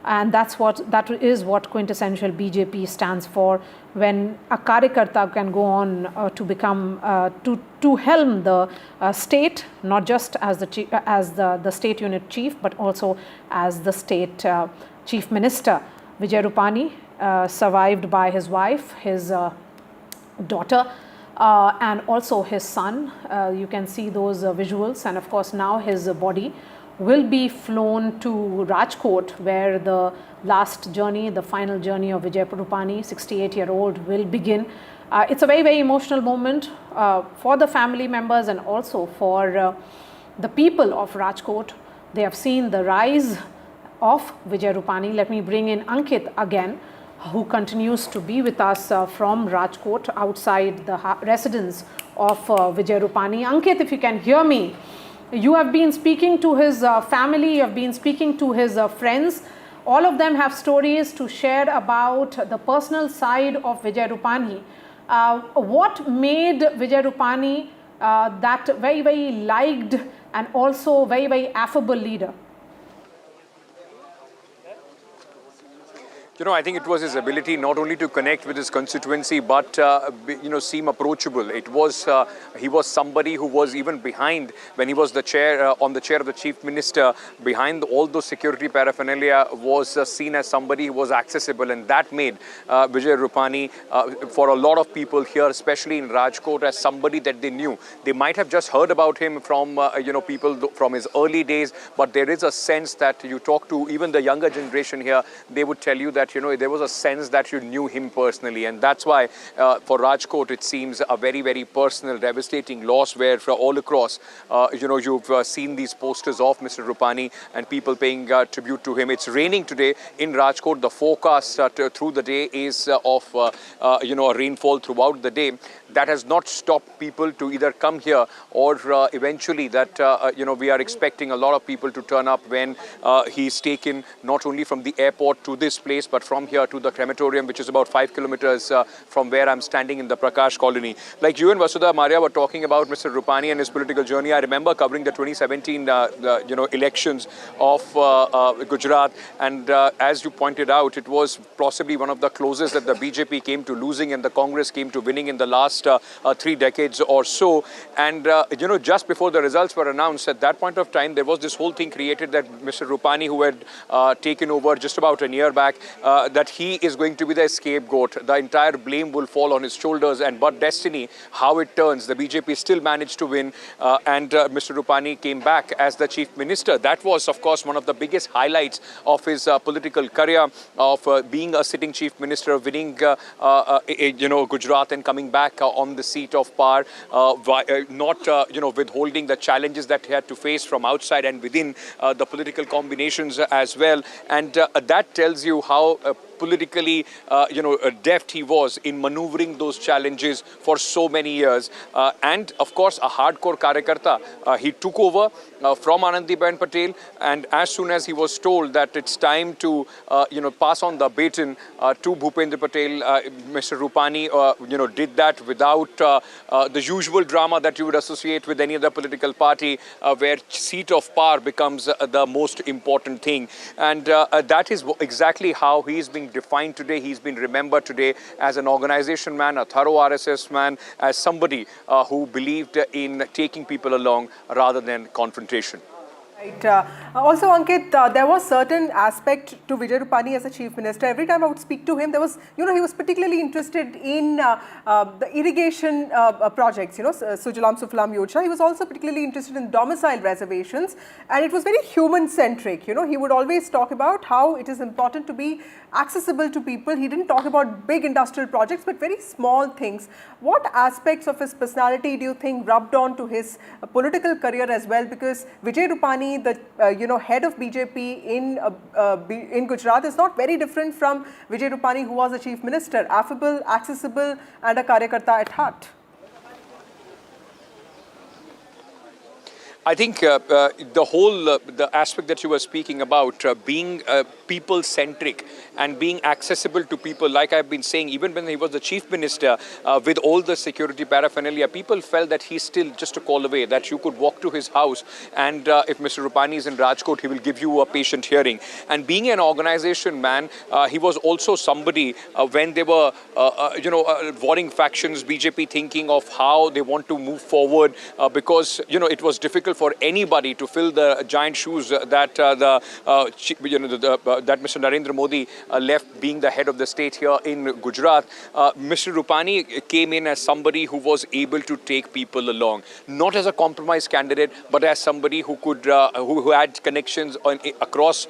And that is what quintessential BJP stands for. When a Karyakarta can go on to become to helm the state, not just as the state unit chief, but also as the state chief minister. Vijay Rupani, survived by his wife, his daughter, and also his son. You can see those visuals, and of course now his body will be flown to Rajkot, where the last journey, the final journey of Vijay Rupani, 68-year-old, will begin. It's a very, very emotional moment for the family members and also for the people of Rajkot. They have seen the rise of Vijay Rupani. Let me bring in Ankit again, who continues to be with us from Rajkot, outside the residence of Vijay Rupani. Ankit, if you can hear me, you have been speaking to his family, you have been speaking to his friends. All of them have stories to share about the personal side of Vijay Rupani. What made Vijay Rupani that very, very liked and also very, very affable leader? You know, I think it was his ability not only to connect with his constituency, but, seem approachable. It was, he was somebody who was even behind, when he was the chair, on the chair of the chief minister, behind all those security paraphernalia, was seen as somebody who was accessible. And that made Vijay Rupani, for a lot of people here, especially in Rajkot, as somebody that they knew. They might have just heard about him from, people from his early days, but there is a sense that you talk to even the younger generation here, they would tell you that there was a sense that you knew him personally. And that's why for Rajkot, it seems a very, very personal, devastating loss, where all across, you've seen these posters of Mr. Rupani and people paying tribute to him. It's raining today in Rajkot. The forecast through the day is of, a rainfall throughout the day. That has not stopped people to either come here or eventually that, we are expecting a lot of people to turn up when he's taken not only from the airport to this place, but from here to the crematorium, which is about 5 kilometers from where I'm standing in the Prakash colony. Like you and Vasudha Maria were talking about Mr. Rupani and his political journey. I remember covering the 2017, elections of Gujarat. And as you pointed out, it was possibly one of the closest that the BJP came to losing and the Congress came to winning in the last 3 decades or so. And, just before the results were announced, at that point of time, there was this whole thing created that Mr. Rupani, who had taken over just about a year back, that he is going to be the scapegoat. The entire blame will fall on his shoulders. And but destiny, how it turns, the BJP still managed to win. And Mr. Rupani came back as the chief minister. That was, of course, one of the biggest highlights of his political career, of being a sitting chief minister, winning, Gujarat and coming back on the seat of power, not, withholding the challenges that he had to face from outside and within the political combinations as well. And that tells you how politically, deft he was in maneuvering those challenges for so many years. And of course, a hardcore Karyakarta. He took over from Anandiben Patel, and as soon as he was told that it's time to, pass on the baton to Bhupendra Patel, Mr. Rupani, did that without the usual drama that you would associate with any other political party, where seat of power becomes the most important thing. And that is exactly how he's being defined today. He's been remembered today as an organization man, a thorough RSS man, as somebody who believed in taking people along rather than confrontation. Right. Also, Ankit, there was certain aspect to Vijay Rupani as a chief minister. Every time I would speak to him, there was, he was particularly interested in the irrigation projects, Sujalam Suflam Yojana. He was also particularly interested in domicile reservations, and it was very human-centric. He would always talk about how it is important to be accessible to people. He didn't talk about big industrial projects, but very small things. What aspects of his personality do you think rubbed on to his political career as well? Because Vijay Rupani, the head of BJP in Gujarat, is not very different from Vijay Rupani, who was the chief minister. Affable, accessible, and a Karyakarta at heart. I think the whole the aspect that you were speaking about, being people-centric and being accessible to people. Like I've been saying, even when he was the chief minister, with all the security paraphernalia, people felt that he's still just a call away, that you could walk to his house and if Mr. Rupani is in Rajkot, he will give you a patient hearing. And being an organization man, he was also somebody when they were, warring factions, BJP thinking of how they want to move forward because, it was difficult for anybody to fill the giant shoes that that Mr. Narendra Modi left being the head of the state here in Gujarat. Mr. Rupani came in as somebody who was able to take people along, not as a compromise candidate, but as somebody who could, who had connections across,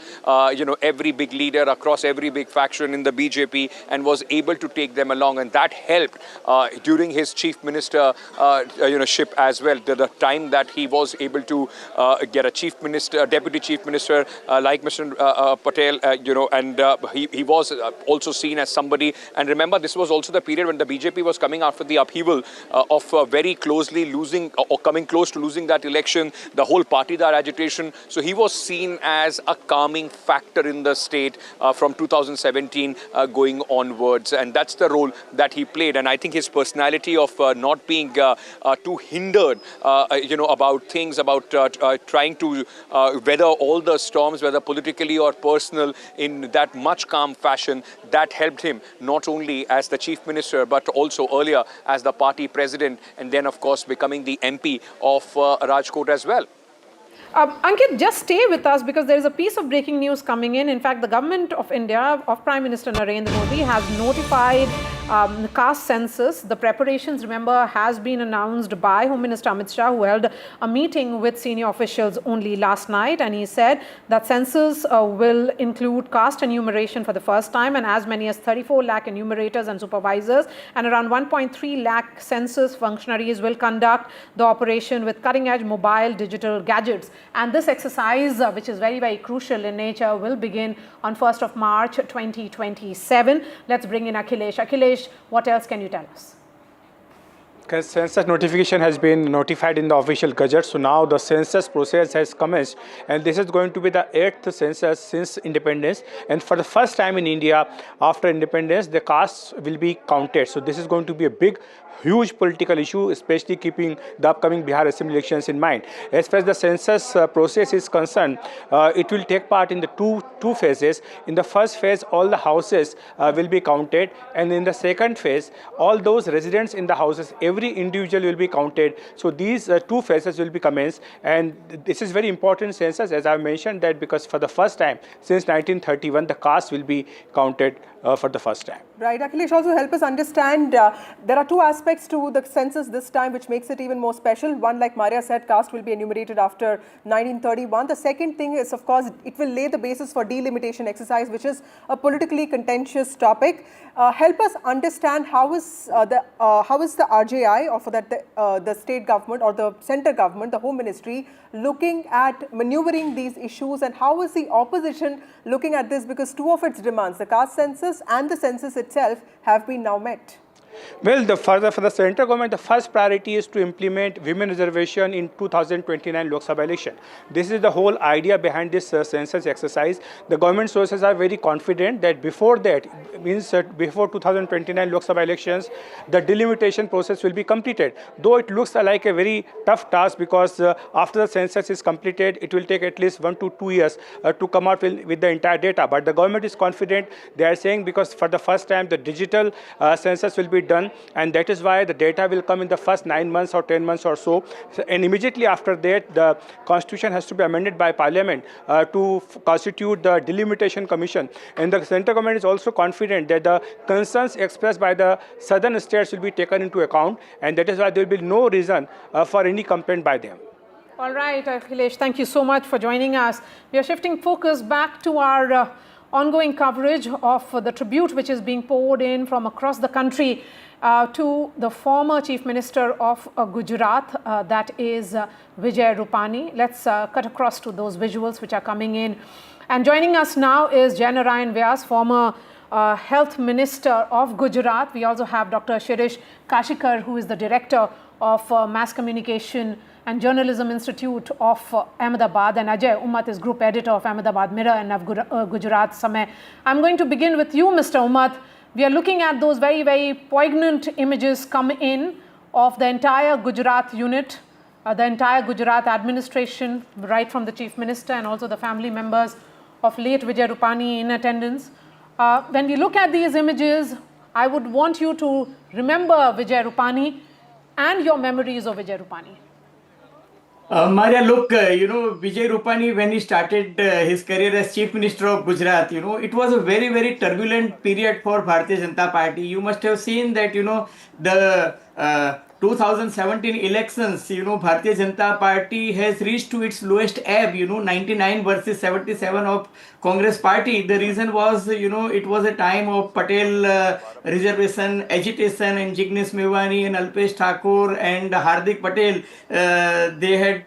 every big leader, across every big faction in the BJP, and was able to take them along, and that helped during his chief minister, ship as well. The time that he was able to get a chief minister, deputy chief minister like Mr. Patel, and he was also seen as somebody. And remember, this was also the period when the BJP was coming after the upheaval of very closely losing or coming close to losing that election, the whole partidar agitation. So he was seen as a calming factor in the state from 2017 going onwards, and that's the role that he played. And I think his personality of not being too hindered, about things, about trying to weather all the storms, whether politically or personal, in that much calm fashion, that helped him not only as the chief minister, but also earlier as the party president, and then of course becoming the MP of Rajkot as well. Ankit, just stay with us because there is a piece of breaking news coming in. In fact, the government of India, of Prime Minister Narendra Modi, has notified the caste census. The preparations, remember, has been announced by Home Minister Amit Shah, who held a meeting with senior officials only last night. And he said that census will include caste enumeration for the first time, and as many as 34 lakh enumerators and supervisors, and around 1.3 lakh census functionaries will conduct the operation with cutting-edge mobile digital gadgets. And this exercise, which is very, very crucial in nature, will begin on 1st of March 2027. Let's bring in Akhilesh. Akhilesh, what else can you tell us? Census notification has been notified in the official Gazette, so now the census process has commenced, and this is going to be the 8th census since independence. And for the first time in India after independence, the castes will be counted. So this is going to be a big, huge political issue, especially keeping the upcoming Bihar Assembly elections in mind. As far as the census process is concerned, it will take part in the two phases. In the first phase, all the houses will be counted, and in the second phase, all those residents in the houses, every individual will be counted. So these two phases will be commenced, and this is very important census, as I mentioned, that because for the first time since 1931, the caste will be counted for the first time. Right. Akhilesh, also help us understand, there are two aspects to the census this time which makes it even more special. One, like Maria said, caste will be enumerated after 1931. The second thing is, of course, it will lay the basis for delimitation exercise, which is a politically contentious topic. Help us understand how is the RJI, or for that the state government or the center government, the Home Ministry, looking at maneuvering these issues, and how is the opposition looking at this, because two of its demands, the caste census and the census itself, have been now met. Well, for the central government, the first priority is to implement women reservation in 2029 Lok Sabha election. This is the whole idea behind this census exercise. The government sources are very confident that before that, means before 2029 Lok Sabha elections, the delimitation process will be completed. Though it looks like a very tough task, because after the census is completed, it will take at least 1 to 2 years to come out with the entire data. But the government is confident. They are saying because for the first time, the digital census will be done, and that is why the data will come in the first 9 months or 10 months or so. And immediately after that, the constitution has to be amended by parliament to constitute the delimitation commission. And the central government is also confident that the concerns expressed by the southern states will be taken into account, and that is why there will be no reason for any complaint by them. All right, Akhilesh, thank you so much for joining us. We are shifting focus back to our ongoing coverage of the tribute which is being poured in from across the country to the former Chief Minister of Gujarat, that is Vijay Rupani. Let's cut across to those visuals which are coming in. And joining us now is Jainarayan Vyas, former Health Minister of Gujarat. We also have Dr. Shirish Kashikar, who is the Director of Mass Communication and Journalism Institute of Ahmedabad, and Ajay Ummat is Group Editor of Ahmedabad Mirror and of Gujarat Samay. I'm going to begin with you, Mr. Ummat. We are looking at those very, very poignant images come in of the entire Gujarat unit, the entire Gujarat administration, right from the Chief Minister and also the family members of late Vijay Rupani in attendance. When we look at these images, I would want you to remember Vijay Rupani and your memories of Vijay Rupani. Maria, look, Vijay Rupani, when he started his career as Chief Minister of Gujarat, it was a very, very turbulent period for Bharatiya Janata Party. You must have seen that, the 2017 elections, Bharatiya Janata Party has reached to its lowest ebb, 99 versus 77 of Congress Party. The reason was, it was a time of Patel reservation, agitation, and Jignesh Mewani and Alpesh Thakur and Hardik Patel, they had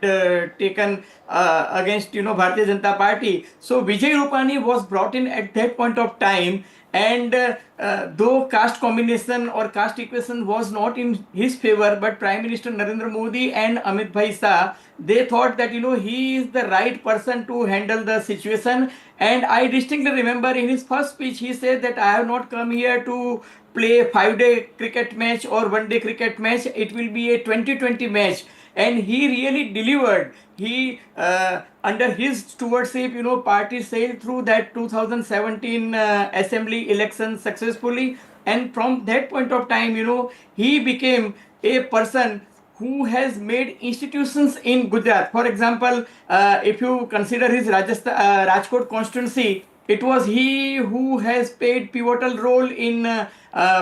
taken against, Bharatiya Janata Party. So Vijay Rupani was brought in at that point of time. And though caste combination or caste equation was not in his favor, but Prime Minister Narendra Modi and Vallabhbhai Shah, they thought that, he is the right person to handle the situation. And I distinctly remember in his first speech, he said that I have not come here to play a 5-day cricket match or 1-day cricket match. It will be a 2020 match. And he really delivered. He, under his stewardship, party sailed through that 2017 assembly election successfully. And from that point of time, he became a person who has made institutions in Gujarat. For example, if you consider his Rajkot constituency, it was he who has played pivotal role in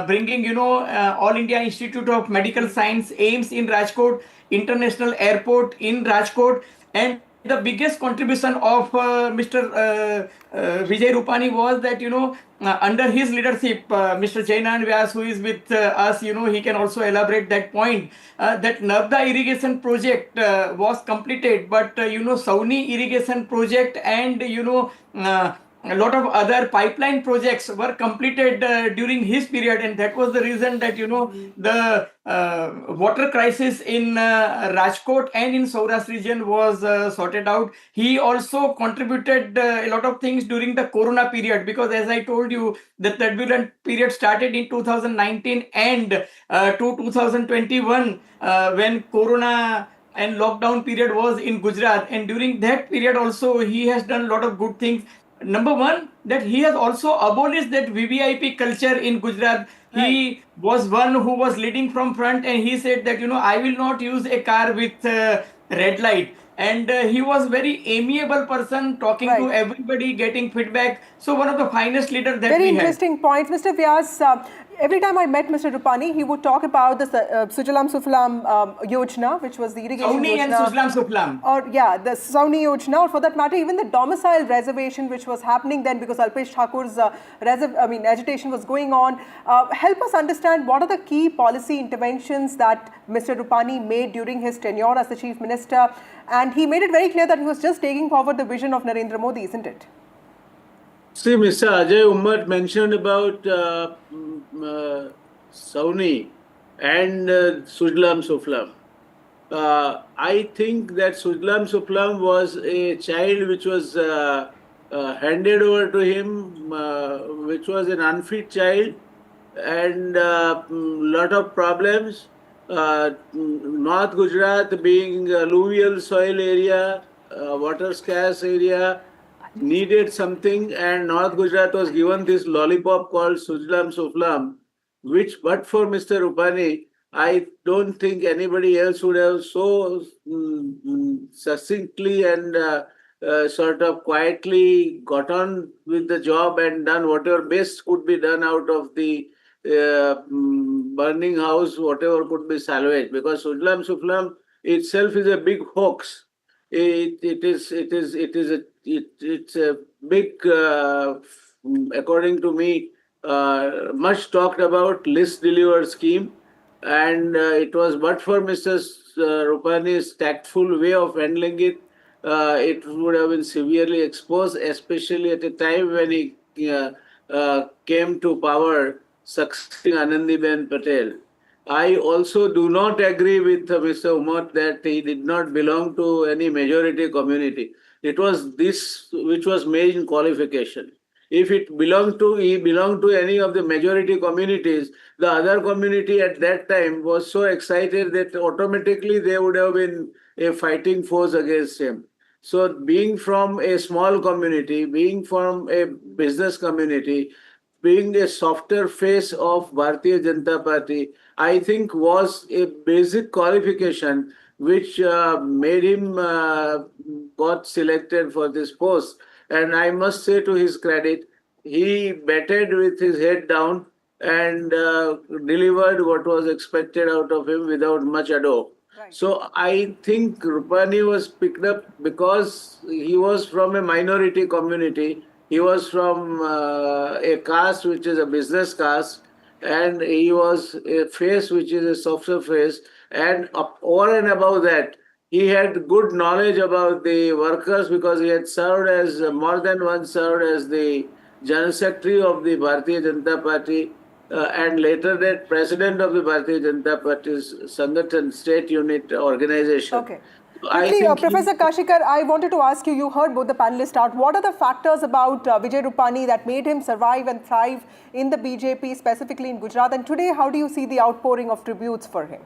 bringing, All India Institute of Medical Science, AIMS in Rajkot, International Airport in Rajkot, and the biggest contribution of Mr. Vijay Rupani was that, under his leadership, Mr. Jainan Vyas, who is with us, he can also elaborate that point, that Nabda irrigation project was completed, but, Sauni irrigation project and, a lot of other pipeline projects were completed during his period, and that was the reason that, the water crisis in Rajkot and in Saurashtra region was sorted out. He also contributed a lot of things during the Corona period, because as I told you, the turbulent period started in 2019 and to 2021 when Corona and lockdown period was in Gujarat, and during that period also he has done a lot of good things. Number one, that he has also abolished that VVIP culture in Gujarat. Right. He was one who was leading from front, and he said that, I will not use a car with red light. And he was very amiable person, talking to everybody, getting feedback. So one of the finest leaders that we had. Very interesting point. Mr. Vyas, every time I met Mr. Rupani, he would talk about the Sujalam Suflam Yojana, which was the irrigation Sauni and Sujalam Suflam. Or, yeah, the Sauni Yojana, or for that matter, even the domicile reservation, which was happening then because Alpesh Thakur's agitation was going on. Help us understand what are the key policy interventions that Mr. Rupani made during his tenure as the Chief Minister. And he made it very clear that he was just taking forward the vision of Narendra Modi, isn't it? See, Mr. Ajay Ummat mentioned about Sauni and Sujalam Suflam. I think that Sujalam Suflam was a child which was handed over to him, which was an unfit child, and lot of problems. North Gujarat being alluvial soil area, water scarce area, needed something, and North Gujarat was given this lollipop called Sujalam Suflam, which but for Mr. Rupani, I don't think anybody else would have so succinctly and sort of quietly got on with the job and done whatever best could be done out of the burning house, whatever could be salvaged, because Sujalam Suflam itself is a big hoax. It's a big, according to me, much talked about list delivered scheme, and it was but for Mr. Rupani's tactful way of handling it, it would have been severely exposed, especially at a time when he came to power, succeeding Anandiben Patel. I also do not agree with Mr. Umar that he did not belong to any majority community. It was this which was main qualification. If he belonged to any of the majority communities, the other community at that time was so excited that automatically they would have been a fighting force against him. So being from a small community, being from a business community, being a softer face of Bharatiya Janata Party, I think was a basic qualification which made him got selected for this post. And I must say to his credit, he batted with his head down and delivered what was expected out of him without much ado. So I think Rupani was picked up because he was from a minority community. He was from a caste which is a business caste, and he was a face which is a softer face. And over and above that, he had good knowledge about the workers because he had served as more than once served as the General Secretary of the Bharatiya Janata Party and later that president of the Bharatiya Janata Party's Sangathan state unit organization. Okay. So Quickly, Professor Kashikar, I wanted to ask you, you heard both the panelists out, what are the factors about Vijay Rupani that made him survive and thrive in the BJP, specifically in Gujarat? And today, how do you see the outpouring of tributes for him?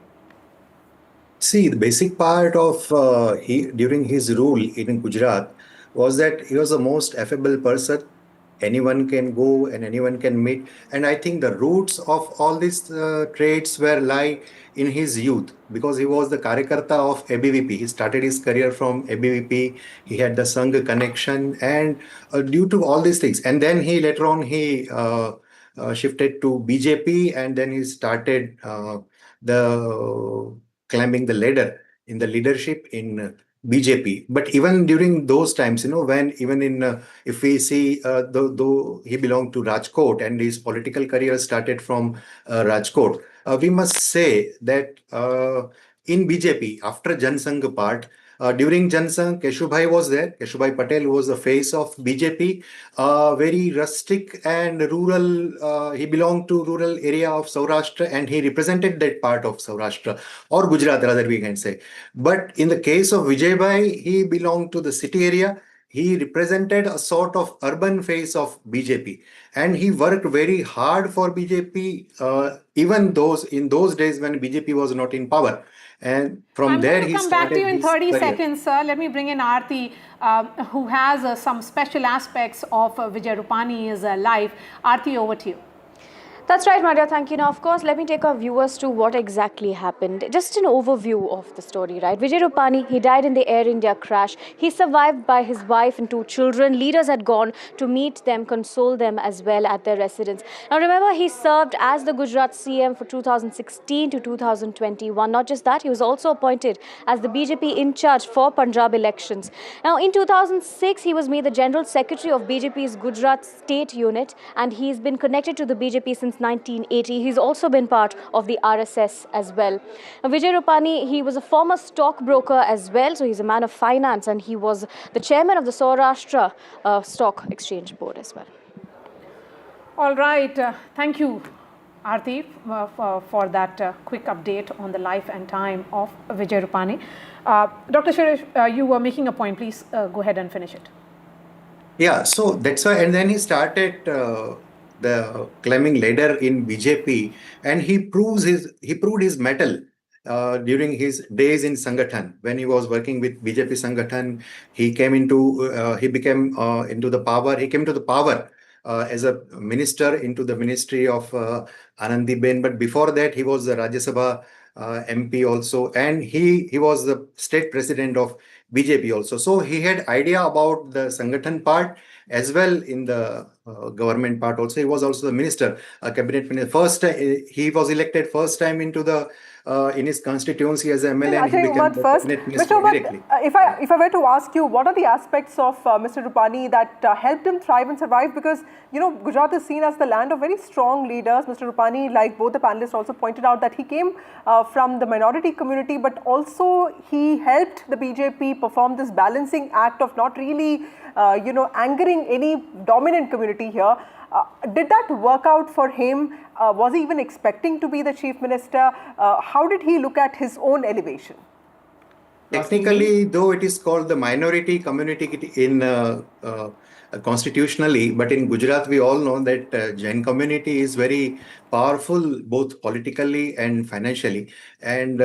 See, the basic part of during his rule in Gujarat was that he was the most affable person. Anyone can go and anyone can meet. And I think the roots of all these traits were lie in his youth because he was the Karyakarta of ABVP. He started his career from ABVP. He had the Sangh connection and due to all these things. And then he later on shifted to BJP and then he started the climbing the ladder in the leadership in BJP. But even during those times, when even in, if we see, though he belonged to Rajkot and his political career started from Rajkot, we must say that in BJP, after Jansangh part, during Jansangh, Keshubhai was there. Keshubhai Patel was the face of BJP, very rustic and rural. He belonged to rural area of Saurashtra and he represented that part of Saurashtra or Gujarat rather we can say. But in the case of Vijay Bhai, he belonged to the city area. He represented a sort of urban face of BJP and he worked very hard for BJP even in those days when BJP was not in power. And from I'm there going to he come back to you in 30 career. seconds, sir. Let me bring in Aarti, who has some special aspects of Vijay Rupani's life. Aarti, over to you. That's right, Maria. Thank you. Now, of course, let me take our viewers to what exactly happened. Just an overview of the story, right? Vijay Rupani, he died in the Air India crash. He survived by his wife and 2 children. Leaders had gone to meet them, console them as well at their residence. Now, remember, he served as the Gujarat CM for 2016 to 2021. Not just that, he was also appointed as the BJP in charge for Punjab elections. Now, in 2006, he was made the General Secretary of BJP's Gujarat state unit, and he's been connected to the BJP since 1980. He's also been part of the RSS as well. Now, Vijay Rupani, he was a former stockbroker as well, so he's a man of finance, and he was the chairman of the Saurashtra Stock Exchange Board as well. All right. Thank you, Aarti, for that quick update on the life and time of Vijay Rupani. Dr. Suresh, you were making a point. Please go ahead and finish it. Yeah, so that's why, and then he started the climbing ladder in BJP, and he proved his mettle during his days in Sangathan. When he was working with BJP Sangathan, he became into the power. He came to the power as a minister into the ministry of Anandiben. But before that, he was the Rajya Sabha MP also, and he was the state president of BJP also. So he had idea about the Sangathan part as well in the government part also. He was also the minister, cabinet minister. He was elected first time into the in his constituency as an MLA, and he became the cabinet minister directly. If I were to ask you, what are the aspects of Mr. Rupani that helped him thrive and survive? Because, Gujarat is seen as the land of very strong leaders. Mr. Rupani, like both the panelists also pointed out, that he came from the minority community, but also he helped the BJP perform this balancing act of not really, angering any dominant community here. Did that work out for him? Was he even expecting to be the chief minister? How did he look at his own elevation? Technically, though it is called the minority community in constitutionally, but in Gujarat we all know that Jain community is very powerful both politically and financially, and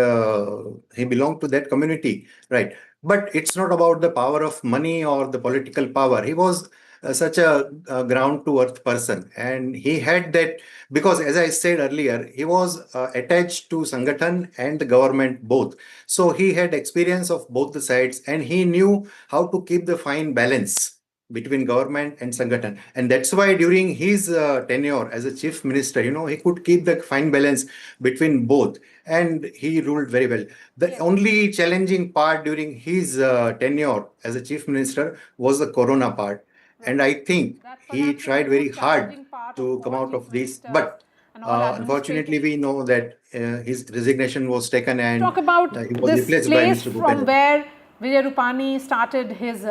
he belonged to that community, right? But it's not about the power of money or the political power. He was such a ground to earth person, and he had that because, as I said earlier, he was attached to Sangathan and the government both. So he had experience of both the sides, and he knew how to keep the fine balance between government and Sangathan. And that's why during his tenure as a chief minister, he could keep the fine balance between both, and he ruled very well. The only challenging part during his tenure as a chief minister was the corona part. And I think he tried very hard to come out of this. But unfortunately, we know that his resignation was taken and Talk about he was this replaced by place Mr. from Patel. where Vijay Rupani started his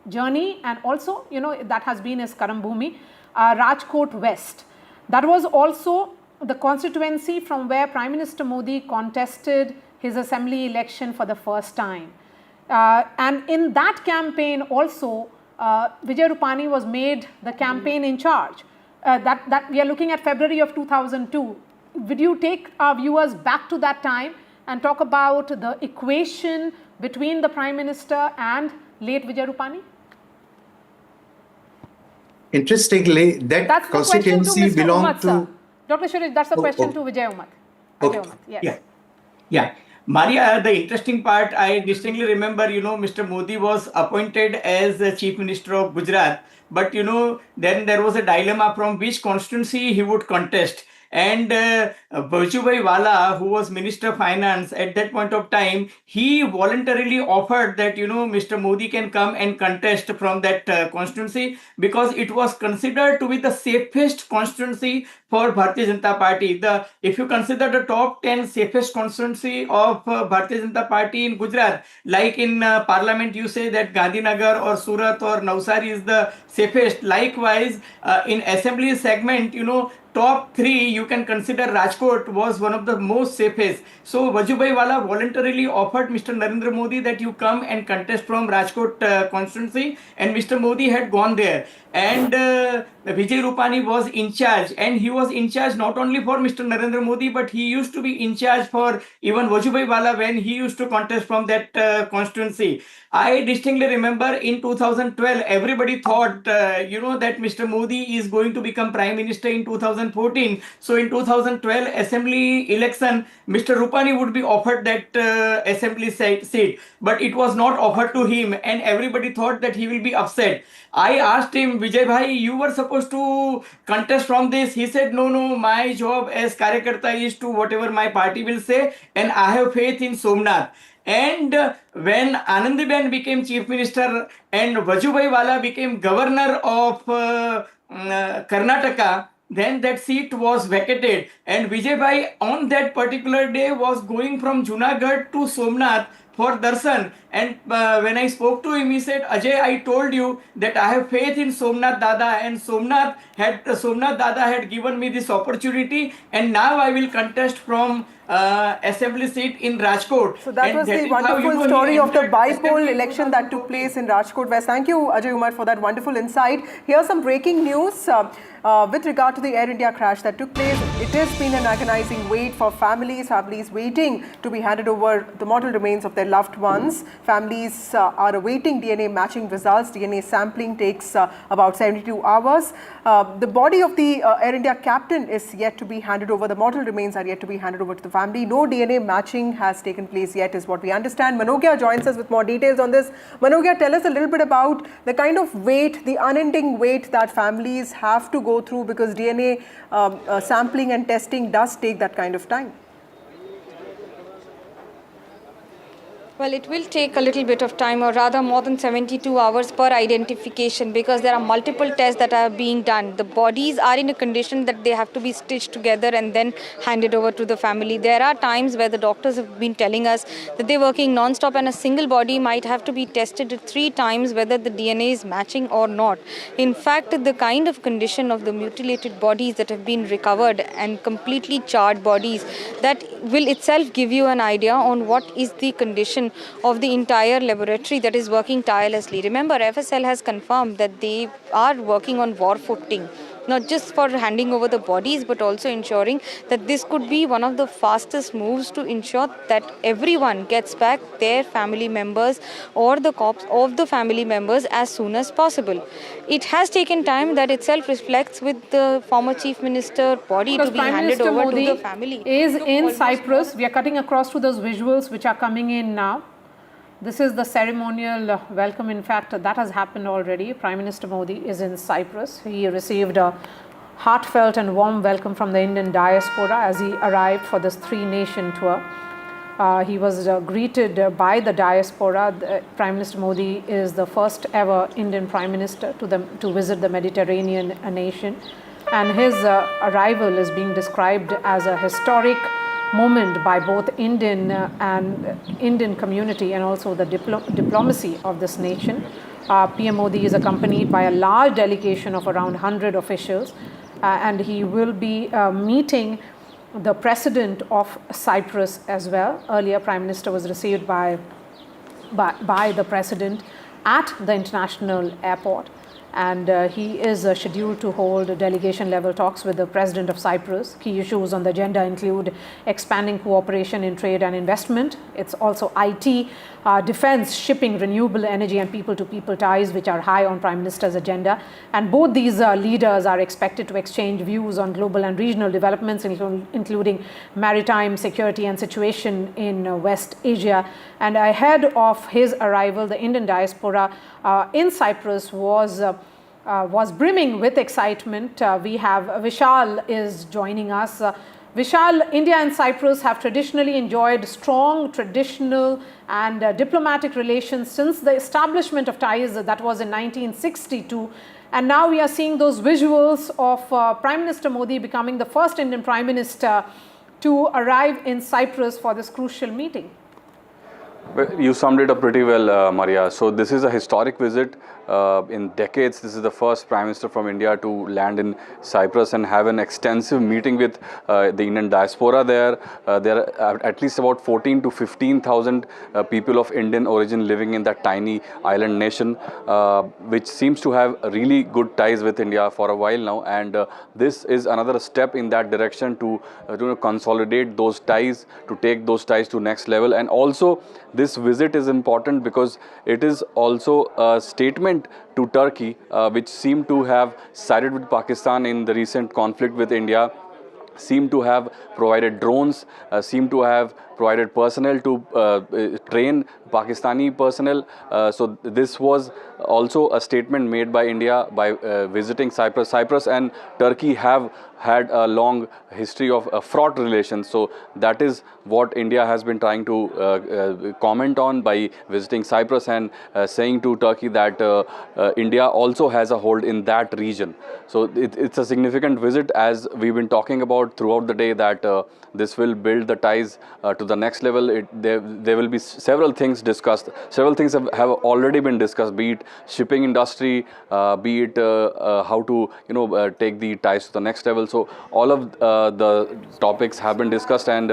journey, and also, that has been his Karambhumi, Rajkot West. That was also the constituency from where Prime Minister Modi contested his assembly election for the first time. And in that campaign also, Vijay Rupani was made the campaign in charge. That we are looking at February of 2002. Would you take our viewers back to that time and talk about the equation between the Prime Minister and late Vijay Rupani? Interestingly, that That's the question to constituency Mr. belonged Umat, to... sir. Dr. Suresh, that's the question to okay. Vijay Umat. Okay. Vijay Umat, yes. Yeah. Yeah. Maria, the interesting part, I distinctly remember, Mr. Modi was appointed as the Chief Minister of Gujarat. But, then there was a dilemma from which constituency he would contest. And Vallabhbhai Wala, who was Minister of Finance at that point of time, he voluntarily offered that, Mr. Modi can come and contest from that constituency because it was considered to be the safest constituency for Bharatiya Janata Party. If you consider the top 10 safest constituency of Bharatiya Janata Party in Gujarat, like in Parliament, you say that Gandhinagar or Surat or Navsari is the safest. Likewise, in assembly segment, top 3 you can consider Rajkot was one of the most safest. So Vallabhbhai Wala voluntarily offered Mr. Narendra Modi that you come and contest from Rajkot constituency, and Mr. Modi had gone there. And Vijay Rupani was in charge, and he was in charge not only for Mr. Narendra Modi, but he used to be in charge for even Vallabhbhai Wala when he used to contest from that constituency. I distinctly remember in 2012, everybody thought, that Mr. Modi is going to become Prime Minister in 2014. So in 2012 Assembly election, Mr. Rupani would be offered that Assembly seat, but it was not offered to him, and everybody thought that he will be upset. I asked him, Vijay Bhai, you were supposed to contest from this. He said, no, my job as Karyakarta is to whatever my party will say, and I have faith in Somnath. And when Anandiben became Chief Minister and Vallabhbhai Wala became Governor of Karnataka, then that seat was vacated, and Vijay Bhai on that particular day was going from Junagadh to Somnath for darshan. And when I spoke to him, he said, Ajay, I told you that I have faith in Somnath Dada, and Somnath Dada had given me this opportunity, and now I will contest from assembly seat in Rajkot. So that was the wonderful story of the by-poll election that took place in Rajkot West. Thank you, Ajay Umar, for that wonderful insight. Here's some breaking news with regard to the Air India crash that took place. It has been an agonizing wait for families waiting to be handed over the mortal remains of their loved ones. Families are awaiting DNA matching results. DNA sampling takes about 72 hours. The body of the Air India captain is yet to be handed over. The mortal remains are yet to be handed over to the family. No DNA matching has taken place yet, is what we understand. Manogya joins us with more details on this. Manogya, tell us a little bit about the kind of wait, the unending wait that families have to go through, because DNA sampling and testing does take that kind of time. Well, it will take a little bit of time, or rather more than 72 hours per identification, because there are multiple tests that are being done. The bodies are in a condition that they have to be stitched together and then handed over to the family. There are times where the doctors have been telling us that they're working non-stop and a single body might have to be tested 3 times whether the DNA is matching or not. In fact, the kind of condition of the mutilated bodies that have been recovered and completely charred bodies, that will itself give you an idea on what is the condition of the entire laboratory that is working tirelessly. Remember, FSL has confirmed that they are working on war footing, not just for handing over the bodies, but also ensuring that this could be one of the fastest moves to ensure that everyone gets back their family members or the corpse of the family members as soon as possible. It has taken time. That itself reflects with the former Chief Minister body Because to be Prime handed Minister over Modi to the family. is Took in almost Cyprus. We are cutting across to those visuals which are coming in now. This is the ceremonial welcome. In fact, that has happened already. Prime Minister Modi is in Cyprus. He received a heartfelt and warm welcome from the Indian diaspora as he arrived for this 3-nation tour. He was greeted by the diaspora. Prime Minister Modi is the first ever Indian Prime Minister to visit the Mediterranean nation. And his arrival is being described as a historic moment by both Indian and Indian community and also the diplomacy of this nation. PM Modi is accompanied by a large delegation of around 100 officials and he will be meeting the President of Cyprus as well. Earlier, Prime Minister was received by the President at the international airport. And he is scheduled to hold delegation level talks with the President of Cyprus. Key issues on the agenda include expanding cooperation in trade and investment. It's also IT, defense, shipping, renewable energy and people-to-people ties, which are high on Prime Minister's agenda. And both these leaders are expected to exchange views on global and regional developments, including maritime security and situation in West Asia. And ahead of his arrival, the Indian diaspora in Cyprus was brimming with excitement. We have Vishal is joining us. Vishal, India and Cyprus have traditionally enjoyed strong traditional and diplomatic relations since the establishment of ties, that was in 1962. And now we are seeing those visuals of Prime Minister Modi becoming the first Indian Prime Minister to arrive in Cyprus for this crucial meeting. You summed it up pretty well, Maria. So this is a historic visit. In decades, this is the first Prime Minister from India to land in Cyprus and have an extensive meeting with the Indian diaspora there. There are at least about 14 to 15,000 people of Indian origin living in that tiny island nation, which seems to have really good ties with India for a while now. And this is another step in that direction to consolidate those ties, to take those ties to next level. And also, this visit is important because it is also a statement to Turkey, which seemed to have sided with Pakistan in the recent conflict with India, seem to have provided drones, seem to have provided personnel to train Pakistani personnel. So this was also a statement made by India by visiting Cyprus. Cyprus and Turkey have had a long history of fraught relations. So that is what India has been trying to comment on by visiting Cyprus and saying to Turkey that India also has a hold in that region. So it's a significant visit, as we've been talking about throughout the day, that this will build the ties to the next level. There will be several things discussed. Several things have already been discussed, be it shipping industry, be it how to take the ties to the next level. So all of the topics have been discussed, and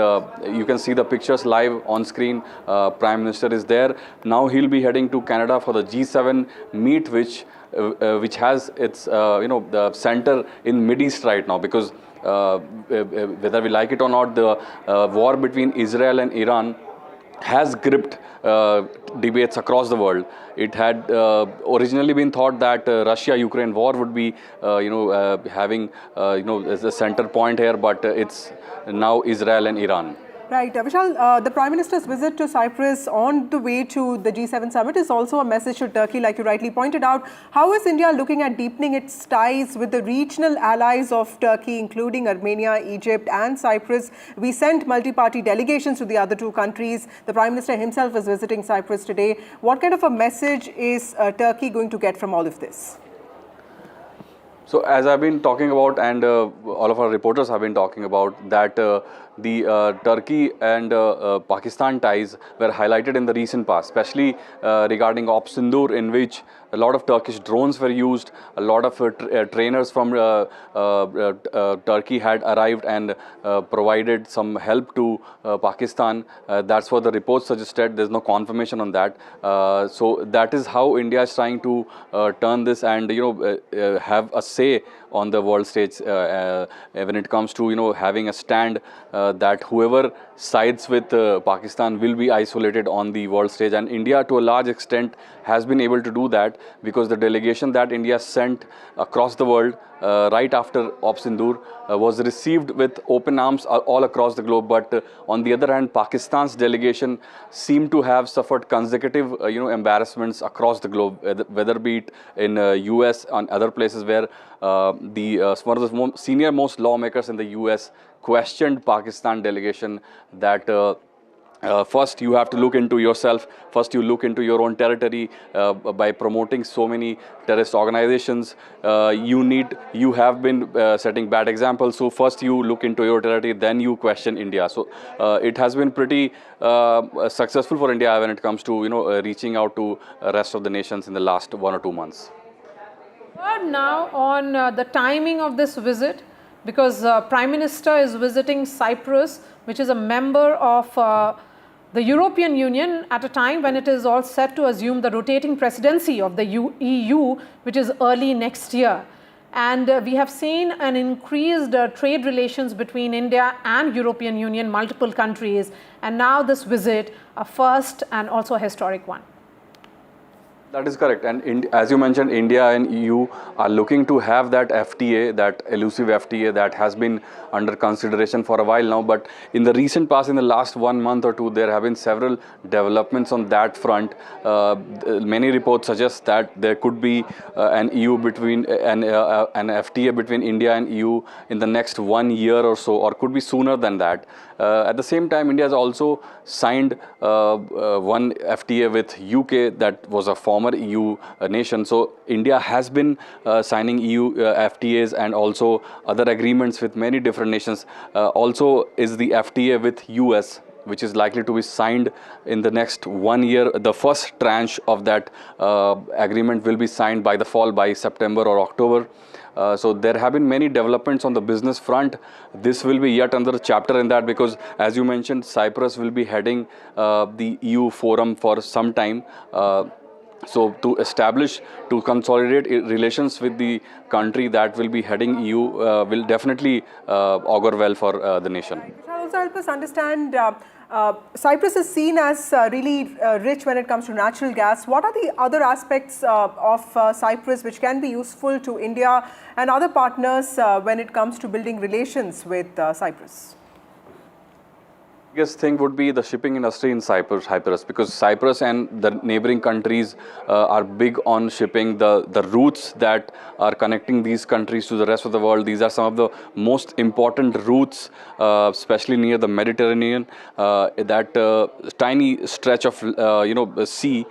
you can see the pictures live on screen. Prime Minister is there. Now he'll be heading to Canada for the G7 meet, which has its the center in Mideast right now, because whether we like it or not, the war between Israel and Iran has gripped debates across the world. It had originally been thought that Russia-Ukraine war would be, having, as a center point here, but it's now Israel and Iran. Right. Vishal, the Prime Minister's visit to Cyprus on the way to the G7 summit is also a message to Turkey, like you rightly pointed out. How is India looking at deepening its ties with the regional allies of Turkey, including Armenia, Egypt and Cyprus? We sent multi-party delegations to the other two countries. The Prime Minister himself is visiting Cyprus today. What kind of a message is Turkey going to get from all of this? So as I've been talking about, and all of our reporters have been talking about, that the Turkey and Pakistan ties were highlighted in the recent past, especially regarding Op Sindoor, in which a lot of Turkish drones were used, a lot of trainers from Turkey had arrived and provided some help to Pakistan. That's what the reports suggested. There's no confirmation on that. So that is how India is trying to turn this and have a say on the world stage when it comes to having a stand that whoever sides with Pakistan will be isolated on the world stage, and India to a large extent has been able to do that, because the delegation that India sent across the world right after Op Sindoor was received with open arms all across the globe. But on the other hand, Pakistan's delegation seemed to have suffered consecutive embarrassments across the globe, whether be it in US and other places where one of the senior most lawmakers in the US questioned Pakistan delegation that first you have to look into yourself, first you look into your own territory by promoting so many terrorist organizations. You have been setting bad examples, so first you look into your territory, then you question India. So it has been pretty successful for India when it comes to reaching out to rest of the nations in the last 1 or 2 months. Now on the timing of this visit, because Prime Minister is visiting Cyprus, which is a member of the European Union, at a time when it is all set to assume the rotating presidency of the EU, which is early next year. And we have seen an increased trade relations between India and European Union, multiple countries, and now this visit, a first and also a historic one. That is correct, and as you mentioned, India and EU are looking to have that FTA, that elusive FTA that has been under consideration for a while now. But in the recent past, in the last 1 month or two, there have been several developments on that front. Many reports suggest that there could be an FTA between India and EU in the next 1 year or so, or could be sooner than that. At the same time, India has also signed one FTA with UK that was a former EU nation. So India has been signing EU FTAs and also other agreements with many different nations. Also is the FTA with US, which is likely to be signed in the next 1 year. The first tranche of that agreement will be signed by the fall, by September or October. So there have been many developments on the business front. This will be yet another chapter in that, because as you mentioned, Cyprus will be heading the EU forum for some time. So to establish, to consolidate relations with the country that will be heading EU will definitely augur well for the nation. Shall also help us understand, Cyprus is seen as really rich when it comes to natural gas. What are the other aspects of Cyprus which can be useful to India and other partners when it comes to building relations with Cyprus? Biggest thing would be the shipping industry in Cyprus, because Cyprus and the neighboring countries are big on shipping. The routes that are connecting these countries to the rest of the world, these are some of the most important routes, especially near the Mediterranean. That tiny stretch of sea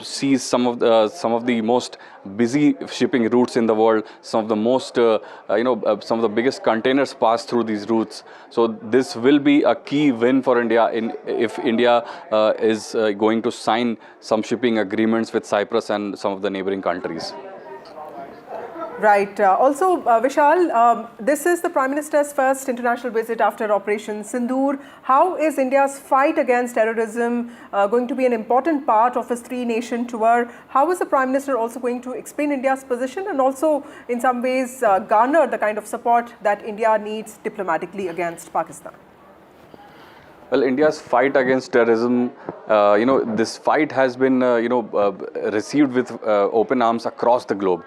sees some of the most busy shipping routes in the world. Some of the most some of the biggest containers pass through these routes. So this will be a key win for India if India is going to sign some shipping agreements with Cyprus and some of the neighboring countries. Right. Also, Vishal, this is the Prime Minister's first international visit after Operation Sindoor. How is India's fight against terrorism going to be an important part of his three-nation tour? How is the Prime Minister also going to explain India's position and also in some ways garner the kind of support that India needs diplomatically against Pakistan? Well, India's fight against terrorism, this fight has been, received with open arms across the globe.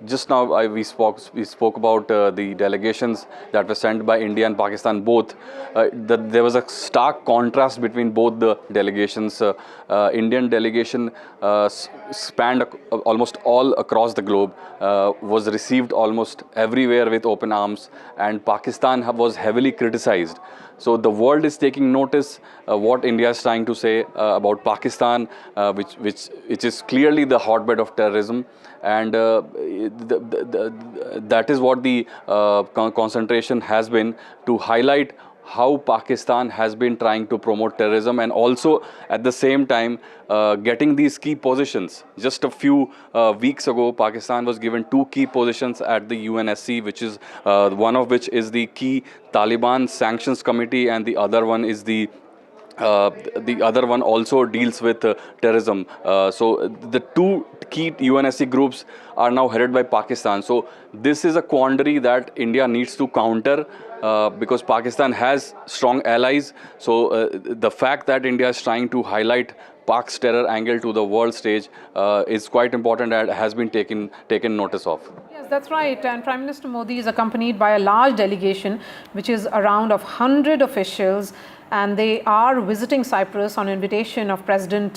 Just now, we spoke about the delegations that were sent by India and Pakistan both. There was a stark contrast between both the delegations. Indian delegation spanned almost all across the globe, was received almost everywhere with open arms, and Pakistan was heavily criticized. So the world is taking notice what India is trying to say about Pakistan, which is clearly the hotbed of terrorism, and that is what the concentration has been, to highlight how Pakistan has been trying to promote terrorism, and also at the same time getting these key positions. Just a few weeks ago, Pakistan was given 2 key positions at the UNSC, which is one of which is the key Taliban Sanctions Committee, and the other one is the other one also deals with terrorism. So the 2 key UNSC groups are now headed by Pakistan. So this is a quandary that India needs to counter, because Pakistan has strong allies. So the fact that India is trying to highlight Pak's terror angle to the world stage is quite important and has been taken notice of. Yes, that's right. And Prime Minister Modi is accompanied by a large delegation, which is around 100 officials, and they are visiting Cyprus on invitation of President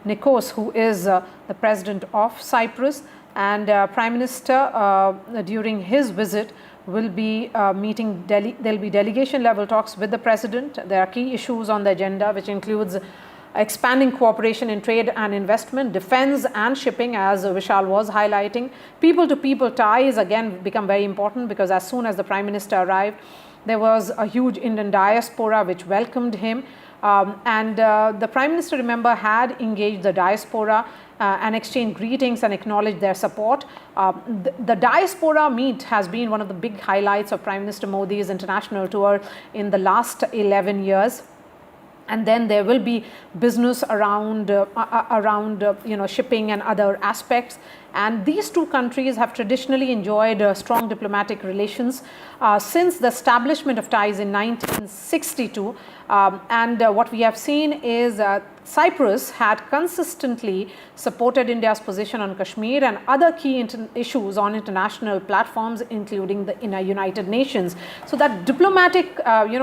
Nikos, who is the President of Cyprus. And Prime Minister, during his visit, will be meeting there'll be delegation level talks with the President. There are key issues on the agenda, which includes expanding cooperation in trade and investment, defense and shipping, as Vishal was highlighting. People-to-people ties again become very important, because as soon as the Prime Minister arrived, there was a huge Indian diaspora which welcomed him. And the Prime Minister, remember, had engaged the diaspora and exchanged greetings and acknowledged their support. The diaspora meet has been one of the big highlights of Prime Minister Modi's international tour in the last 11 years. And then there will be business around shipping and other aspects. And these 2 countries have traditionally enjoyed strong diplomatic relations since the establishment of ties in 1962. And what we have seen is Cyprus had consistently supported India's position on Kashmir and other key issues on international platforms, including the United Nations. So that diplomatic,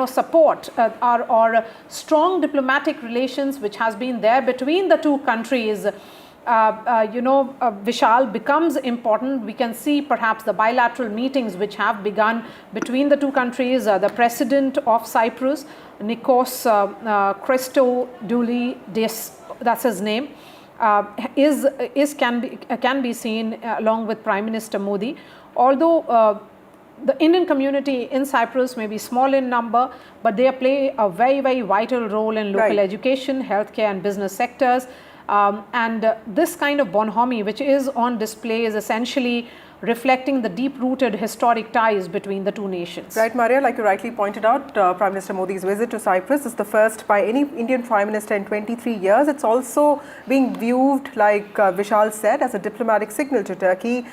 support or strong diplomatic relations which has been there between the 2 countries, Vishal, becomes important. We can see perhaps the bilateral meetings which have begun between the 2 countries. The President of Cyprus, Nikos Christodoulidis, that's his name, can be seen along with Prime Minister Modi. Although the Indian community in Cyprus may be small in number, but they play a very, very vital role in local education, healthcare and business sectors. And this kind of bonhomie which is on display is essentially reflecting the deep-rooted historic ties between the 2 nations. Right, Maria, like you rightly pointed out, Prime Minister Modi's visit to Cyprus is the first by any Indian Prime Minister in 23 years. It's also being viewed, like Vishal said, as a diplomatic signal to Turkey,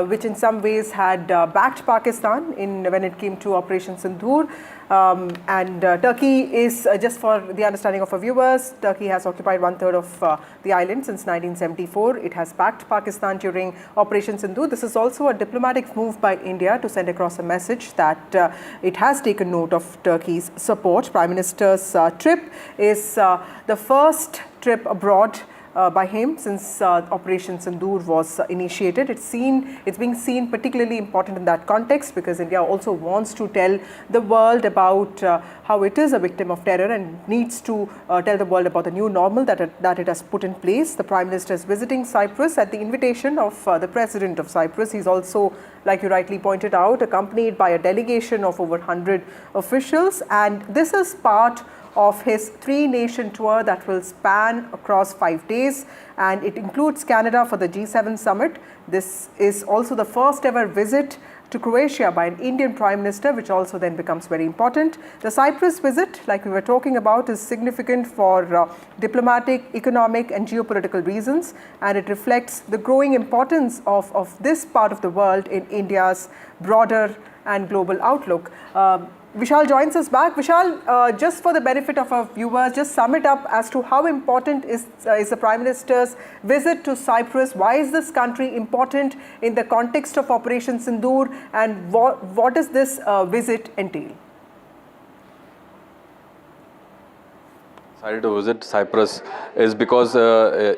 which in some ways had backed Pakistan when it came to Operation Sindoor. And Turkey is, just for the understanding of our viewers, Turkey has occupied 1/3 of the island since 1974. It has backed Pakistan during Operation Sindoor. This is also a diplomatic move by India to send across a message that it has taken note of Turkey's support. Prime Minister's trip is the first trip abroad by him since Operation Sindoor was initiated. It's being seen particularly important in that context, because India also wants to tell the world about how it is a victim of terror and needs to tell the world about the new normal that it has put in place. The Prime Minister is visiting Cyprus at the invitation of the President of Cyprus. He's also, like you rightly pointed out, accompanied by a delegation of over 100 officials, and this is part of his 3-nation tour that will span across 5 days, and it includes Canada for the G7 summit. This is also the first ever visit to Croatia by an Indian Prime Minister, which also then becomes very important. The Cyprus visit, like we were talking about, is significant for diplomatic, economic and geopolitical reasons, and it reflects the growing importance of this part of the world in India's broader and global outlook. Vishal joins us back. Vishal, just for the benefit of our viewers, just sum it up as to how important is the Prime Minister's visit to Cyprus. Why is this country important in the context of Operation Sindoor, and what does this visit entail? Decided to visit Cyprus is because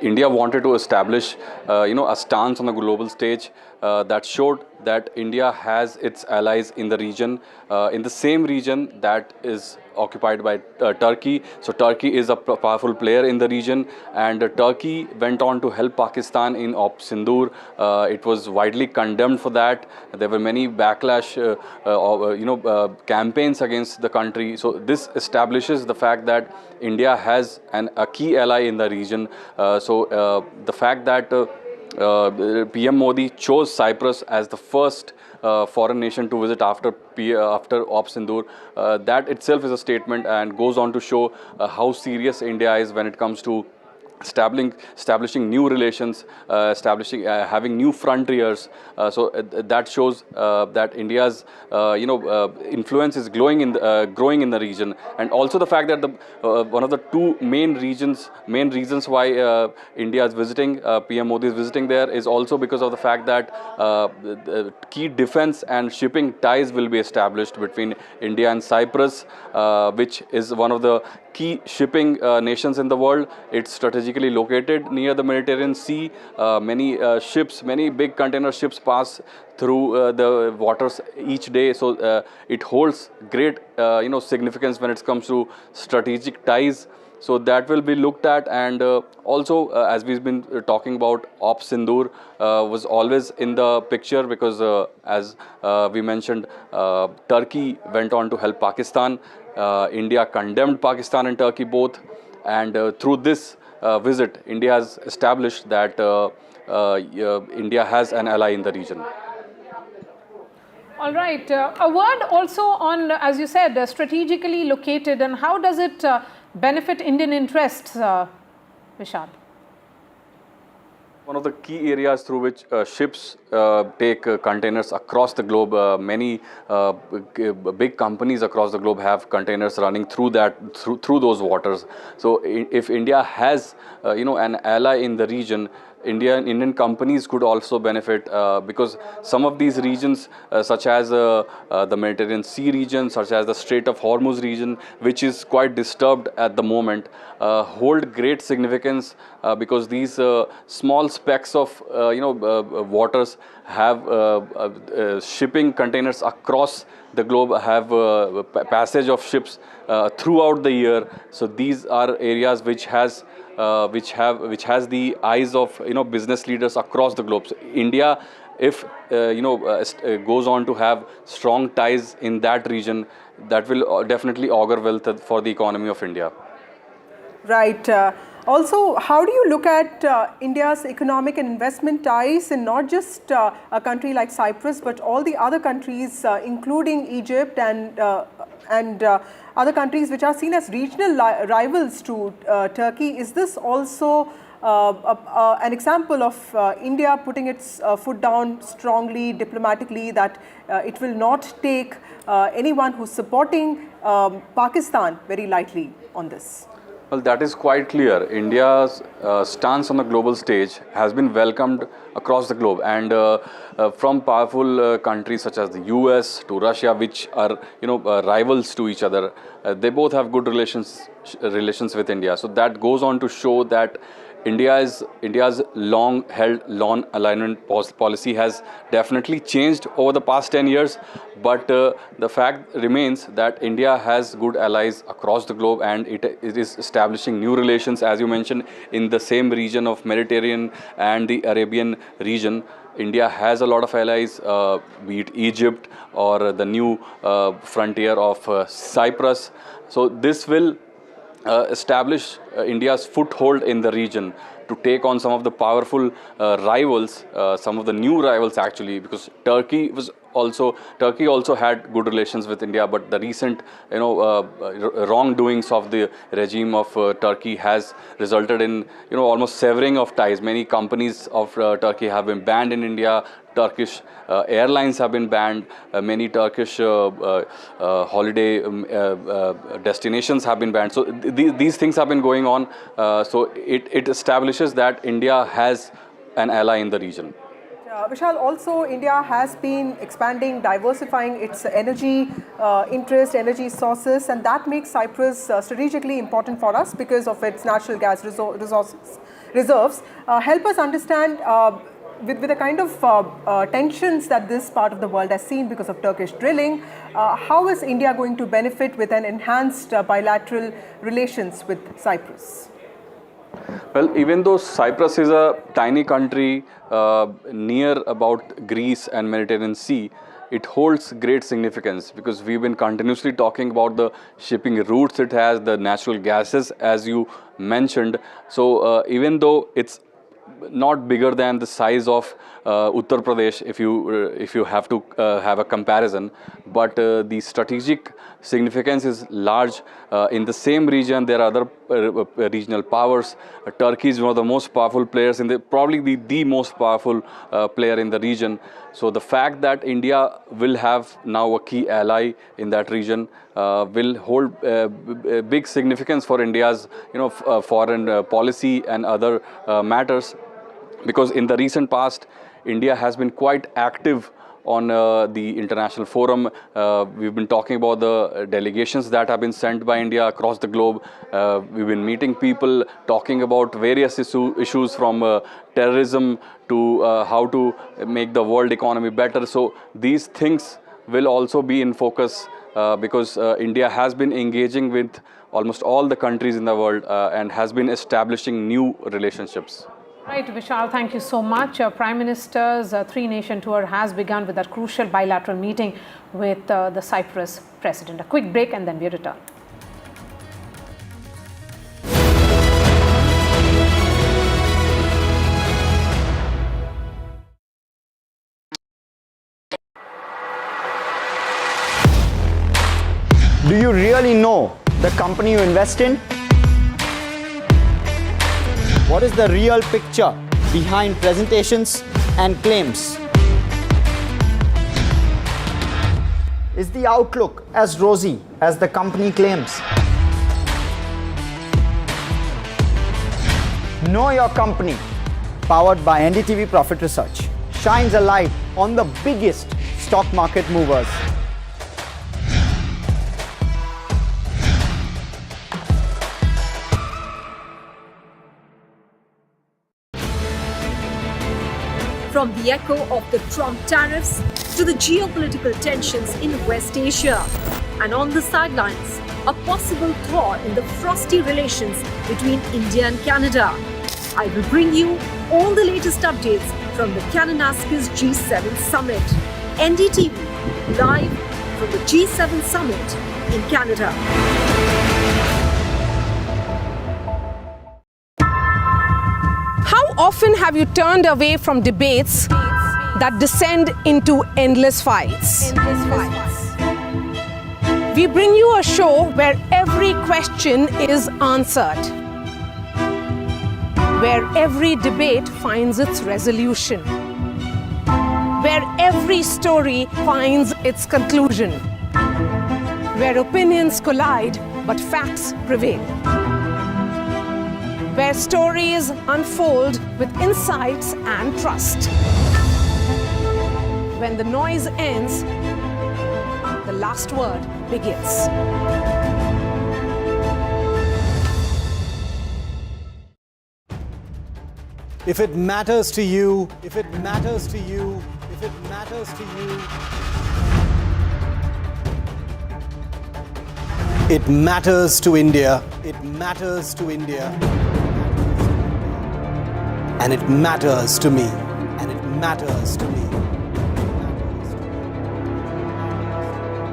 India wanted to establish, a stance on the global stage that showed that India has its allies in the region, in the same region that is occupied by Turkey. So Turkey is a powerful player in the region, and Turkey went on to help Pakistan in Op Sindoor. It was widely condemned for that. There were many backlash, campaigns against the country. So this establishes the fact that India has a key ally in the region. The fact that PM Modi chose Cyprus as the first foreign nation to visit after Op Sindoor, that itself is a statement and goes on to show how serious India is when it comes to establishing new relations, having new frontiers. That shows that India's influence is growing in the region, and also the fact that one of the two main reasons why India is visiting, PM Modi is visiting there, is also because of the fact that the key defense and shipping ties will be established between India and Cyprus, which is one of the key shipping nations in the world. It's strategically located near the Mediterranean Sea. Many big container ships pass through the waters each day. So it holds great significance when it comes to strategic ties. So that will be looked at, and also as we've been talking about, Op Sindoor was always in the picture because as we mentioned, Turkey went on to help Pakistan. India condemned Pakistan and Turkey both, and through this visit, India has established that India has an ally in the region. All right. A word also on, as you said, strategically located, and how does it benefit Indian interests, Vishal? One of the key areas through which ships take containers across the globe. Many big companies across the globe have containers running through through those waters. So if India has an ally in the region, Indian companies could also benefit because some of these regions, such as the Mediterranean Sea region, such as the Strait of Hormuz region, which is quite disturbed at the moment, hold great significance because these small specks of waters have shipping containers across the globe, have passage of ships throughout the year. So these are areas which has the eyes of business leaders across the globe. So India, if goes on to have strong ties in that region, that will definitely augur wealth for the economy of India. Right. Also, how do you look at India's economic and investment ties in not just a country like Cyprus, but all the other countries, including Egypt and other countries which are seen as regional rivals to Turkey? Is this also an example of India putting its foot down strongly, diplomatically, that it will not take anyone who's supporting Pakistan very lightly on this? Well, that is quite clear. India's stance on the global stage has been welcomed across the globe, and from powerful countries such as the US to Russia, which are rivals to each other, they both have good relations with India. So that goes on to show that India's long-held non-alignment policy has definitely changed over the past 10 years, but the fact remains that India has good allies across the globe, and it is establishing new relations, as you mentioned, in the same region of Mediterranean and the Arabian region. India has a lot of allies, be it Egypt or the new frontier of Cyprus. So this will establish India's foothold in the region to take on some of the powerful rivals, some of the new rivals actually, because Turkey also had good relations with India, but the recent wrongdoings of the regime of Turkey has resulted in almost severing of ties. Many companies of Turkey have been banned in India. Turkish airlines have been banned, many Turkish holiday destinations have been banned. So these things have been going on. So it establishes that India has an ally in the region. Vishal, also India has been expanding, diversifying its energy interest, energy sources, and that makes Cyprus strategically important for us because of its natural gas reserves. Help us understand with the kind of tensions that this part of the world has seen because of Turkish drilling, how is India going to benefit with an enhanced bilateral relations with Cyprus? Well, even though Cyprus is a tiny country near about Greece and Mediterranean Sea, it holds great significance because we've been continuously talking about the shipping routes it has, the natural gases as you mentioned. So even though it's not bigger than the size of Uttar Pradesh if you have to have a comparison, but the strategic significance is large. In the same region there are other regional powers. Turkey is one of the most powerful players probably the most powerful player in the region. So the fact that India will have now a key ally in that region will hold big significance for India's foreign policy and other matters, because in the recent past India has been quite active on the international forum. We've been talking about the delegations that have been sent by India across the globe. We've been meeting people, talking about various issues from terrorism to how to make the world economy better. So these things will also be in focus because India has been engaging with almost all the countries in the world and has been establishing new relationships. Right, Vishal, thank you so much. Prime Minister's three-nation tour has begun with that crucial bilateral meeting with the Cyprus president. A quick break and then we return. Do you really know the company you invest in? What is the real picture behind presentations and claims? Is the outlook as rosy as the company claims? Know Your Company, powered by NDTV Profit Research, shines a light on the biggest stock market movers. From the echo of the Trump tariffs to the geopolitical tensions in West Asia. And on the sidelines, a possible thaw in the frosty relations between India and Canada. I will bring you all the latest updates from the Kananaskis G7 Summit. NDTV, live from the G7 Summit in Canada. How often have you turned away from debates that descend into endless fights? We bring you a show where every question is answered, where every debate finds its resolution, where every story finds its conclusion, where opinions collide but facts prevail, where stories unfold with insights and trust. When the noise ends, the last word begins. If it matters to you, if it matters to you, if it matters to you, it matters to India. It matters to India. And it matters to me. And it matters to me.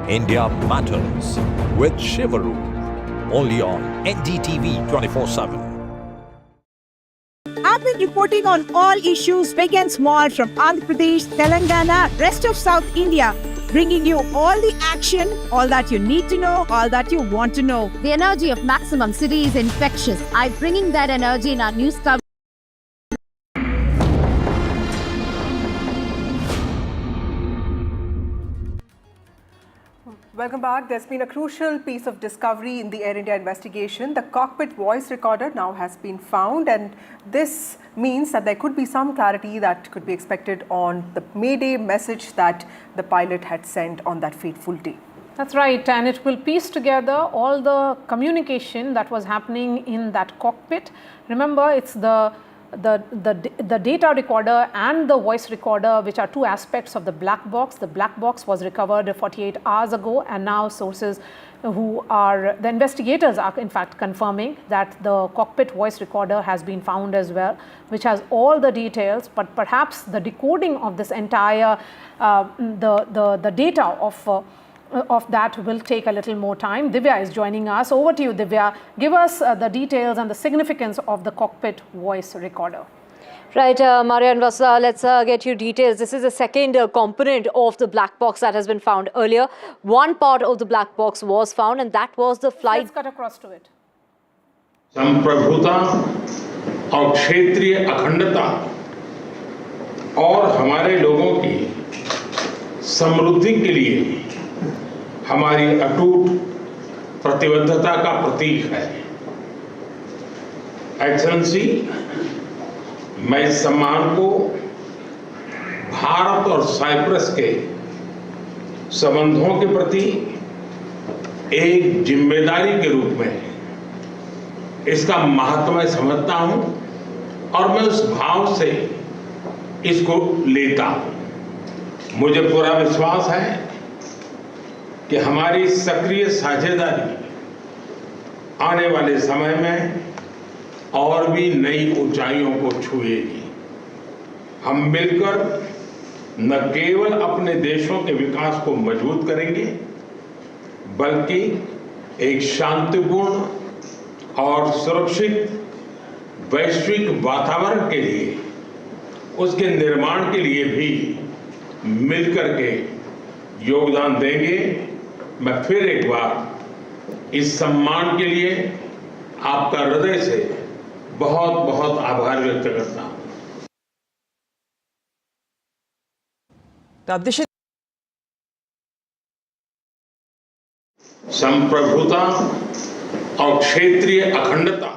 India Matters with Shivaru. Only on NDTV 24/7. I've been reporting on all issues big and small from Andhra Pradesh, Telangana, rest of South India, bringing you all the action, all that you need to know, all that you want to know. The energy of Maximum City is infectious. I'm bringing that energy in our news coverage. Welcome back. There's been a crucial piece of discovery in the Air India investigation. The cockpit voice recorder now has been found, and this means that there could be some clarity that could be expected on the Mayday message that the pilot had sent on that fateful day. That's right, and it will piece together all the communication that was happening in that cockpit. Remember, it's the data recorder and the voice recorder, which are two aspects of the black box. The black box was recovered 48 hours ago, and now sources the investigators are in fact confirming that the cockpit voice recorder has been found as well, which has all the details, but perhaps the decoding of this entire the data of that will take a little more time. Divya is joining us. Over to you, Divya. Give us the details and the significance of the cockpit voice recorder. Right, Maria and Vasa, let's get you details. This is the second component of the black box that has been found earlier. One part of the black box was found, and that was the flight. Let's cut across to it. संप्रभुता और क्षेत्रीय अखंडता और हमारे लोगों की समृद्धि के लिए हमारी अटूट प्रतिबद्धता का प्रतीक है। एक्सेलेंसी, मैं इस सम्मान को भारत और साइप्रस के संबंधों के प्रति एक जिम्मेदारी के रूप में इसका महत्व समझता हूं और मैं उस भाव से इसको लेता हूं। मुझे पूरा विश्वास है कि हमारी सक्रिय साझेदारी आने वाले समय में और भी नई ऊंचाइयों को छुएगी। हम मिलकर न केवल अपने देशों के विकास को मजबूत करेंगे, बल्कि एक शांतिपूर्ण और सुरक्षित वैश्विक वातावरण के लिए, उसके निर्माण के लिए भी मिलकर के योगदान देंगे। मैं फिर एक बार इस सम्मान के लिए आपका हृदय से बहुत बहुत आभार व्यक्त करता हूं। संप्रभुता और क्षेत्रीय अखंडता.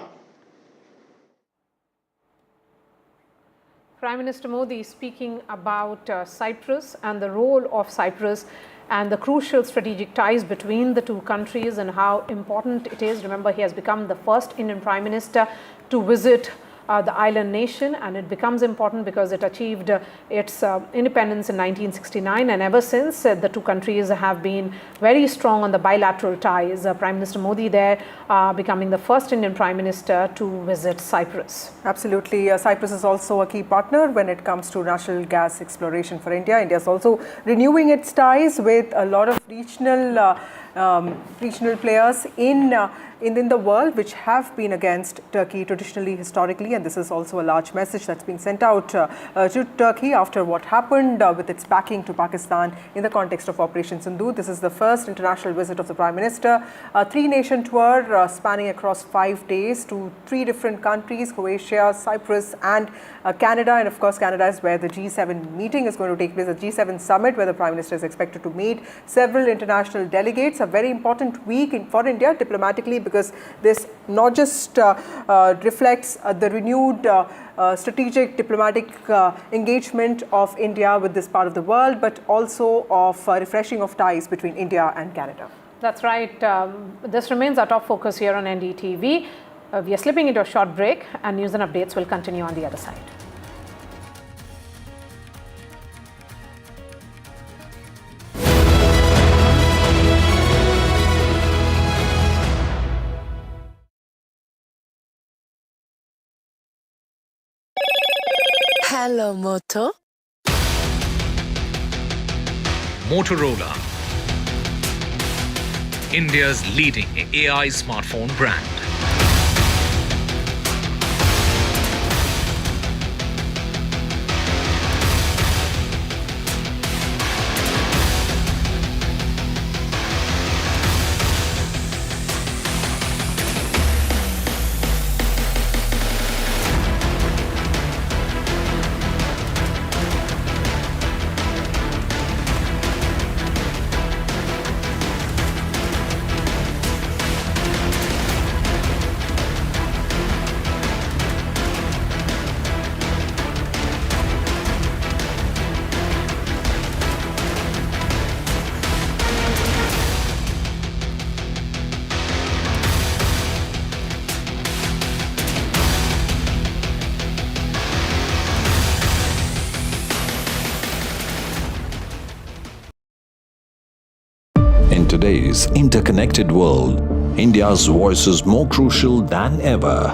Prime Minister Modi speaking about Cyprus and the role of Cyprus and the crucial strategic ties between the two countries and how important it is. Remember, he has become the first Indian Prime Minister to visit the island nation, and it becomes important because it achieved its independence in 1969, and ever since the two countries have been very strong on the bilateral ties. Prime Minister Modi there becoming the first Indian Prime Minister to visit Cyprus. Absolutely. Cyprus is also a key partner when it comes to natural gas exploration for India. India is also renewing its ties with a lot of regional players in the world which have been against Turkey traditionally, historically, and this is also a large message that's been sent out to Turkey after what happened with its backing to Pakistan in the context of Operation Sindoor. This is the first international visit of the Prime Minister, a three-nation tour spanning across 5 days to 3 different countries: Croatia, Cyprus and Canada. And of course, Canada is where the G7 meeting is going to take place, a G7 summit where the Prime Minister is expected to meet several international delegates. A very important week for India diplomatically, because this not just reflects the renewed strategic diplomatic engagement of India with this part of the world, but also of refreshing of ties between India and Canada. That's right. This remains our top focus here on NDTV. We are slipping into a short break, and news and updates will continue on the other side. Hello, Moto. Motorola, India's leading AI smartphone brand. today's interconnected world, India's voice is more crucial than ever.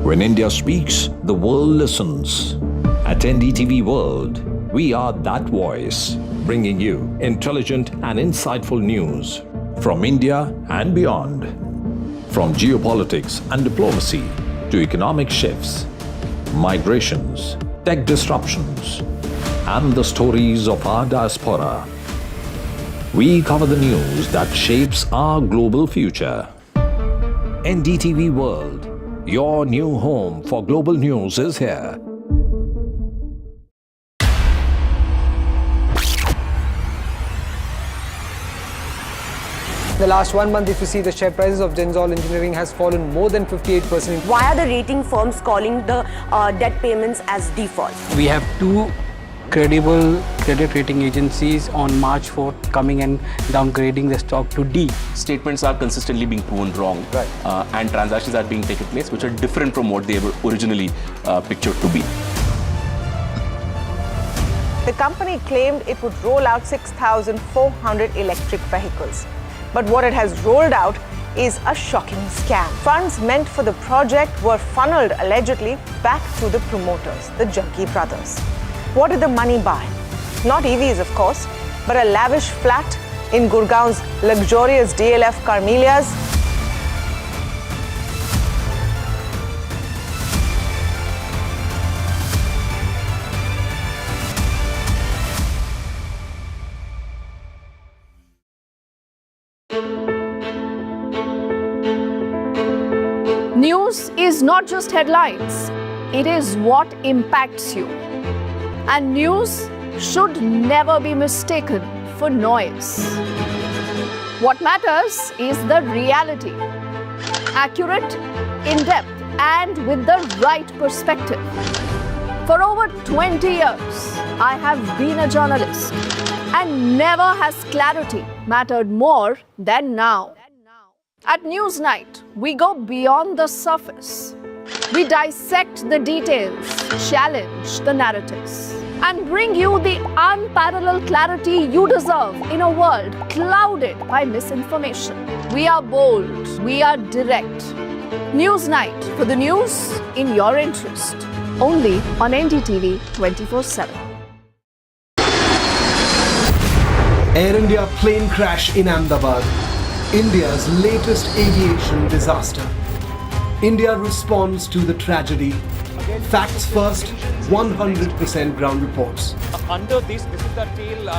When India speaks, the world listens. At NDTV World, we are that voice, bringing you intelligent and insightful news from India and beyond. From geopolitics and diplomacy to economic shifts, migrations, tech disruptions, and the stories of our diaspora. We cover the news that shapes our global future. NDTV World, your new home for global news, is here. The last 1 month, if you see, the share prices of Denzol Engineering has fallen more than 58%. Why are the rating firms calling the debt payments as default? We have two credible credit rating agencies on March 4th coming and downgrading the stock to D. Statements are consistently being proven wrong, right, and transactions are being taken place which are different from what they were originally pictured to be. The company claimed it would roll out 6,400 electric vehicles. But what it has rolled out is a shocking scam. Funds meant for the project were funneled allegedly back to the promoters, the Junkie brothers. What did the money buy? Not EVs, of course, but a lavish flat in Gurgaon's luxurious DLF Carmelias. News is not just headlines, it is what impacts you. And news should never be mistaken for noise. What matters is the reality. Accurate, in-depth, and with the right perspective. For over 20 years, I have been a journalist, and never has clarity mattered more than now. At Newsnight, we go beyond the surface. We dissect the details, challenge the narratives, and bring you the unparalleled clarity you deserve in a world clouded by misinformation. We are bold, we are direct. Newsnight, for the news in your interest. Only on NDTV 24/7. Air India plane crash in Ahmedabad. India's latest aviation disaster. India responds to the tragedy. Facts first, 100% ground reports. Under this is the tail,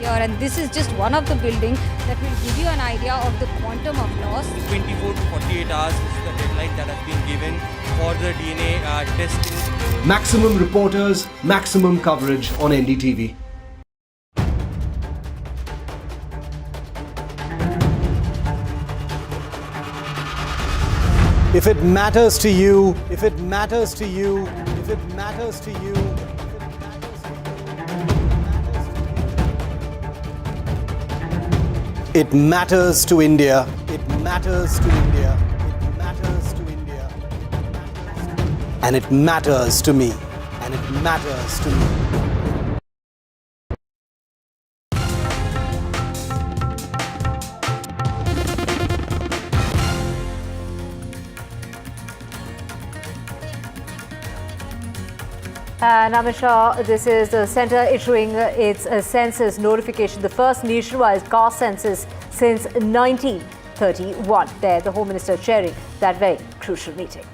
Here, and this is just one of the buildings that will give you an idea of the quantum of loss. 24 to 48 hours is the deadline that has been given for the DNA testing. Maximum reporters, maximum coverage on NDTV. If it matters to you, if it matters to you, if it matters to you, it matters to India, it matters to India, it matters to India, and it matters to me, and it matters to me. And Amit Shah, this is the centre issuing its census notification, the first nationwide caste census since 1931. There, the Home Minister chairing that very crucial meeting.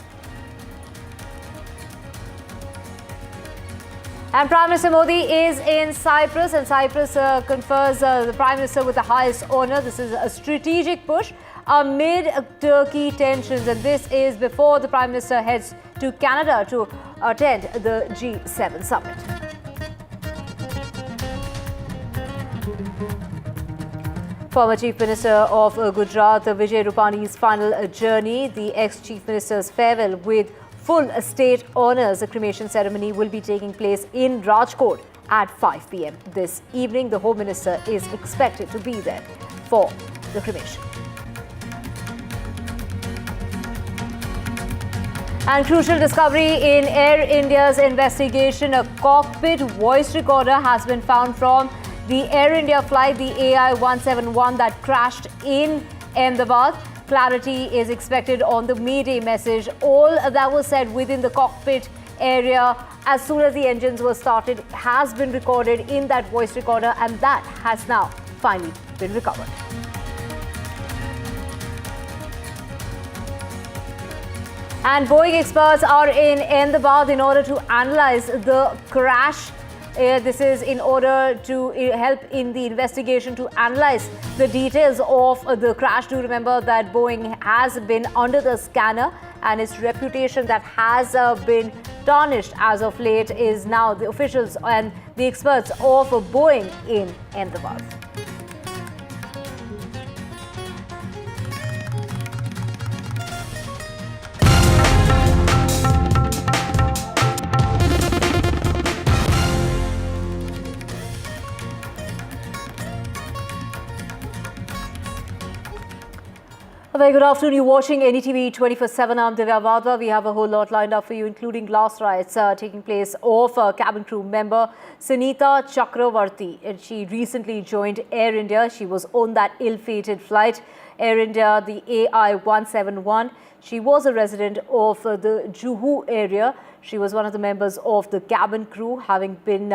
And Prime Minister Modi is in Cyprus, and Cyprus confers the Prime Minister with the highest honour. This is a strategic push amid Turkey tensions, and this is before the Prime Minister heads to Canada to attend the G7 summit. Former Chief Minister of Gujarat, Vijay Rupani's final journey, the ex-Chief Minister's farewell with full state honours. The cremation ceremony will be taking place in Rajkot at 5 p.m. this evening. The Home Minister is expected to be there for the cremation. And crucial discovery in Air India's investigation, a cockpit voice recorder has been found from the Air India flight, the AI-171 that crashed in Ahmedabad. Clarity is expected on the Mayday message. All that was said within the cockpit area as soon as the engines were started has been recorded in that voice recorder, and that has now finally been recovered. And Boeing experts are in Ahmedabad in order to analyze the crash. This is in order to help in the investigation to analyze the details of the crash. Do remember that Boeing has been under the scanner, and its reputation that has been tarnished as of late is now the officials and the experts of Boeing in Ahmedabad. A very good afternoon. You're watching NDTV 24/7. I'm Divya Vadva. We have a whole lot lined up for you, including last riots taking place of cabin crew member Sunita Chakravarti. And she recently joined Air India. She was on that ill-fated flight, Air India, the AI-171. She was a resident of the Juhu area. She was one of the members of the cabin crew, having been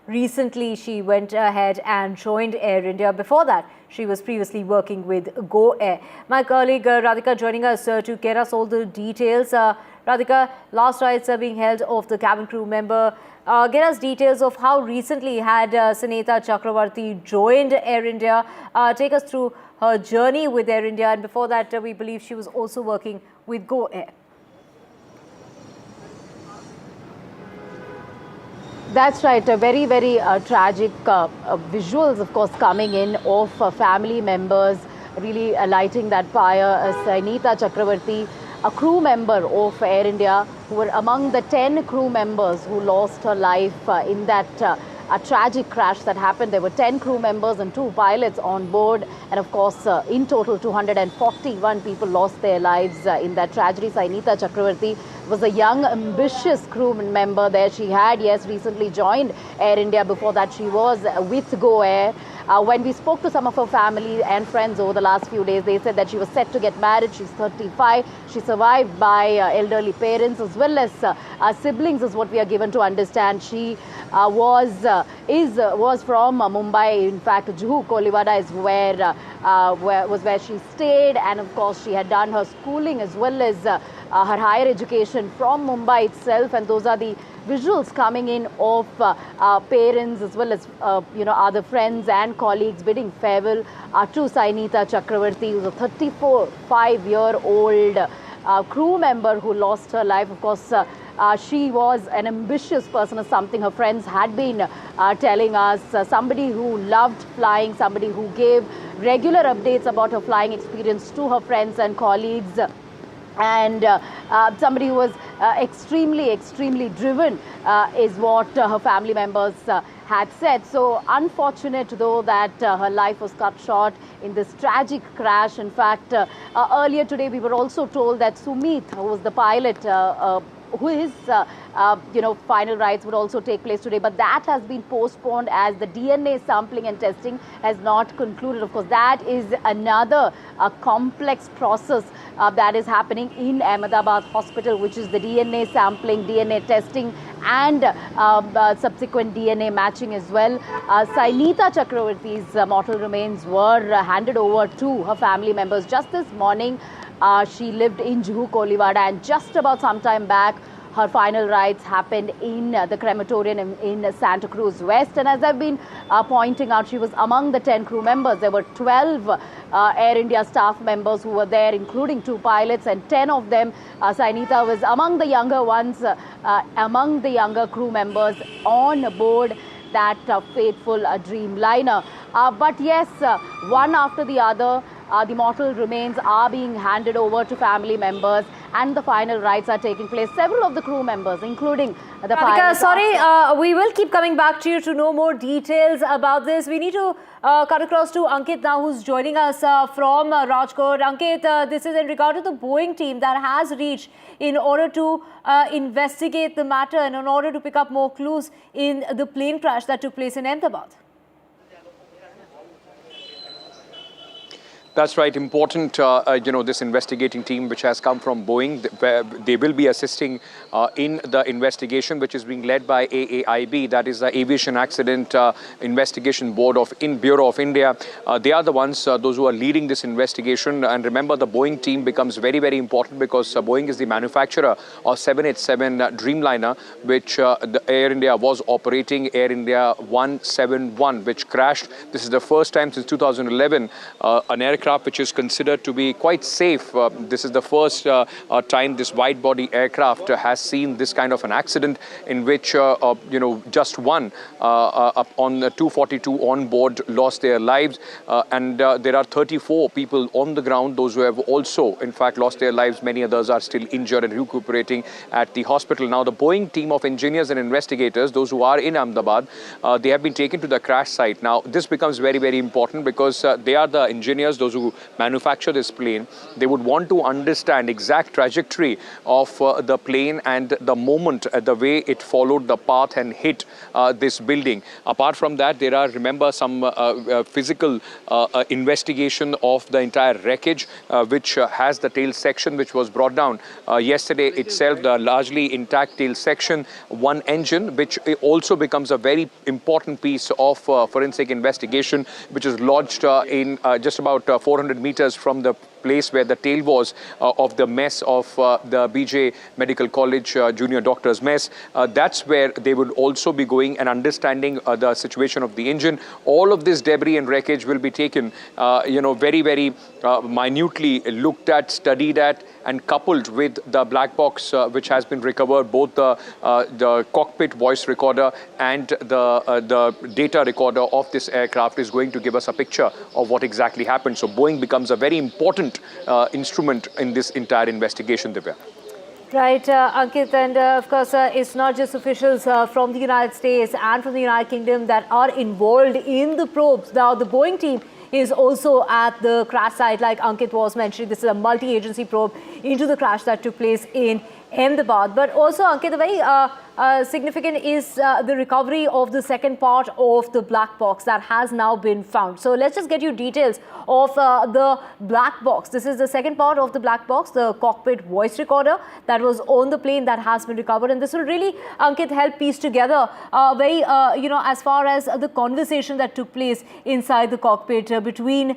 recently she went ahead and joined Air India. Before that, she was previously working with Go Air. My colleague Radhika joining us to get us all the details. Radhika, last rights are being held of the cabin crew member. Get us details of how recently had Sunita Chakravarti joined Air India. Take us through her journey with Air India, and before that, we believe she was also working with Go Air. That's right. A very, very tragic visuals, of course, coming in of family members really lighting that fire. Sunita Chakravarti, a crew member of Air India, who were among the 10 crew members who lost her life in that a tragic crash that happened. There were 10 crew members and 2 pilots on board. And of course, in total, 241 people lost their lives in that tragedy. Sunita Chakravarti was a young, ambitious crew member there. She had, yes, recently joined Air India. Before that, she was with Go Air. When we spoke to some of her family and friends over the last few days, they said that she was set to get married. She's 35. She's survived by elderly parents as well as siblings, is what we are given to understand. She was from Mumbai. In fact, Juhu Kolivada is where she stayed, and of course she had done her schooling as well as her higher education from Mumbai itself. And those are the visuals coming in of parents as well as other friends and colleagues bidding farewell to Sunita Chakravarti, who's a 35-year-old crew member who lost her life. Of course, she was an ambitious person, is something her friends had been telling us. Somebody who loved flying, somebody who gave regular updates about her flying experience to her friends and colleagues. And somebody who was extremely driven is what her family members had said. So unfortunate though that her life was cut short in this tragic crash. In fact, earlier today we were also told that Sumit, who was the pilot, his final rites would also take place today, but that has been postponed as the DNA sampling and testing has not concluded. Of course, that is another complex process that is happening in Ahmedabad Hospital, which is the DNA sampling, DNA testing and subsequent DNA matching as well. Sunita Chakravarti's mortal remains were handed over to her family members just this morning. She lived in Juhu Kolivada, and just about some time back, her final rites happened in the crematorium in Santa Cruz West. And as I've been pointing out, she was among the 10 crew members. There were 12 Air India staff members who were there, including 2 pilots, and 10 of them, Sunita was among the younger ones, among the younger crew members on board that fateful Dreamliner. But yes, one after the other, the mortal remains are being handed over to family members, and the final rites are taking place. Several of the crew members, including the pilots. Sorry, we will keep coming back to you to know more details about this. We need to cut across to Ankit now, who's joining us from Rajkot. Ankit, this is in regard to the Boeing team that has reached in order to investigate the matter and in order to pick up more clues in the plane crash that took place in Ahmedabad. That's right. Important, this investigating team which has come from Boeing, they will be assisting in the investigation which is being led by AAIB, that is the Aviation Accident Investigation Board of Bureau of India. They are the ones, those who are leading this investigation. And remember, the Boeing team becomes very, very important because Boeing is the manufacturer of 787 Dreamliner, which the Air India was operating, Air India 171, which crashed. This is the first time since 2011 an aircraft which is considered to be quite safe. This is the first time this wide-body aircraft has seen this kind of an accident in which, just one on 242 on board lost their lives. And there are 34 people on the ground, those who have also, in fact, lost their lives. Many others are still injured and recuperating at the hospital. Now, the Boeing team of engineers and investigators, those who are in Ahmedabad, they have been taken to the crash site. Now, this becomes very, very important because they are the engineers, those who manufacture this plane. They would want to understand exact trajectory of the plane and the moment, the way it followed the path and hit this building. Apart from that, there are, remember, some physical investigation of the entire wreckage, which has the tail section which was brought down yesterday itself, the largely intact tail section, one engine, which also becomes a very important piece of forensic investigation, which is lodged in just about 400 meters from the place where the tail was of the mess of the BJ Medical College junior doctors mess. That's where they would also be going and understanding the situation of the engine. All of this debris and wreckage will be taken, very, very minutely looked at, studied at, and coupled with the black box which has been recovered, both the cockpit voice recorder and the data recorder of this aircraft is going to give us a picture of what exactly happened. So Boeing becomes a very important instrument in this entire investigation, Divya. Right, Ankit, and of course, it's not just officials from the United States and from the United Kingdom that are involved in the probes. Now, the Boeing team is also at the crash site, like Ankit was mentioning. This is a multi-agency probe into the crash that took place in Ahmedabad. But also, Ankit, the very significant is the recovery of the second part of the black box that has now been found. So let's just get you details of the black box. This is the second part of the black box, the cockpit voice recorder that was on the plane that has been recovered. And this will really, Ankit, help piece together as far as the conversation that took place inside the cockpit between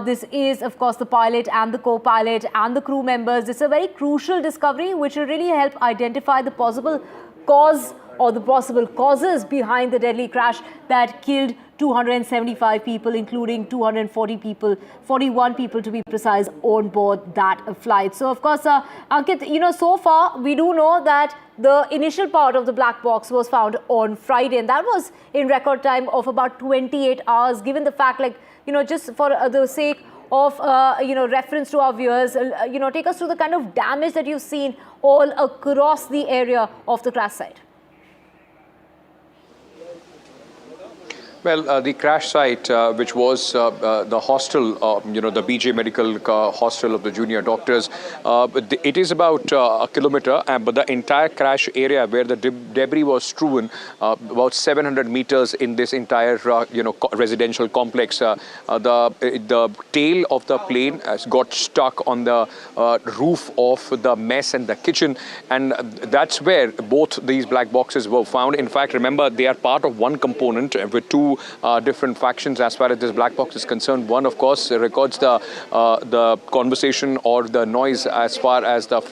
this is, of course, the pilot and the co-pilot and the crew members. This is a very crucial discovery which will really help identify the possible cause or the possible causes behind the deadly crash that killed 275 people, including 41 people to be precise, on board that flight. So, of course, Ankit, so far we do know that the initial part of the black box was found on Friday, and that was in record time of about 28 hours, given the fact, just for the sake of, reference to our viewers, take us through the kind of damage that you've seen all across the area of the crash site. Well, the crash site, which was the hostel, the BJ Medical Hostel of the junior doctors, it is about a kilometer, but the entire crash area where the debris was strewn, about 700 meters in this entire, residential complex. The tail of the plane has got stuck on the roof of the mess and the kitchen, and that's where both these black boxes were found. In fact, remember, they are part of one component with two different factions as far as this black box is concerned. One, of course, records the conversation or the noise as far as the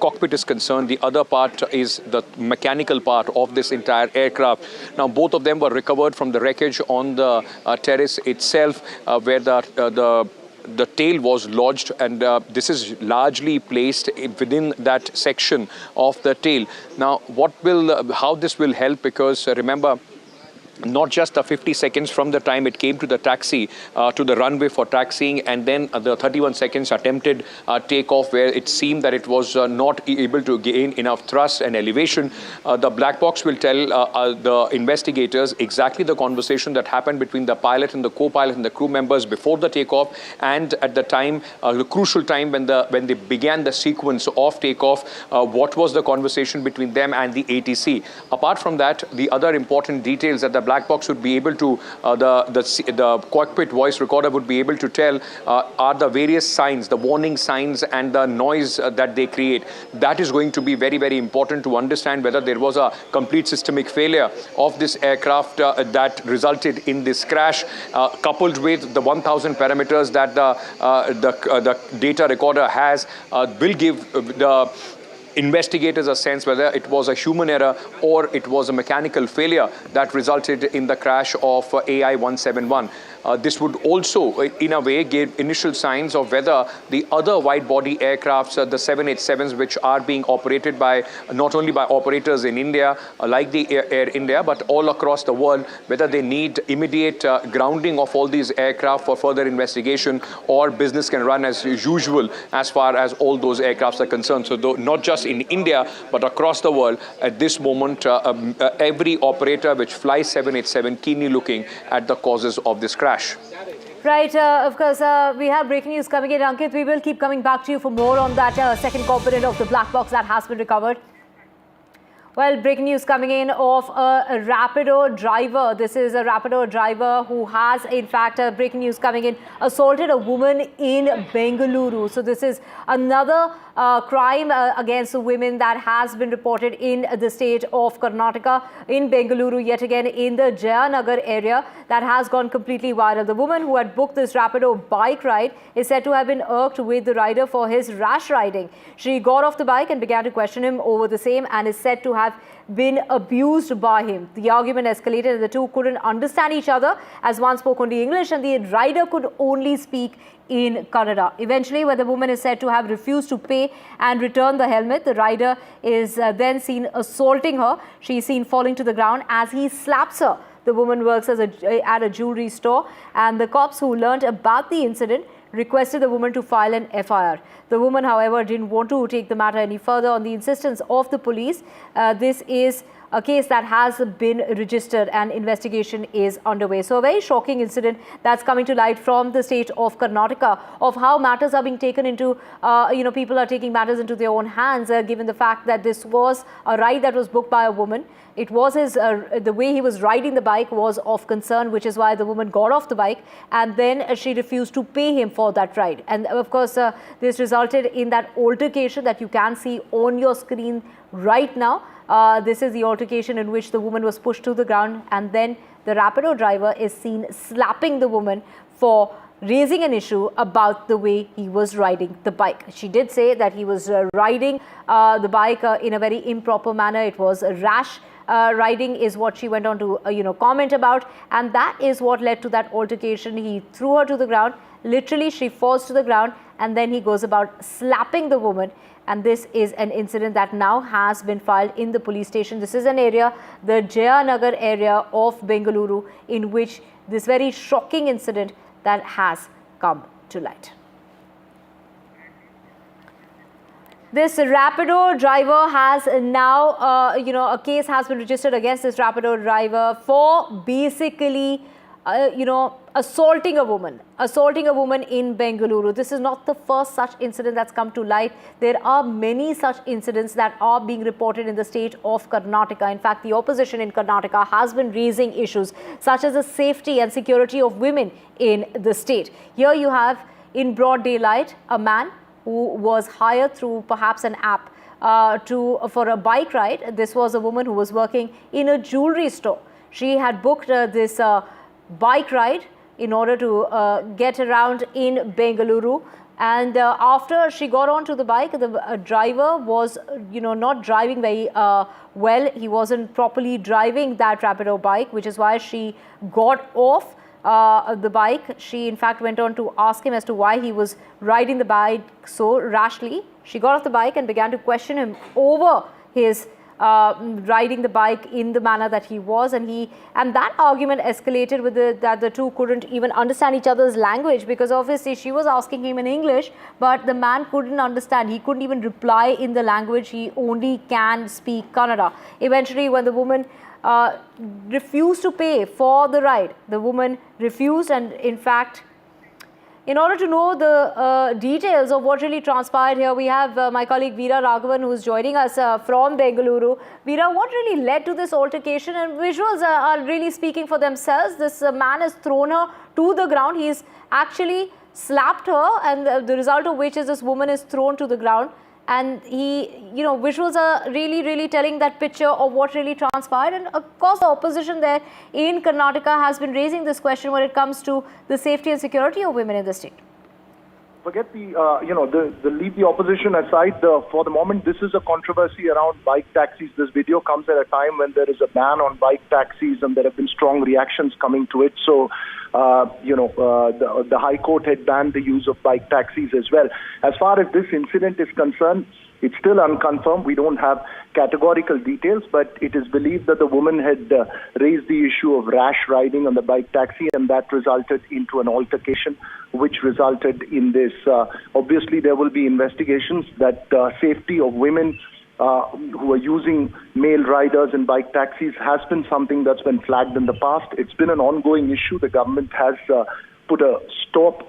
cockpit is concerned. The other part is the mechanical part of this entire aircraft. Now, both of them were recovered from the wreckage on the terrace itself, where the tail was lodged, and this is largely placed within that section of the tail. Now, how this will help, because remember, not just the 50 seconds from the time it came to the taxi, to the runway for taxiing, and then the 31 seconds attempted takeoff where it seemed that it was not able to gain enough thrust and elevation. The black box will tell the investigators exactly the conversation that happened between the pilot and the co-pilot and the crew members before the takeoff, and at the time, the crucial time when they began the sequence of takeoff, what was the conversation between them and the ATC. Apart from that, the other important details that the black box would be able to, the cockpit voice recorder would be able to tell are the various signs, the warning signs and the noise that they create. That is going to be very, very important to understand whether there was a complete systemic failure of this aircraft that resulted in this crash, coupled with the 1,000 parameters that the data recorder has, will give the investigators a sense whether it was a human error or it was a mechanical failure that resulted in the crash of AI-171. This would also, in a way, give initial signs of whether the other wide-body aircrafts, the 787s, which are being operated by not only by operators in India, like the Air India, but all across the world, whether they need immediate grounding of all these aircraft for further investigation, or business can run as usual as far as all those aircrafts are concerned. So, though not just in India, but across the world, at this moment, every operator which flies 787 keenly looking at the causes of this crash. Right, of course, we have breaking news coming in. Ankit, we will keep coming back to you for more on that second component of the black box that has been recovered. Well, breaking news coming in of a Rapido driver. This is a Rapido driver who has, in fact, breaking news coming in, assaulted a woman in Bengaluru. So this is another crime against women that has been reported in the state of Karnataka, in Bengaluru, yet again in the Jayanagar area, that has gone completely viral. The woman who had booked this Rapido bike ride is said to have been irked with the rider for his rash riding. She got off the bike and began to question him over the same, and is said to have been abused by him. The argument escalated and the two couldn't understand each other, as one spoke only English and the rider could only speak in Kannada. Eventually, when the woman is said to have refused to pay and return the helmet, the rider is then seen assaulting her. She is seen falling to the ground as he slaps her. The woman works at a jewelry store, and the cops who learnt about the incident requested the woman to file an FIR. The woman, however, didn't want to take the matter any further on the insistence of the police. This is a case that has been registered and investigation is underway. So a very shocking incident that's coming to light from the state of Karnataka, of how matters are being taken into, people are taking matters into their own hands, given the fact that this was a ride that was booked by a woman. It was his, the way he was riding the bike was of concern, which is why the woman got off the bike, and then she refused to pay him for that ride. And of course, this resulted in that altercation that you can see on your screen right now. This is the altercation in which the woman was pushed to the ground, and then the Rapido driver is seen slapping the woman for raising an issue about the way he was riding the bike. She did say that he was riding the bike in a very improper manner. It was a rash riding is what she went on to comment about, and that is what led to that altercation. He threw her to the ground. Literally, she falls to the ground, and then he goes about slapping the woman. And this is an incident that now has been filed in the police station. This is an area, the Jayanagar area of Bengaluru, in which this very shocking incident that has come to light. This Rapido driver has now, a case has been registered against this Rapido driver for basically, assaulting a woman in Bengaluru. This is not the first such incident that's come to light. There are many such incidents that are being reported in the state of Karnataka. In fact, the opposition in Karnataka has been raising issues such as the safety and security of women in the state. Here you have, in broad daylight, a man who was hired through perhaps an app for a bike ride. This was a woman who was working in a jewelry store. She had booked this bike ride in order to get around in Bengaluru, and after she got onto the bike, the driver was not driving very well. He wasn't properly driving that Rapido bike, which is why she got off the bike. She in fact went on to ask him as to why he was riding the bike so rashly. She got off the bike and began to question him over his riding the bike in the manner that he was, and that argument escalated with that the two couldn't even understand each other's language, because obviously she was asking him in English, but the man couldn't understand. He couldn't even reply in the language. He only can speak Kannada. Eventually, when the woman refused to pay for the ride, the woman refused, and in fact In order to know the details of what really transpired here, we have my colleague Veera Raghavan, who's joining us from Bengaluru. Veera, what really led to this altercation? And visuals are really speaking for themselves. This man has thrown her to the ground. He's actually slapped her, and the result of which is this woman is thrown to the ground. And visuals are really telling that picture of what really transpired. And of course, the opposition there in Karnataka has been raising this question when it comes to the safety and security of women in the state. Forget leave the opposition aside. For the moment, this is a controversy around bike taxis. This video comes at a time when there is a ban on bike taxis, and there have been strong reactions coming to it. So, the High Court had banned the use of bike taxis as well. As far as this incident is concerned, it's still unconfirmed. We don't have categorical details, but it is believed that the woman had raised the issue of rash riding on the bike taxi, and that resulted into an altercation, which resulted in this. Obviously, there will be investigations. That safety of women who are using male riders in bike taxis has been something that's been flagged in the past. It's been an ongoing issue. The government has put a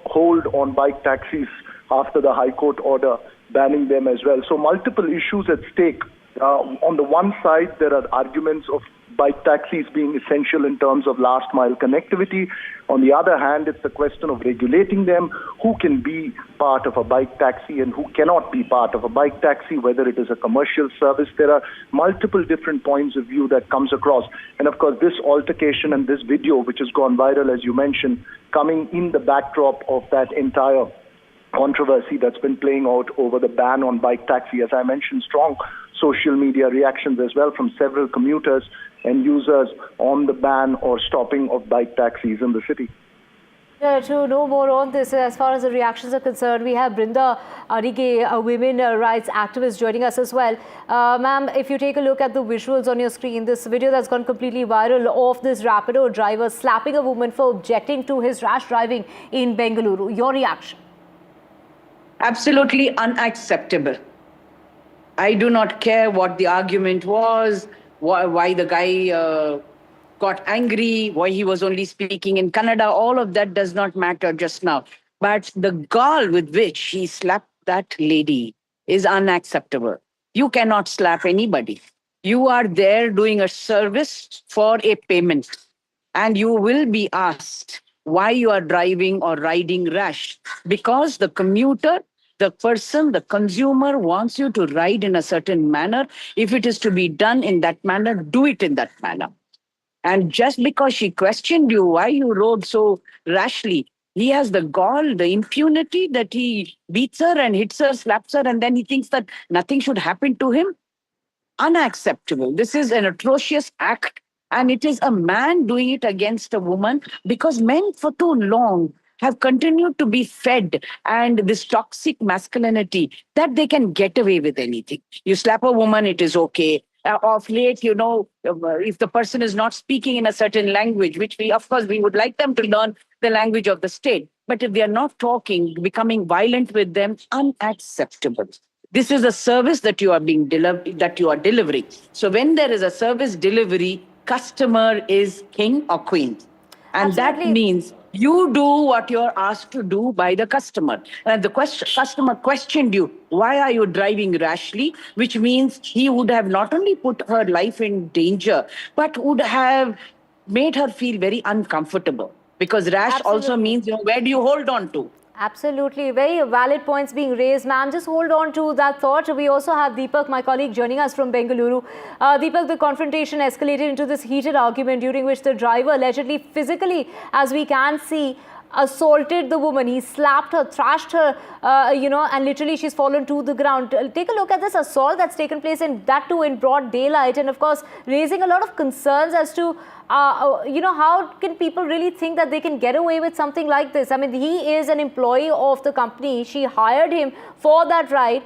hold on bike taxis after the High Court order banning them as well. So multiple issues at stake. On the one side, there are arguments of bike taxis being essential in terms of last mile connectivity. On the other hand, it's the question of regulating them, who can be part of a bike taxi and who cannot be part of a bike taxi, whether it is a commercial service. There are multiple different points of view that comes across. And of course, this altercation and this video, which has gone viral, as you mentioned, coming in the backdrop of that entire controversy that's been playing out over the ban on bike taxi. As I mentioned, strong social media reactions as well from several commuters and users on the ban or stopping of bike taxis in the city. To know more on this, as far as the reactions are concerned, we have Brinda Arige, a women rights activist, joining us as well. Ma'am, if you take a look at the visuals on your screen, this video that's gone completely viral of this Rapido driver slapping a woman for objecting to his rash driving in Bengaluru. Your reaction? Absolutely unacceptable. I do not care what the argument was, why the guy got angry, why he was only speaking in Kannada. All of that does not matter just now. But the gall with which he slapped that lady is unacceptable. You cannot slap anybody. You are there doing a service for a payment, and you will be asked why you are driving or riding rash, because the commuter, the person, the consumer wants you to ride in a certain manner. If it is to be done in that manner, do it in that manner. And just because she questioned you why you rode so rashly, he has the gall, the impunity that he beats her and hits her, slaps her, and then he thinks that nothing should happen to him. Unacceptable. This is an atrocious act, and it is a man doing it against a woman, because men for too long have continued to be fed and this toxic masculinity that they can get away with anything. You slap a woman, it is okay. Of late, if the person is not speaking in a certain language, which we would like them to learn the language of the state. But if they are not talking, becoming violent with them, unacceptable. This is a service that you are delivering. So when there is a service delivery, customer is king or queen. And Absolutely. That means you do what you're asked to do by the customer. And the customer questioned you, why are you driving rashly? Which means he would have not only put her life in danger, but would have made her feel very uncomfortable. Because rash also means, where do you hold on to? Absolutely. Very valid points being raised, ma'am. Just hold on to that thought. We also have Deepak, my colleague, joining us from Bengaluru. Deepak, the confrontation escalated into this heated argument during which the driver allegedly physically, as we can see, assaulted the woman. He slapped her, thrashed her, and literally she's fallen to the ground. Take a look at this assault that's taken place, and that too in broad daylight, and of course raising a lot of concerns as to how can people really think that they can get away with something like this? I mean, he is an employee of the company. She hired him for that ride.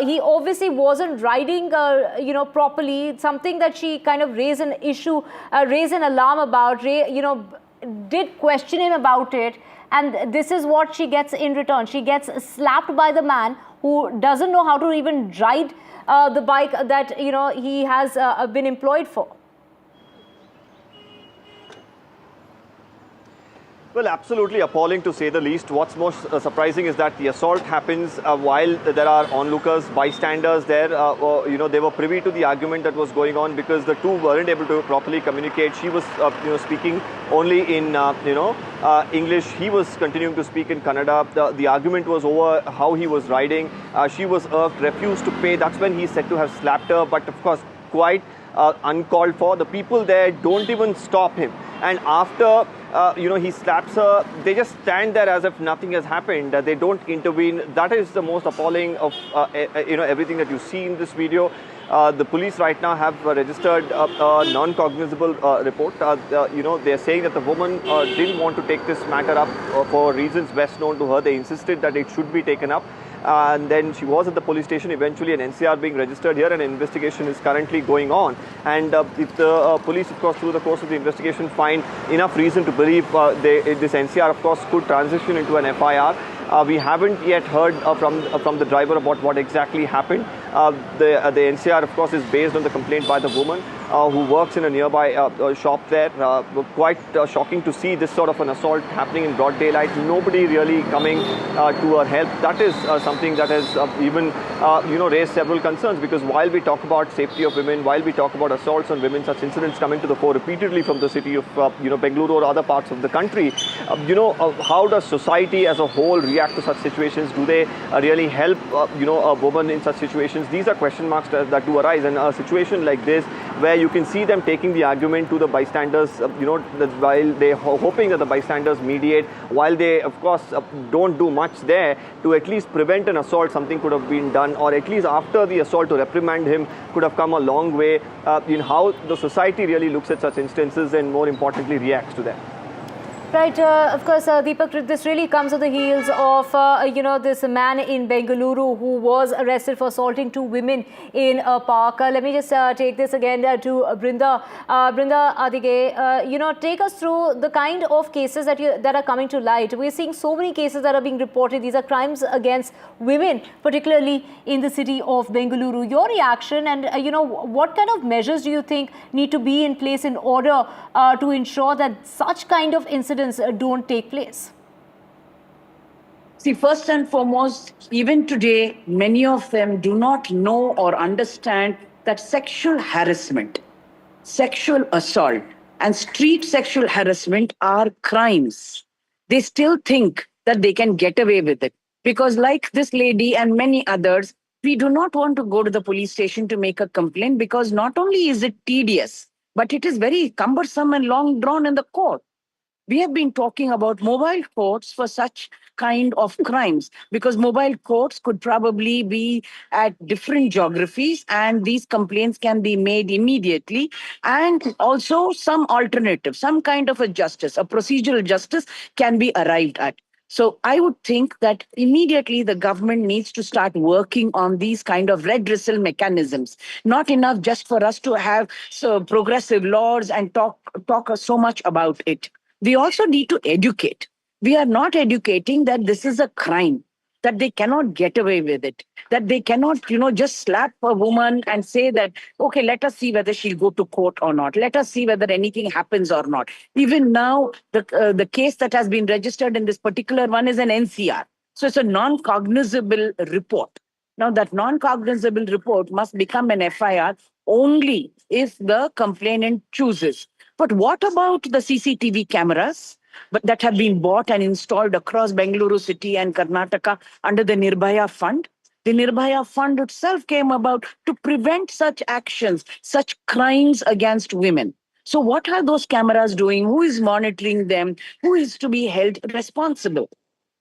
He obviously wasn't riding, properly. Something that she kind of raised an issue, raised an alarm about, did question him about it. And this is what she gets in return. She gets slapped by the man who doesn't know how to even ride the bike that, he has been employed for. Well, absolutely appalling to say the least. What's most surprising is that the assault happens while there are onlookers, bystanders there. They were privy to the argument that was going on because the two weren't able to properly communicate. She was, speaking only in, English. He was continuing to speak in Kannada. The argument was over how he was riding. She was irked, refused to pay. That's when he's said to have slapped her. But of course, quite uncalled for. The people there don't even stop him. And after, he slaps her, they just stand there as if nothing has happened. They don't intervene. That is the most appalling of, everything that you see in this video. The police right now have registered a non-cognizable report. They're saying that the woman didn't want to take this matter up for reasons best known to her. They insisted that it should be taken up. And then she was at the police station, eventually an NCR being registered here, and an investigation is currently going on. And if the police, of course, through the course of the investigation find enough reason to believe this NCR, of course, could transition into an FIR. We haven't yet heard from the driver about what exactly happened. The NCR, of course, is based on the complaint by the woman who works in a nearby shop there. Quite shocking to see this sort of an assault happening in broad daylight. Nobody really coming to her help. That is something that has even raised several concerns, because while we talk about safety of women, while we talk about assaults on women, such incidents coming to the fore repeatedly from the city of Bengaluru or other parts of the country. How does society as a whole react to such situations? Do they really help a woman in such situations? These are question marks that do arise, and a situation like this where you can see them taking the argument to the bystanders, while they're hoping that the bystanders mediate, while they, of course, don't do much there to at least prevent an assault. Something could have been done, or at least after the assault to reprimand him could have come a long way in how the society really looks at such instances and, more importantly, reacts to them. Right, of course, Deepak, this really comes on the heels of, this man in Bengaluru who was arrested for assaulting two women in a park. Let me just take this again to Brinda. Brinda Adige, take us through the kind of cases that are coming to light. We're seeing so many cases that are being reported. These are crimes against women, particularly in the city of Bengaluru. Your reaction and, what kind of measures do you think need to be in place in order to ensure that such kind of incidents don't take place? See, first and foremost, even today, many of them do not know or understand that sexual harassment, sexual assault, and street sexual harassment are crimes. They still think that they can get away with it. Because like this lady and many others, we do not want to go to the police station to make a complaint, because not only is it tedious, but it is very cumbersome and long drawn in the court. We have been talking about mobile courts for such kind of crimes, because mobile courts could probably be at different geographies and these complaints can be made immediately, and also some alternative, some kind of a justice, a procedural justice can be arrived at. So I would think that immediately the government needs to start working on these kind of redressal mechanisms. Not enough just for us to have progressive laws and talk so much about it. We also need to educate. We are not educating that this is a crime, that they cannot get away with it, that they cannot, just slap a woman and say that, okay, let us see whether she'll go to court or not. Let us see whether anything happens or not. Even now, the case that has been registered in this particular one is an NCR. So it's a non-cognizable report. Now, that non-cognizable report must become an FIR only if the complainant chooses. But what about the CCTV cameras that have been bought and installed across Bengaluru city and Karnataka under the Nirbhaya Fund? The Nirbhaya Fund itself came about to prevent such actions, such crimes against women. So what are those cameras doing? Who is monitoring them? Who is to be held responsible?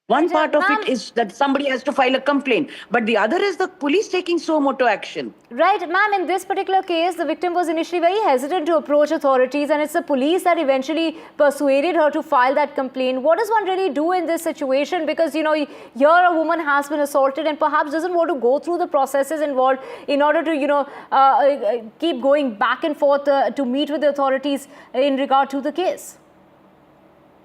One part of it is that somebody has to file a complaint, but the other is the police taking suo moto action. Right, ma'am, in this particular case, the victim was initially very hesitant to approach authorities, and it's the police that eventually persuaded her to file that complaint. What does one really do in this situation? Because, here a woman has been assaulted and perhaps doesn't want to go through the processes involved in order to, keep going back and forth to meet with the authorities in regard to the case.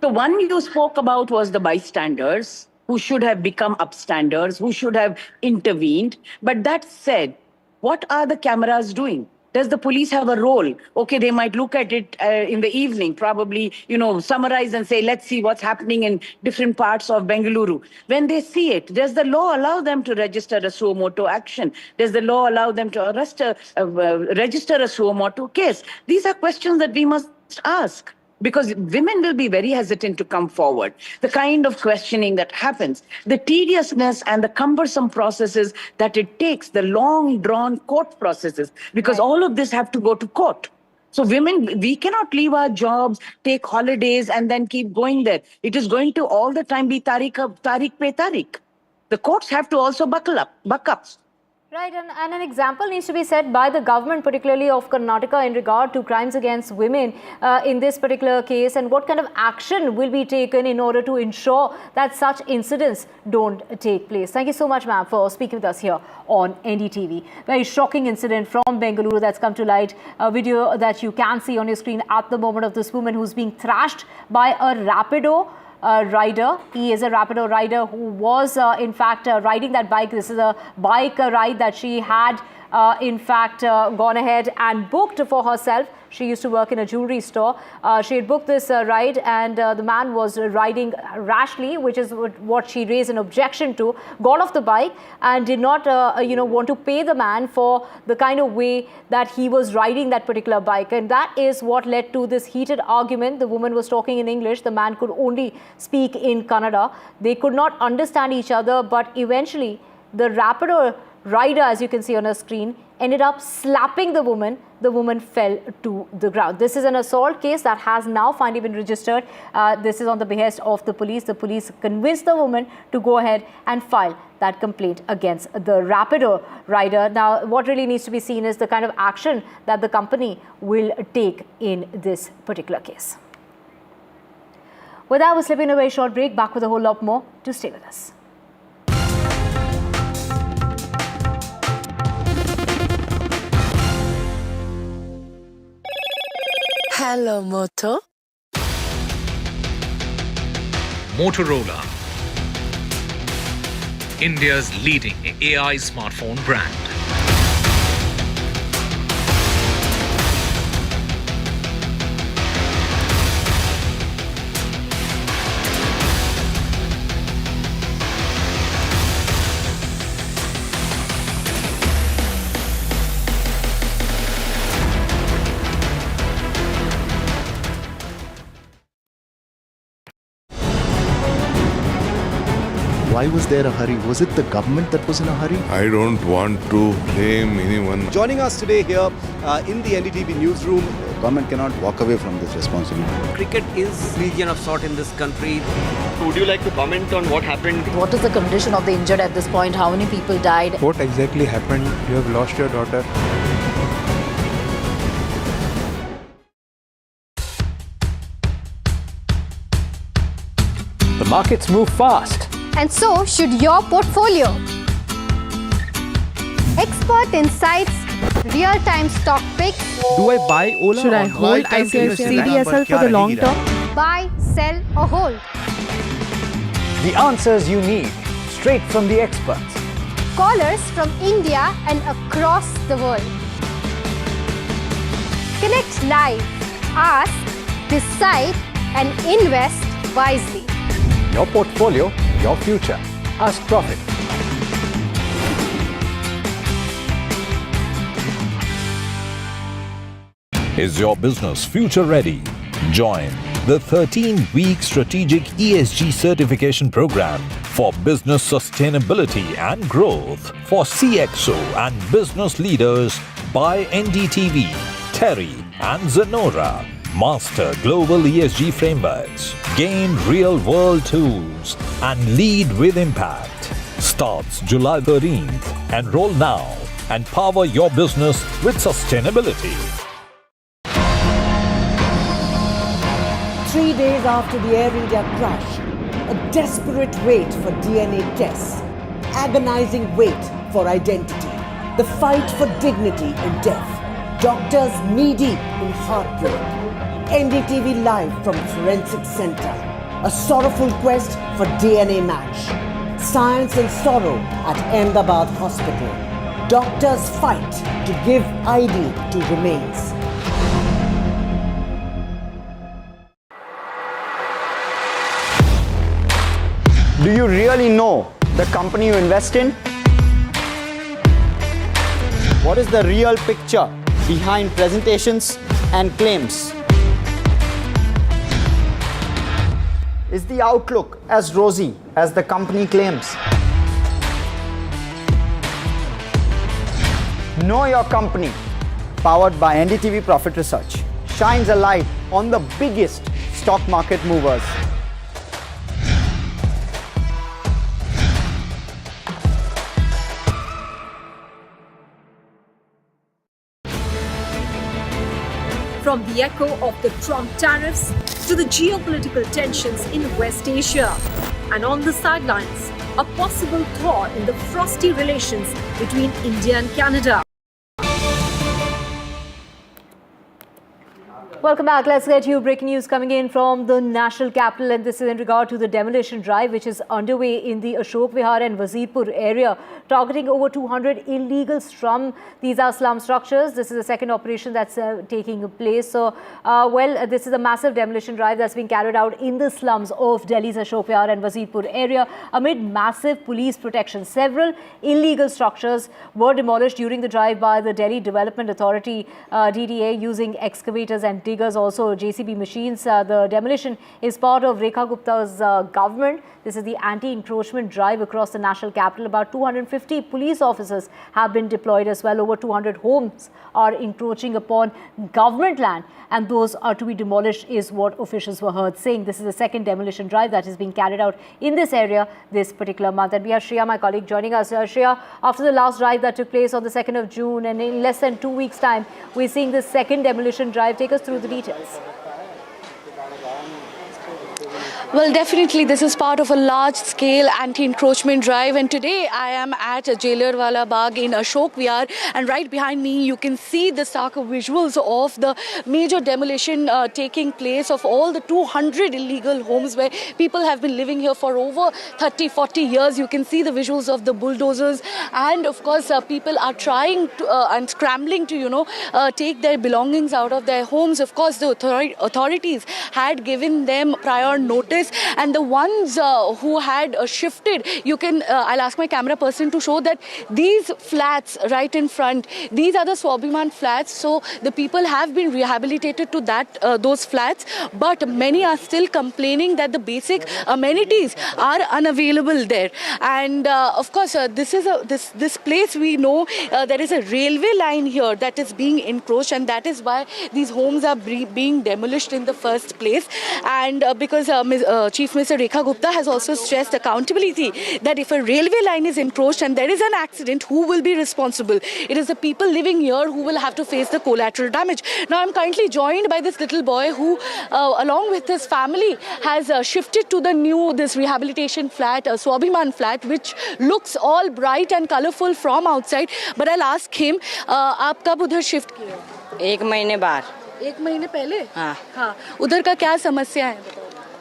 The one you spoke about was the bystanders, who should have become upstanders, who should have intervened. But that said, what are the cameras doing? Does the police have a role? Okay, they might look at it in the evening, probably, summarize and say, let's see what's happening in different parts of Bengaluru. When they see it, does the law allow them to register a suo motu action? Does the law allow them to register a suo motu case? These are questions that we must ask, because women will be very hesitant to come forward. The kind of questioning that happens, the tediousness and the cumbersome processes that it takes, the long drawn court processes, because all of this have to go to court. So women, we cannot leave our jobs, take holidays and then keep going there. It is going to all the time be tariq pe tariq. The courts have to also buck up. Right, and an example needs to be set by the government, particularly of Karnataka, in regard to crimes against women in this particular case, and what kind of action will be taken in order to ensure that such incidents don't take place. Thank you so much, ma'am, for speaking with us here on NDTV. Very shocking incident from Bengaluru that's come to light. A video that you can see on your screen at the moment of this woman who's being thrashed by a Rapido rider. He is a Rapido rider who was in fact riding that bike. This is a bike ride that she had in fact gone ahead and booked for herself. She used to work in a jewelry store. She had booked this ride, and the man was riding rashly, which is what she raised an objection to, got off the bike and did not want to pay the man for the kind of way that he was riding that particular bike. And that is what led to this heated argument. The woman was talking in English. The man could only speak in Kannada. They could not understand each other, but eventually the Rapido rider, as you can see on a screen, ended up slapping the woman. The woman fell to the ground. This is an assault case that has now finally been registered. This is on the behest of the police. The police convinced the woman to go ahead and file that complaint against the Rapido rider. Now, what really needs to be seen is the kind of action that the company will take in this particular case. With that, we're slipping a very short break. Back with a whole lot more. Do stay with us. Hello, Moto. Motorola, India's leading AI smartphone brand. Why was there a hurry? Was it the government that was in a hurry? I don't want to blame anyone. Joining us today here in the NDTV newsroom. Government cannot walk away from this responsibility. Cricket is region of sort in this country. Would you like to comment on what happened? What is the condition of the injured at this point? How many people died? What exactly happened? You have lost your daughter. The markets move fast. And so should your portfolio. Expert insights, real-time stock picks. Do I buy Ola? Should I hold CDSL for the long term? Buy, sell or hold? The answers you need, straight from the experts. Callers from India and across the world. Connect live, ask, decide and invest wisely. Your portfolio, your future. Ask Profit. Is your business future ready? Join the 13-week strategic ESG certification program for business sustainability and growth for CXO and business leaders by NDTV, Terry and Zenora. Master global ESG frameworks, gain real-world tools, and lead with impact. Starts July 13th. Enroll now and power your business with sustainability. 3 days after the Air India crash, a desperate wait for DNA tests, agonizing wait for identity, the fight for dignity in death, doctors knee-deep in heartbreak. NDTV live from Forensic Center, a sorrowful quest for DNA match. Science and sorrow at Ahmedabad Hospital. Doctors fight to give ID to remains. Do you really know the company you invest in? What is the real picture behind presentations and claims? Is the outlook as rosy as the company claims? Know Your Company, powered by NDTV Profit Research, shines a light on the biggest stock market movers. From the echo of the Trump tariffs to the geopolitical tensions in West Asia. And on the sidelines, a possible thaw in the frosty relations between India and Canada. Welcome back. Let's get you breaking news coming in from the national capital, and this is in regard to the demolition drive which is underway in the Ashok Vihar and Wazirpur area, targeting over 200 illegal slum. These are slum structures. This is the second operation that's taking place. So, this is a massive demolition drive that's being carried out in the slums of Delhi's Ashok Vihar and Wazirpur area amid massive police protection. Several illegal structures were demolished during the drive by the Delhi Development Authority (DDA) using excavators and diggers, also JCB machines. The demolition is part of Rekha Gupta's government. This is the anti-encroachment drive across the national capital. About 250 police officers have been deployed as well. Over 200 homes are encroaching upon government land, and those are to be demolished is what officials were heard saying. This is the second demolition drive that is being carried out in this area this particular month. And we have Shreya, my colleague, joining us. Shreya, after the last drive that took place on the 2nd of June, and in less than 2 weeks' time, we're seeing this second demolition drive. Take us through the details. Well, definitely this is part of a large-scale anti-encroachment drive, and today I am at Jailer Wala Bagh in Ashok Vihar, and right behind me you can see the stark visuals of the major demolition taking place of all the 200 illegal homes where people have been living here for over 30-40 years. You can see the visuals of the bulldozers, and of course people are trying to and scrambling to take their belongings out of their homes. Of course the authorities had given them prior notice, and the ones who had shifted, you can I'll ask my camera person to show that these flats right in front, these are the Swabhiman flats. So the people have been rehabilitated to those flats, but many are still complaining that the basic amenities are unavailable there. And of course this place, we know there is a railway line here that is being encroached, and that is why these homes are being demolished in the first place. And because Chief Minister Rekha Gupta has also stressed accountability, that if a railway line is encroached and there is an accident, who will be responsible? It is the people living here who will have to face the collateral damage. Now I'm currently joined by this little boy who along with his family has shifted to this rehabilitation flat, Swabhiman flat, which looks all bright and colorful from outside. But I'll ask him, आप कब उधर shift किए? 1 महीने बाद. 1 महीने पहले? हाँ. उधर का क्या समस्या है?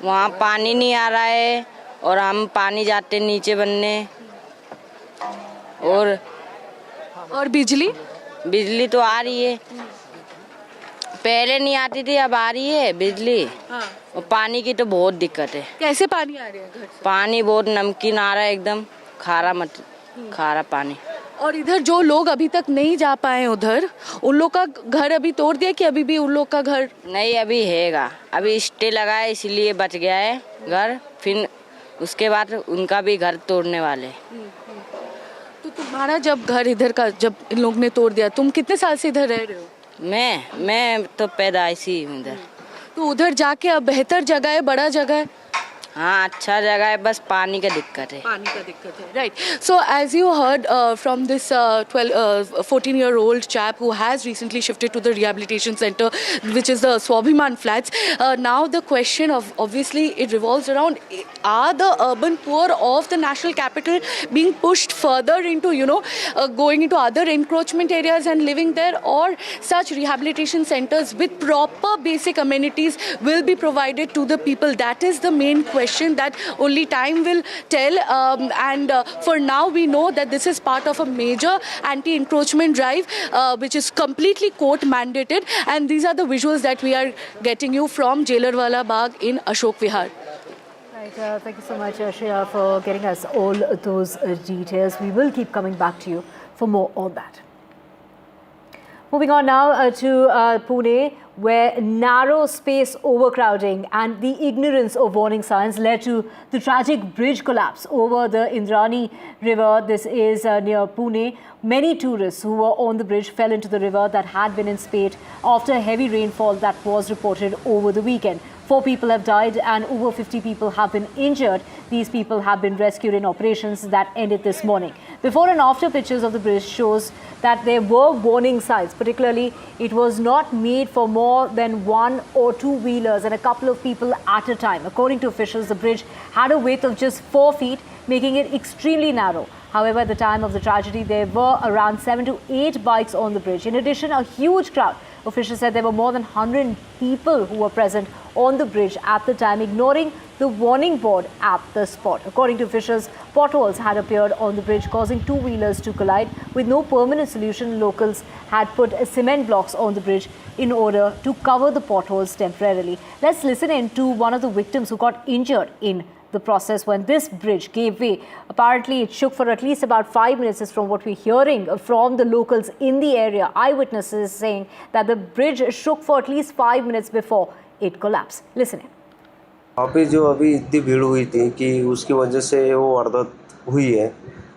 वहाँ पानी नहीं आ रहा है, और हम पानी जाते नीचे बनने, और बिजली तो आ रही है, पहले नहीं आती थी, अब आ रही है बिजली. और पानी की तो बहुत दिक्कत है. कैसे पानी आ रही है घर से? पानी बहुत नमकीन आ रहा है, एकदम खारा पानी. और इधर जो लोग अभी तक नहीं जा पाए उधर, उन लोग का घर अभी तोड़ दिया कि अभी भी उन लोग का घर नहीं? अभी हैगा, अभी स्टे लगा है, इसलिए बच गया है घर. फिर उसके बाद उनका भी घर तोड़ने वाले. तो तुम्हारा जब घर इधर का जब इन लोग ने तोड़ दिया, तुम कितने साल से इधर रह रहे हो? मैं तो पैदाइशी हूँ इधर. तो उधर जाके अब बेहतर जगह है, बड़ा जगह है? हाँ, अच्छा जगह है, बस पानी का दिक्कत है. Right. So as you heard from this 14-year-old chap who has recently shifted to the rehabilitation center, which is the Swabhiman flats, now the question of obviously it revolves around, are the urban poor of the national capital being pushed further into going into other encroachment areas and living there, or such rehabilitation centers with proper basic amenities will be provided to the people? That is the main question question that only time will tell. And for now, we know that this is part of a major anti-encroachment drive, which is completely court mandated. And these are the visuals that we are getting you from Jailerwala Bagh in Ashok Vihar. Right, thank you so much, Shreya, for getting us all those details. We will keep coming back to you for more on that. Moving on now to Pune, where narrow space overcrowding and the ignorance of warning signs led to the tragic bridge collapse over the Indrani River. This is near Pune. Many tourists who were on the bridge fell into the river that had been in spate after heavy rainfall that was reported over the weekend. 4 people have died and over 50 people have been injured. These people have been rescued in operations that ended this morning. Before and after pictures of the bridge shows that there were warning signs. Particularly, it was not made for more than 1 or 2 wheelers and a couple of people at a time. According to officials, the bridge had a width of just 4 feet, making it extremely narrow. However, at the time of the tragedy, there were around 7 to 8 bikes on the bridge. In addition, a huge crowd. Officials said there were more than 100 people who were present on the bridge at the time, ignoring the warning board at the spot. According to officials, potholes had appeared on the bridge, causing 2 wheelers to collide. With no permanent solution, locals had put cement blocks on the bridge in order to cover the potholes temporarily. Let's listen in to one of the victims who got injured in the process when this bridge gave way. Apparently, it shook for at least about 5 minutes, is from what we're hearing from the locals in the area. Eyewitnesses saying that the bridge shook for at least 5 minutes before it collapsed. Listen in. वहाँ पे जो अभी इतनी भीड़ हुई थी कि उसकी वजह से वो वारदात हुई है,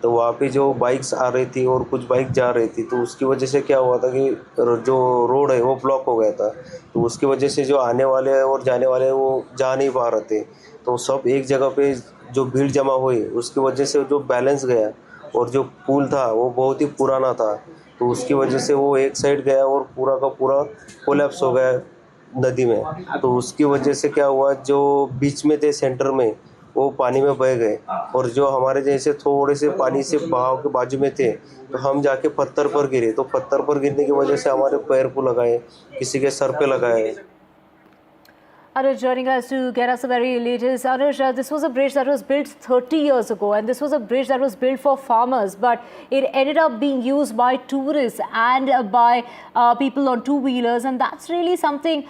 तो वहाँ पे जो बाइक्स आ रही थी और कुछ बाइक जा रही थी, तो उसकी वजह से क्या हुआ था कि जो रोड है वो ब्लॉक हो गया था। तो उसकी वजह से जो आने वाले और जाने वाले वो जा नहीं पा रहे थे, तो सब एक जगह पे जो भीड़ जमा हुई, उसकी वजह से जो बैलेंस गया और जो पुल था वो बहुत ही पुराना था, तो उसकी वजह से वो एक साइड गया और पूरा का पूरा कोलैप्स हो गया नदी में। तो उसकी वजह से क्या हुआ, जो बीच में थे सेंटर में वो पानी में बह गए, और जो हमारे जैसे थोड़े से पानी से बहाव के बाजू में थे, तो हम जाके पत्थर पर गिरे। तो पत्थर पर गिरने की वजह से हमारे पैर को लगाए, किसी के सर पे लगाए। Anuj joining us to get us the very latest. Anuj, this was a bridge that was built 30 years ago, and this was a bridge that was built for farmers, but it ended up being used by tourists and by people on 2-wheelers, and that's really something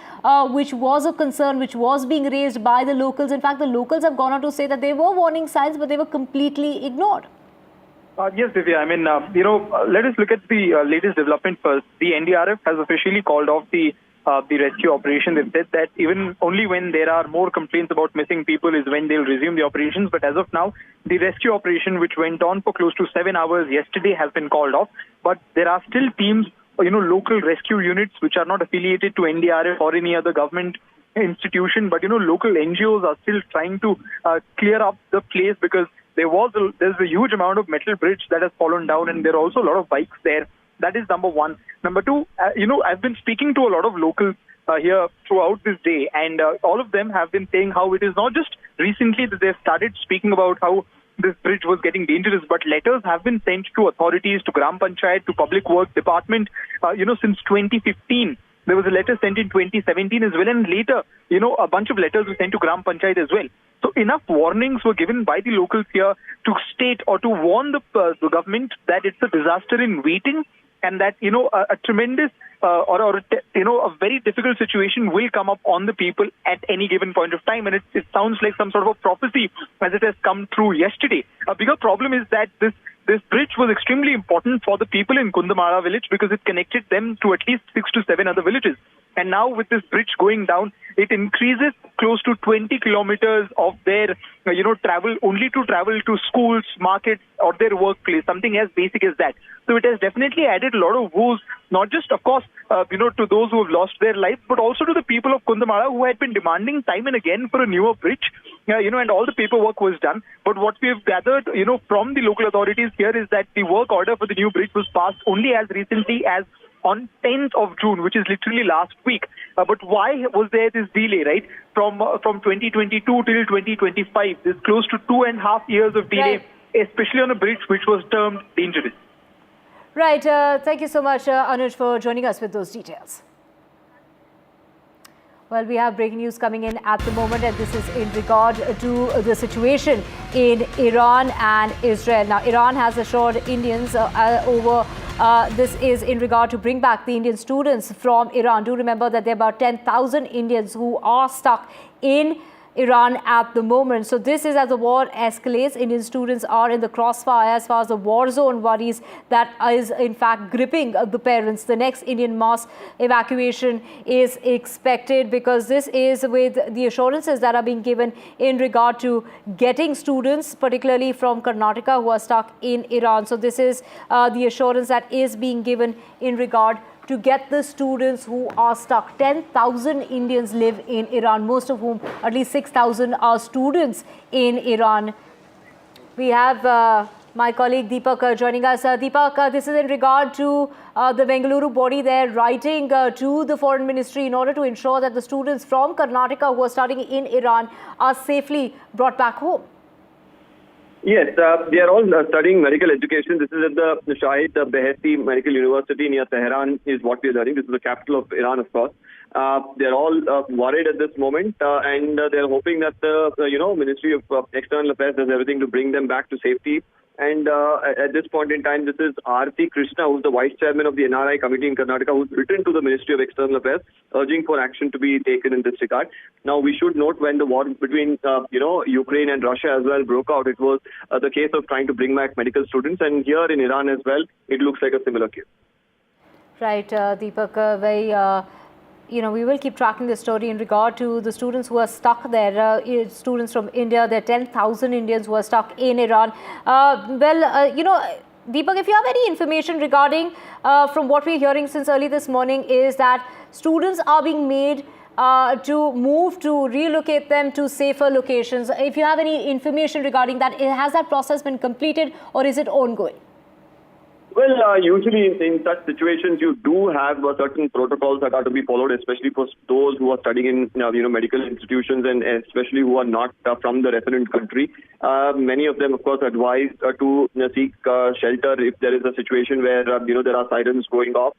which was a concern, which was being raised by the locals. In fact, the locals have gone on to say that there were warning signs, but they were completely ignored. Yes, Divya. I mean, let us look at the latest development first. The NDRF has officially called off the rescue operation. They've said that even only when there are more complaints about missing people is when they'll resume the operations. But as of now, the rescue operation, which went on for close to 7 hours yesterday, has been called off. But there are still teams, local rescue units which are not affiliated to NDRF or any other government institution. But, local NGOs are still trying to clear up the place, because there's a huge amount of metal bridge that has fallen down, and there are also a lot of bikes there. That is number one. Number two, I've been speaking to a lot of locals here throughout this day, and all of them have been saying how it is not just recently that they've started speaking about how this bridge was getting dangerous, but letters have been sent to authorities, to Gram Panchayat, to Public Works Department, since 2015. There was a letter sent in 2017 as well, and later, a bunch of letters were sent to Gram Panchayat as well. So enough warnings were given by the locals here to state or to warn the government that it's a disaster in waiting, and that, a tremendous a very difficult situation will come up on the people at any given point of time. And it sounds like some sort of a prophecy as it has come true yesterday. A bigger problem is that this bridge was extremely important for the people in Kundamala village, because it connected them to at least 6 to 7 other villages. And now with this bridge going down, it increases close to 20 kilometers of their, travel to schools, markets, or their workplace, something as basic as that. So it has definitely added a lot of woes, not just, of course, to those who have lost their lives, but also to the people of Kundamala who had been demanding time and again for a newer bridge, and all the paperwork was done. But what we have gathered, from the local authorities here is that the work order for the new bridge was passed only as recently as on 10th of June, which is literally last week. But why was there this delay, right? From 2022 till 2025, there's close to 2.5 years of delay, especially on a bridge which was termed dangerous. Right. Thank you so much, Anuj, for joining us with those details. Well, we have breaking news coming in at the moment, and this is in regard to the situation in Iran and Israel. Now, Iran has assured Indians this is in regard to bring back the Indian students from Iran. Do remember that there are about 10,000 Indians who are stuck in Iran at the moment. So this is as the war escalates. Indian students are in the crossfire as far as the war zone worries that is in fact gripping the parents. The next Indian mass evacuation is expected because this is with the assurances that are being given in regard to getting students, particularly from Karnataka, who are stuck in Iran. So this is the assurance that is being given in regard to get the students who are stuck. 10,000 Indians live in Iran, most of whom, at least 6,000, are students in Iran. We have my colleague Deepak joining us. Deepak, this is in regard to the Bengaluru body there writing to the Foreign Ministry in order to ensure that the students from Karnataka who are studying in Iran are safely brought back home. Yes, they are all studying medical education. This is at the Shahid Beheshti Medical University near Tehran is what we are learning. This is the capital of Iran, of course. They are all worried at this moment and they are hoping that the Ministry of External Affairs does everything to bring them back to safety. And at this point in time, this is R.C. Krishna, who's the Vice Chairman of the NRI Committee in Karnataka, who's written to the Ministry of External Affairs, urging for action to be taken in this regard. Now, we should note when the war between, Ukraine and Russia as well broke out, it was the case of trying to bring back medical students. And here in Iran as well, it looks like a similar case. Right, Deepak, we will keep tracking the story in regard to the students who are stuck there, students from India. There are 10,000 Indians who are stuck in Iran. Deepak, if you have any information regarding, from what we're hearing since early this morning, is that students are being made to move, to relocate them to safer locations. If you have any information regarding that, has that process been completed or is it ongoing? Well, usually in such situations, you do have certain protocols that are to be followed, especially for those who are studying in medical institutions and especially who are not from the resident country. Many of them, of course, advise to seek shelter if there is a situation where there are sirens going off.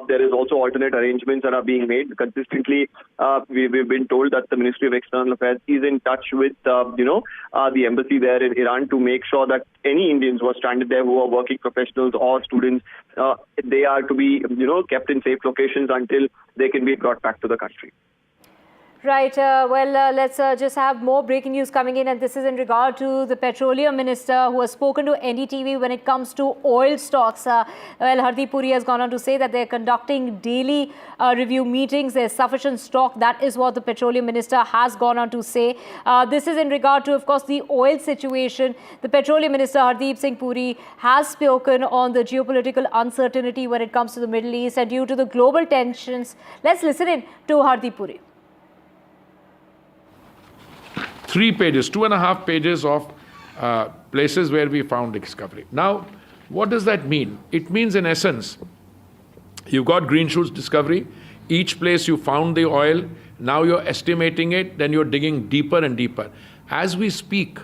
There is also alternate arrangements that are being made. Consistently, we've been told that the Ministry of External Affairs is in touch with the embassy there in Iran to make sure that any Indians who are stranded there, who are working professionals or students, they are to be kept in safe locations until they can be brought back to the country. Right. Let's just have more breaking news coming in, and this is in regard to the Petroleum Minister who has spoken to NDTV when it comes to oil stocks. Hardeep Puri has gone on to say that they're conducting daily review meetings. There's sufficient stock. That is what the Petroleum Minister has gone on to say. This is in regard to, of course, the oil situation. The Petroleum Minister, Hardeep Singh Puri, has spoken on the geopolitical uncertainty when it comes to the Middle East and due to the global tensions. Let's listen in to Hardeep Puri. 3 pages, 2.5 pages of places where we found discovery. Now, what does that mean? It means, in essence, you've got green shoots discovery. Each place you found the oil, now you're estimating it, then you're digging deeper and deeper. As we speak,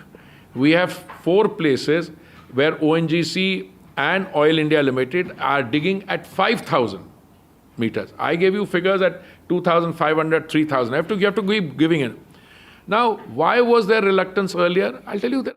we have 4 places where ONGC and Oil India Limited are digging at 5,000 meters. I gave you figures at 2,500, 3,000. You have to keep giving it. Now, why was there reluctance earlier? I'll tell you that.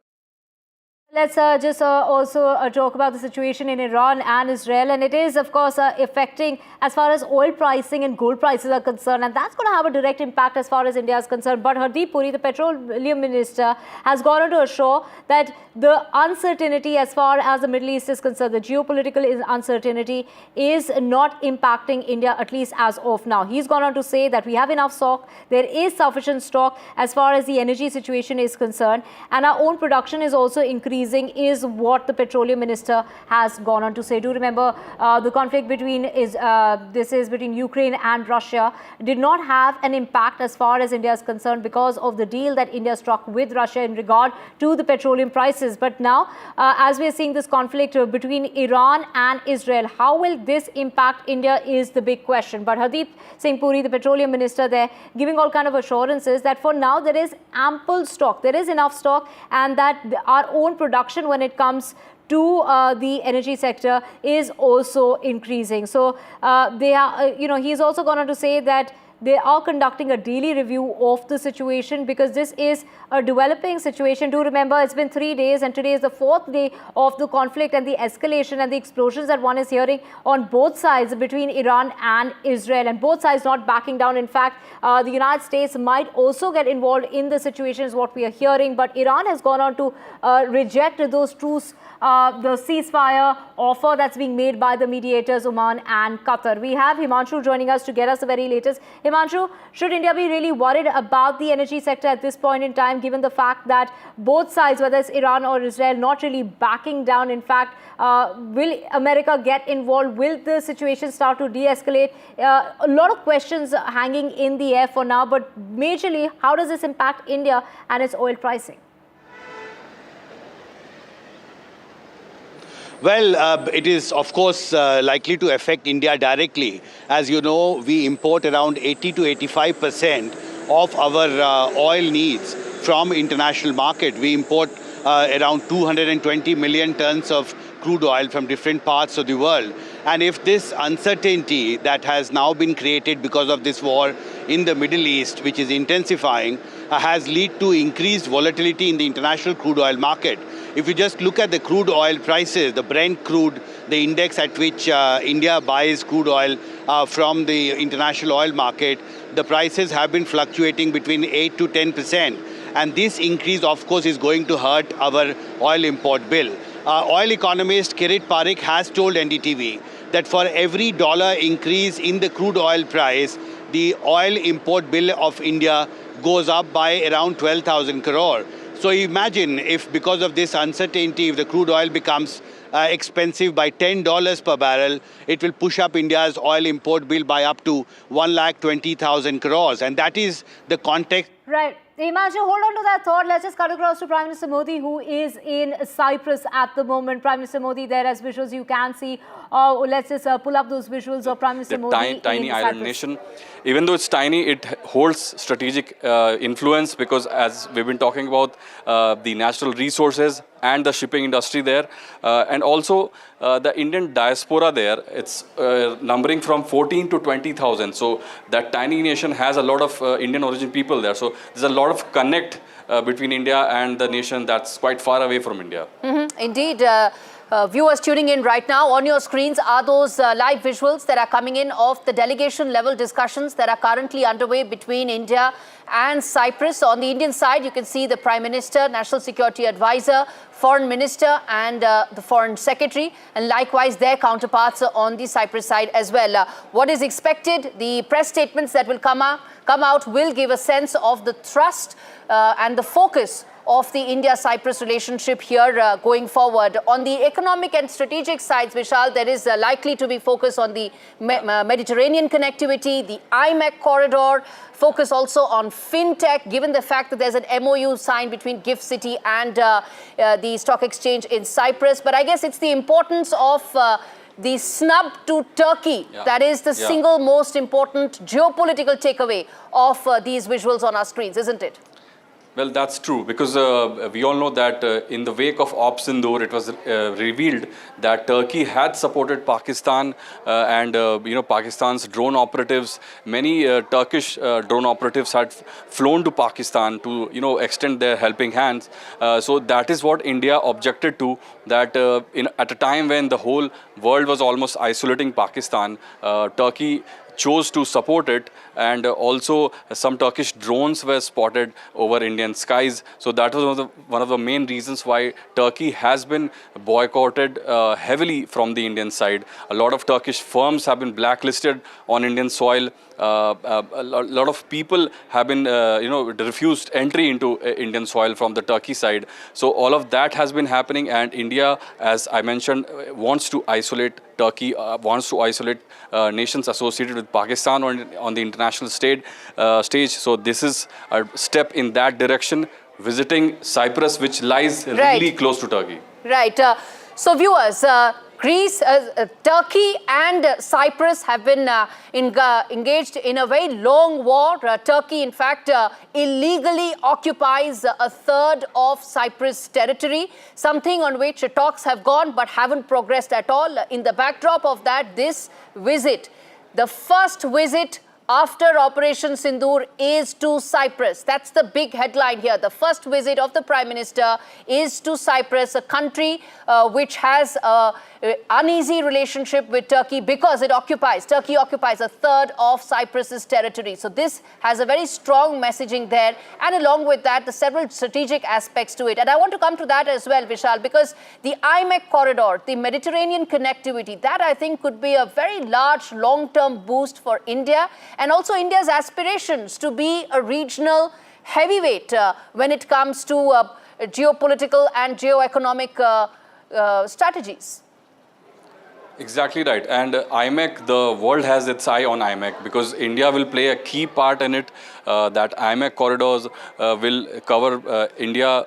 Let's just also talk about the situation in Iran and Israel, and it is, of course, affecting as far as oil pricing and gold prices are concerned, and that's going to have a direct impact as far as India is concerned. But Hardeep Puri, the Petroleum Minister, has gone on to assure that the uncertainty as far as the Middle East is concerned, the geopolitical uncertainty, is not impacting India, at least as of now. He's gone on to say that we have enough stock, there is sufficient stock as far as the energy situation is concerned, and our own production is also increasing, is what the Petroleum Minister has gone on to say. Do remember the conflict between between Ukraine and Russia did not have an impact as far as India is concerned because of the deal that India struck with Russia in regard to the petroleum prices. But now, as we are seeing this conflict between Iran and Israel, how will this impact India is the big question. But Hardeep Singh Puri, the Petroleum Minister there, giving all kind of assurances that for now there is ample stock, there is enough stock, and that our own production when it comes to the energy sector is also increasing. So they are, he's also gone on to say that they are conducting a daily review of the situation because this is a developing situation. Do remember, it's been 3 days and today is the 4th day of the conflict and the escalation and the explosions that one is hearing on both sides between Iran and Israel, and both sides not backing down. In fact, the United States might also get involved in the situation is what we are hearing, but Iran has gone on to reject those truce, the ceasefire offer that's being made by the mediators Oman and Qatar. We have Himanshu joining us to get us the very latest. Himanshu, should India be really worried about the energy sector at this point in time, given the fact that both sides, whether it's Iran or Israel, not really backing down? In fact, will America get involved? Will the situation start to de-escalate? A lot of questions hanging in the air for now, but majorly, how does this impact India and its oil pricing? Well, it is, of course, likely to affect India directly. As you know, we import around 80 to 85% of our oil needs from international market. We import around 220 million tons of crude oil from different parts of the world. And if this uncertainty that has now been created because of this war in the Middle East, which is intensifying, has led to increased volatility in the international crude oil market. If you just look at the crude oil prices, the Brent crude, the index at which India buys crude oil from the international oil market, the prices have been fluctuating between 8 to 10%. And this increase, of course, is going to hurt our oil import bill. Oil economist Kirit Parikh has told NDTV that for every dollar increase in the crude oil price, the oil import bill of India goes up by around 12,000 crore. So imagine if because of this uncertainty, if the crude oil becomes expensive by $10 per barrel, it will push up India's oil import bill by up to 1,20,000 crores. And that is the context. Right. Himanshu, hold on to that thought. Let's just cut across to Prime Minister Modi, who is in Cyprus at the moment. Prime Minister Modi, there as visuals you can see. Let's just pull up those visuals of Prime Minister Modi. Tiny island nation. Even though it's tiny, it holds strategic influence because as we've been talking about the natural resources and the shipping industry there. And also the Indian diaspora there, it's numbering from 14 to 20,000. So that tiny nation has a lot of Indian origin people there. So there's a lot of connect between India and the nation that's quite far away from India. Indeed. Viewers tuning in right now, on your screens are those live visuals that are coming in of the delegation level discussions that are currently underway between India and Cyprus. On the Indian side, you can see the Prime Minister, National Security Advisor, Foreign Minister and the Foreign Secretary, and likewise their counterparts on the Cyprus side as well. What is expected, the press statements that will come out will give a sense of the thrust and the focus of the India-Cyprus relationship here going forward. On the economic and strategic sides, Vishal, there is likely to be focus on the Mediterranean connectivity, the IMEC corridor, focus also on fintech, given the fact that there's an MOU signed between GIFT City and the stock exchange in Cyprus. But I guess it's the importance of the snub to Turkey. That is the single most important geopolitical takeaway of these visuals on our screens, isn't it? Well, that's true because we all know that in the wake of Op Sindoor, it was revealed that Turkey had supported Pakistan and Pakistan's drone operatives. Many Turkish drone operatives had flown to Pakistan to extend their helping hands. So that is what India objected to. That at a time when the whole world was almost isolating Pakistan, Turkey chose to support it, and also some Turkish drones were spotted over Indian skies. So that was one of the main reasons why Turkey has been boycotted heavily from the Indian side. A lot of Turkish firms have been blacklisted on Indian soil. A lot of people have been refused entry into Indian soil from the Turkey side. So all of that has been happening, and India, as I mentioned, wants to isolate Turkey, wants to isolate nations associated with Pakistan on the international stage. So this is a step in that direction, visiting Cyprus, which lies really close to Turkey. Right. So viewers, Greece, Turkey and Cyprus have been engaged in a very long war. Turkey, in fact, illegally occupies a third of Cyprus territory, something on which talks have gone but haven't progressed at all. In the backdrop of that, this visit, the first visit after Operation Sindoor is to Cyprus. That's the big headline here. The first visit of the Prime Minister is to Cyprus, a country which has an uneasy relationship with Turkey because Turkey occupies a third of Cyprus's territory. So this has a very strong messaging there, and along with that, the several strategic aspects to it. And I want to come to that as well, Vishal, because the IMEC corridor, the Mediterranean connectivity, that I think could be a very large long-term boost for India, and also India's aspirations to be a regional heavyweight when it comes to geopolitical and geoeconomic strategies. Exactly right. And IMEC, the world has its eye on IMEC because India will play a key part in it. That IMEC corridors will cover India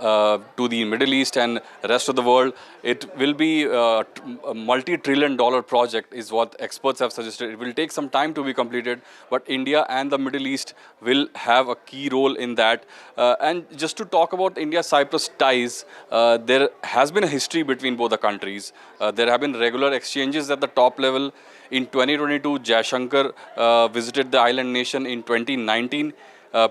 to the Middle East and rest of the world. It will be a multi-trillion-dollar project is what experts have suggested. It will take some time to be completed, but India and the Middle East will have a key role in that. And just to talk about India-Cyprus ties, there has been a history between both the countries. There have been regular exchanges at the top level. In 2022, Jaishankar visited the island nation. In 2019,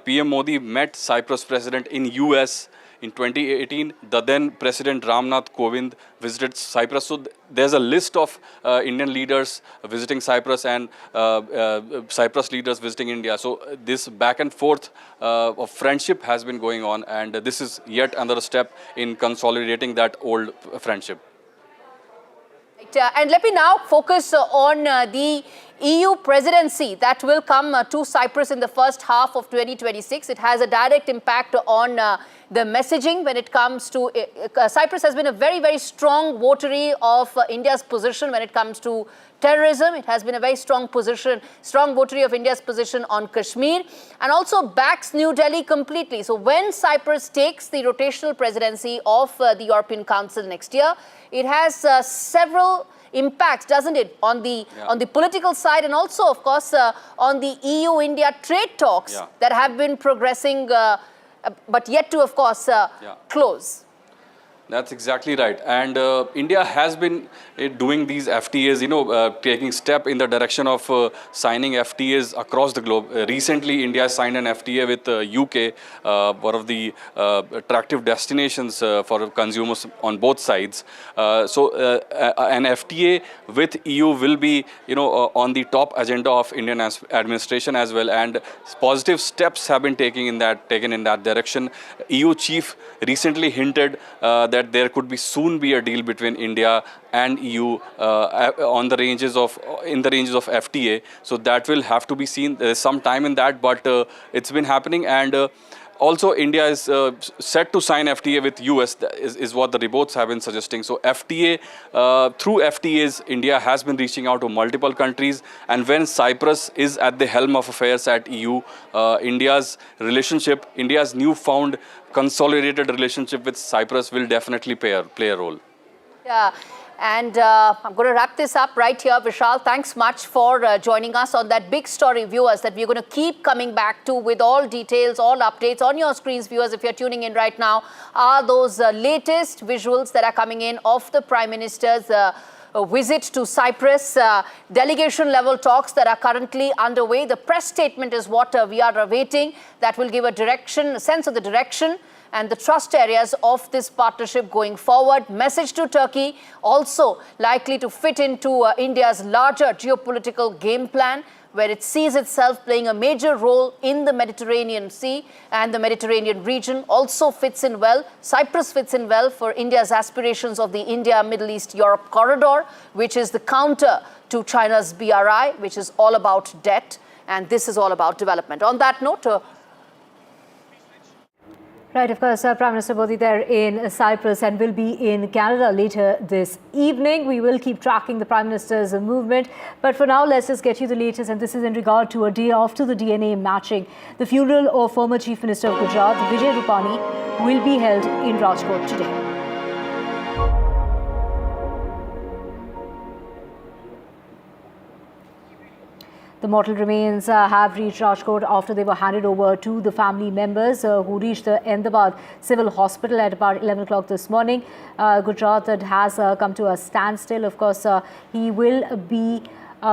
PM Modi met Cyprus president in US. In 2018, the then President Ramnath Kovind visited Cyprus. So there's a list of Indian leaders visiting Cyprus and Cyprus leaders visiting India. So this back and forth of friendship has been going on, and this is yet another step in consolidating that old friendship. And let me now focus on the EU presidency that will come to Cyprus in the first half of 2026. It has a direct impact on the messaging when it comes to Cyprus has been a very, very strong votary of India's position when it comes to terrorism. It has been a very strong votary of India's position on Kashmir, and also backs New Delhi completely. So when Cyprus takes the rotational presidency of the European Council next year, it has several impacts, doesn't it, on the political side, and also, of course, on the EU-India trade talks that have been progressing, but yet to, of course, close. That's exactly right. And India has been doing these FTAs, taking step in the direction of signing FTAs across the globe. Recently, India signed an FTA with UK, one of the attractive destinations for consumers on both sides. So an FTA with EU will be, on the top agenda of Indian administration as well. And positive steps have been taken in that direction. EU chief recently hinted that there could soon be a deal between India and EU in the ranges of FTA. So that will have to be seen. There is some time in that, but it's been happening. And also, India is set to sign FTA with US, is what the reports have been suggesting. So FTA, through FTAs, India has been reaching out to multiple countries. And when Cyprus is at the helm of affairs at EU, India's newfound consolidated relationship with Cyprus will definitely play a role. Yeah. And I'm going to wrap this up right here. Vishal, thanks much for joining us on that big story, viewers, that we're going to keep coming back to with all details, all updates on your screens, viewers. If you're tuning in right now, are those latest visuals that are coming in of the Prime Minister's visit to Cyprus, delegation level talks that are currently underway. The press statement is what we are awaiting. That will give a sense of the direction and the trust areas of this partnership going forward. Message to Turkey, also likely to fit into India's larger geopolitical game plan, where it sees itself playing a major role in the Mediterranean Sea and the Mediterranean region. Also fits in well, Cyprus fits in well for India's aspirations of the India-Middle East-Europe corridor, which is the counter to China's BRI, which is all about debt, and this is all about development. On that note, right, of course, Prime Minister Modi there in Cyprus and will be in Canada later this evening. We will keep tracking the Prime Minister's movement. But for now, let's just get you the latest. And this is in regard to a day after the DNA matching. The funeral of former Chief Minister of Gujarat, Vijay Rupani, will be held in Rajkot today. The mortal remains have reached Rajkot after they were handed over to the family members who reached the Ahmedabad Civil Hospital at about 11 o'clock this morning. Gujarat has come to a standstill. Of course, he will be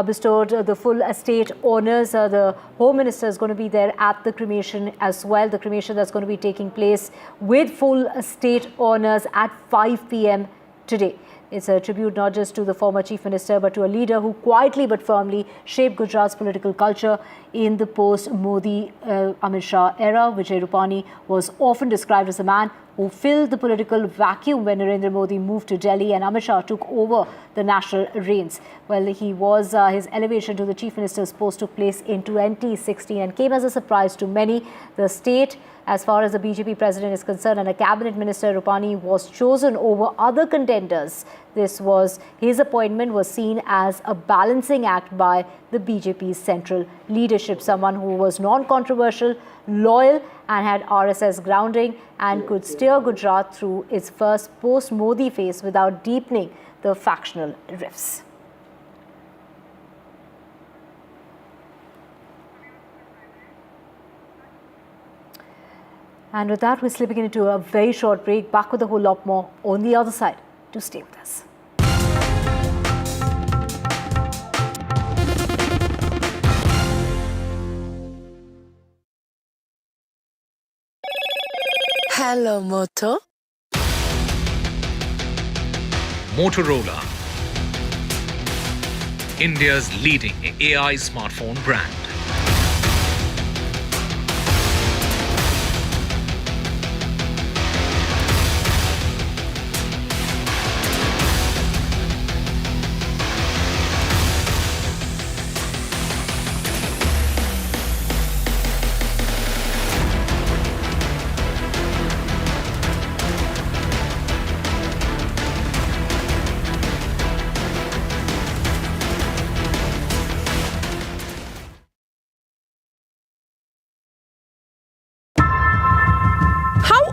bestowed the full estate honours. The Home Minister is going to be there at the cremation as well. The cremation that's going to be taking place with full estate honours at 5 p.m. today. It's a tribute not just to the former Chief Minister but to a leader who quietly but firmly shaped Gujarat's political culture in the post-Modi Amit Shah era. Vijay Rupani was often described as a man who filled the political vacuum when Narendra Modi moved to Delhi and Amit Shah took over the national reins. Well, his elevation to the Chief Minister's post took place in 2016 and came as a surprise to many. The state, as far as the BJP president is concerned, and a cabinet minister, Rupani, was chosen over other contenders. His appointment was seen as a balancing act by the BJP's central leadership. Someone who was non-controversial, loyal and had RSS grounding and could steer Gujarat through its first post-Modi phase without deepening the factional rifts. And with that, we're slipping into a very short break. Back with a whole lot more on the other side. Do stay with us. Hello, Moto. Motorola, India's leading AI smartphone brand.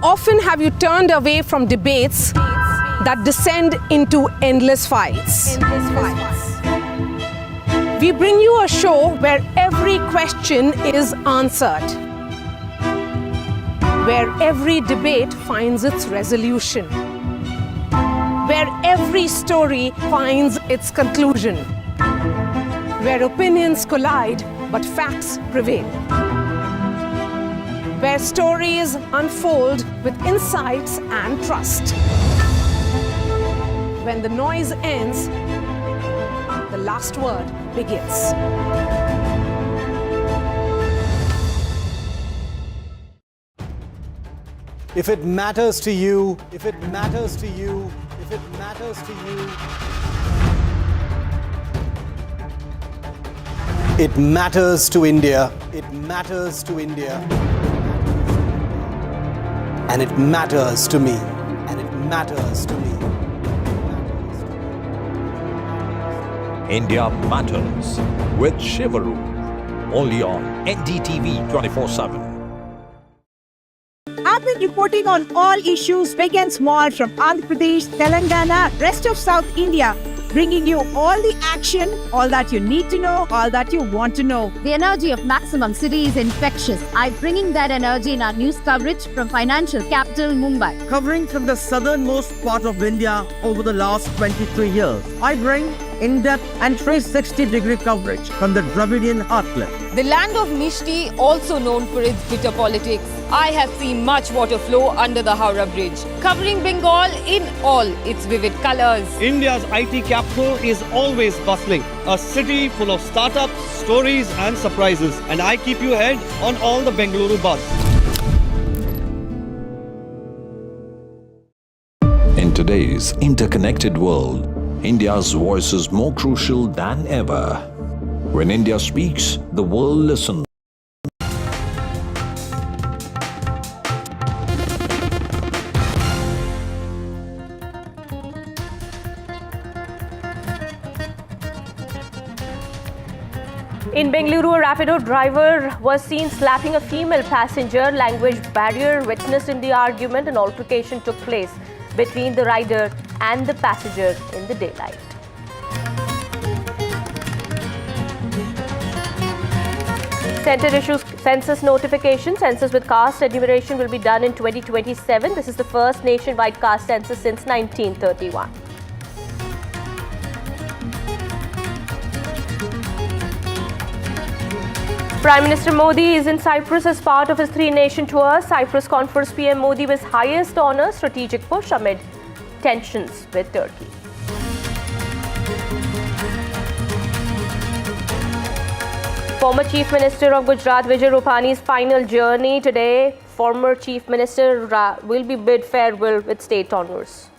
Often have you turned away from debates that descend into endless fights? We bring you a show where every question is answered, where every debate finds its resolution, where every story finds its conclusion, where opinions collide but facts prevail, where stories unfold with insights and trust. When the noise ends, the last word begins. If it matters to you, if it matters to you, if it matters to you, it matters to India. It matters to India. And it matters to me. And it matters to me. India Matters with Shivaru. Only on NDTV 24/7. I've been reporting on all issues big and small from Andhra Pradesh, Telangana, rest of South India, bringing you all the action, all that you need to know, all that you want to know. The energy of maximum city is infectious. I'm bringing that energy in our news coverage from financial capital Mumbai. Covering from the southernmost part of India over the last 23 years, I bring in-depth and 360-degree coverage from the Dravidian heartland. The land of Mishti, also known for its bitter politics. I have seen much water flow under the Howrah Bridge, covering Bengal in all its vivid colors. India's IT capital is always bustling, a city full of startups, stories and surprises. And I keep you ahead on all the Bengaluru buzz. In today's interconnected world, India's voice is more crucial than ever. When India speaks, the world listens. In Bengaluru, a Rapido driver was seen slapping a female passenger. Language barrier witnessed in the argument. An altercation took place between the rider and the passenger in the daylight. Centre issues census notification. Census with caste enumeration will be done in 2027. This is the first nationwide caste census since 1931. Prime Minister Modi is in Cyprus as part of his three-nation tour. Cyprus confers PM Modi with highest honour, strategic push amid tensions with Turkey. Former Chief Minister of Gujarat, Vijay Rupani's final journey today. Former Chief Minister will be bid farewell with state honours.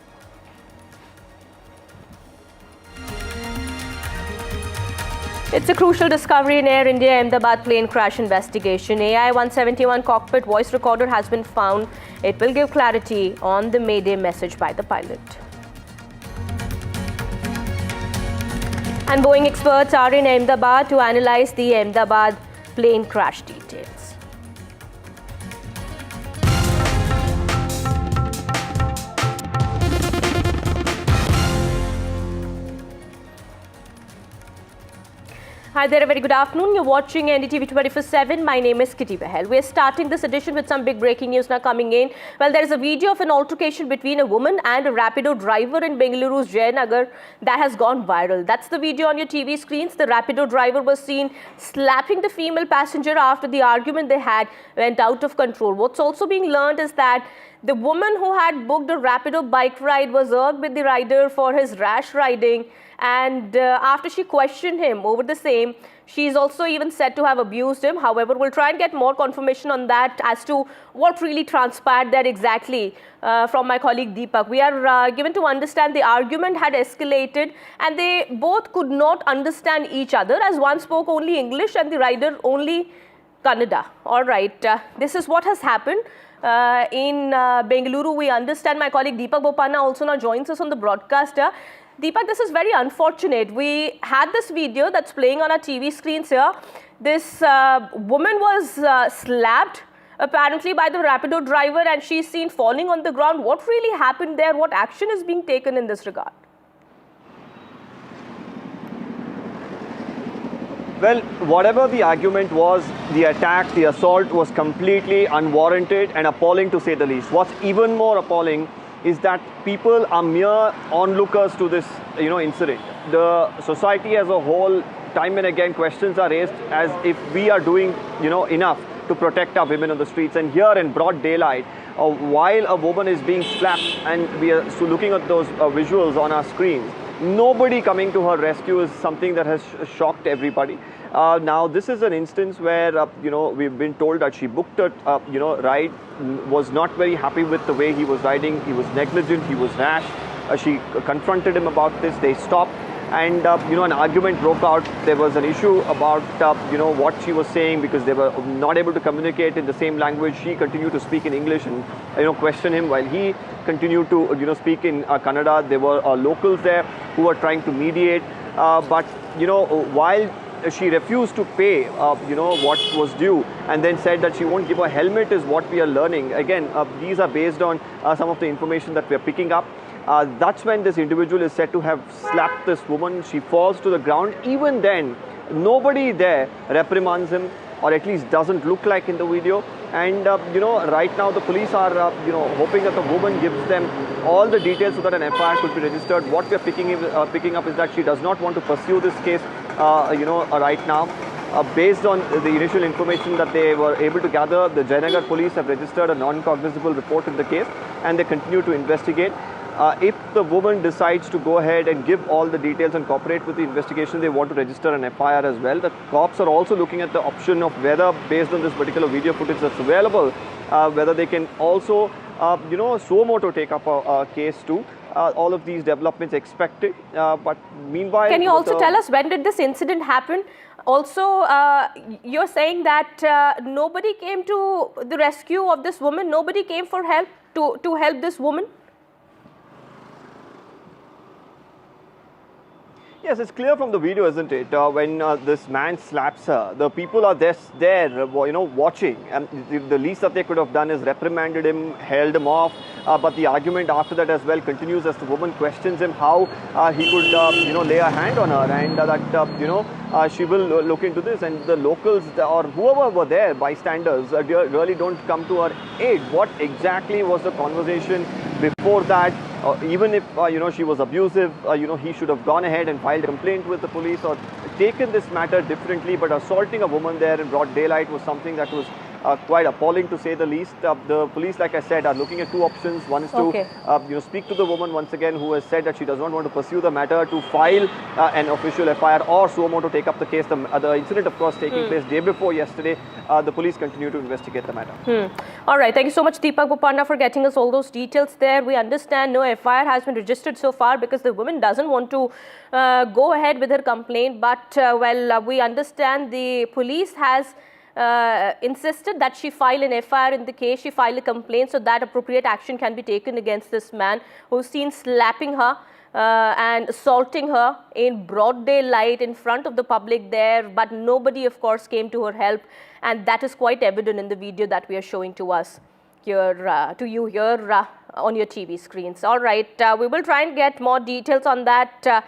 It's a crucial discovery in Air India Ahmedabad plane crash investigation. AI-171 cockpit voice recorder has been found. It will give clarity on the Mayday message by the pilot. And Boeing experts are in Ahmedabad to analyze the Ahmedabad plane crash details. Hi there, a very good afternoon. You're watching NDTV 24/7. My name is Kitty Patel. We're starting this edition with some big breaking news now coming in. Well, there is a video of an altercation between a woman and a Rapido driver in Bengaluru's Jayanagar that has gone viral. That's the video on your TV screens. The Rapido driver was seen slapping the female passenger after the argument they had went out of control. What's also being learned is that the woman who had booked a Rapido bike ride was irked with the rider for his rash riding. And after she questioned him over the same, she's also even said to have abused him. However, we'll try and get more confirmation on that as to what really transpired there exactly from my colleague Deepak. We are given to understand the argument had escalated and they both could not understand each other, as one spoke only English and the rider only Kannada. All right, this is what has happened. In Bengaluru, we understand. My colleague Deepak Bopanna also now joins us on the broadcast. Deepak, this is very unfortunate. We had this video that's playing on our TV screens here. This woman was slapped apparently by the Rapido driver and she's seen falling on the ground. What really happened there? What action is being taken in this regard? Well, whatever the argument was, the attack, the assault was completely unwarranted and appalling to say the least. What's even more appalling is that people are mere onlookers to this, incident. The society as a whole, time and again, questions are raised as if we are doing, enough to protect our women on the streets. And here in broad daylight, while a woman is being slapped, and we are looking at those visuals on our screens, nobody coming to her rescue is something that has shocked everybody. Now, this is an instance where, we've been told that she booked a, ride, was not very happy with the way he was riding. He was negligent, he was rash. She confronted him about this. They stopped and, an argument broke out. There was an issue about, what she was saying because they were not able to communicate in the same language. She continued to speak in English and, question him while he continued to, speak in Kannada. There were locals there who were trying to mediate. But, while she refused to pay, what was due, and then said that she won't give a helmet is what we are learning. Again, these are based on some of the information that we are picking up. That's when this individual is said to have slapped this woman. She falls to the ground. Even then, nobody there reprimands him, or at least doesn't look like in the video. And, right now the police are, hoping that the woman gives them all the details so that an FIR could be registered. What we are picking up is that she does not want to pursue this case, right now. Based on the initial information that they were able to gather, the Jayanagar police have registered a non-cognizable report in the case and they continue to investigate. If the woman decides to go ahead and give all the details and cooperate with the investigation, they want to register an FIR as well. The cops are also looking at the option of whether, based on this particular video footage that's available, whether they can also, suo moto take up a case too. All of these developments expected, but meanwhile... Can you also tell us when did this incident happen? Also, you're saying that nobody came to the rescue of this woman, nobody came for help to help this woman? Yes, it's clear from the video, isn't it? When this man slaps her, the people are there, watching. And the least that they could have done is reprimanded him, held him off. But the argument after that as well continues as the woman questions him how he could, lay a hand on her, and that, she will look into this. And the locals or whoever were there, bystanders, really don't come to her aid. What exactly was the conversation before that? even if she was abusive, he should have gone ahead and filed a complaint with the police or taken this matter differently. But assaulting a woman there in broad daylight was something that was quite appalling, to say the least. The police, like I said, are looking at two options. One is to speak to the woman once again, who has said that she does not want to pursue the matter, to file an official FIR, or suo motu take up the case. The incident, of course, taking place day before yesterday. The police continue to investigate the matter. All right. Thank you so much, Deepak Bopanda, for getting us all those details there. We understand no FIR has been registered so far because the woman doesn't want to go ahead with her complaint. But, we understand the police has insisted that she file an FIR in the case, she file a complaint so that appropriate action can be taken against this man who's seen slapping her and assaulting her in broad daylight in front of the public there, but nobody of course came to her help, and that is quite evident in the video that we are showing to us here, to you here on your TV screens. All right, we will try and get more details on that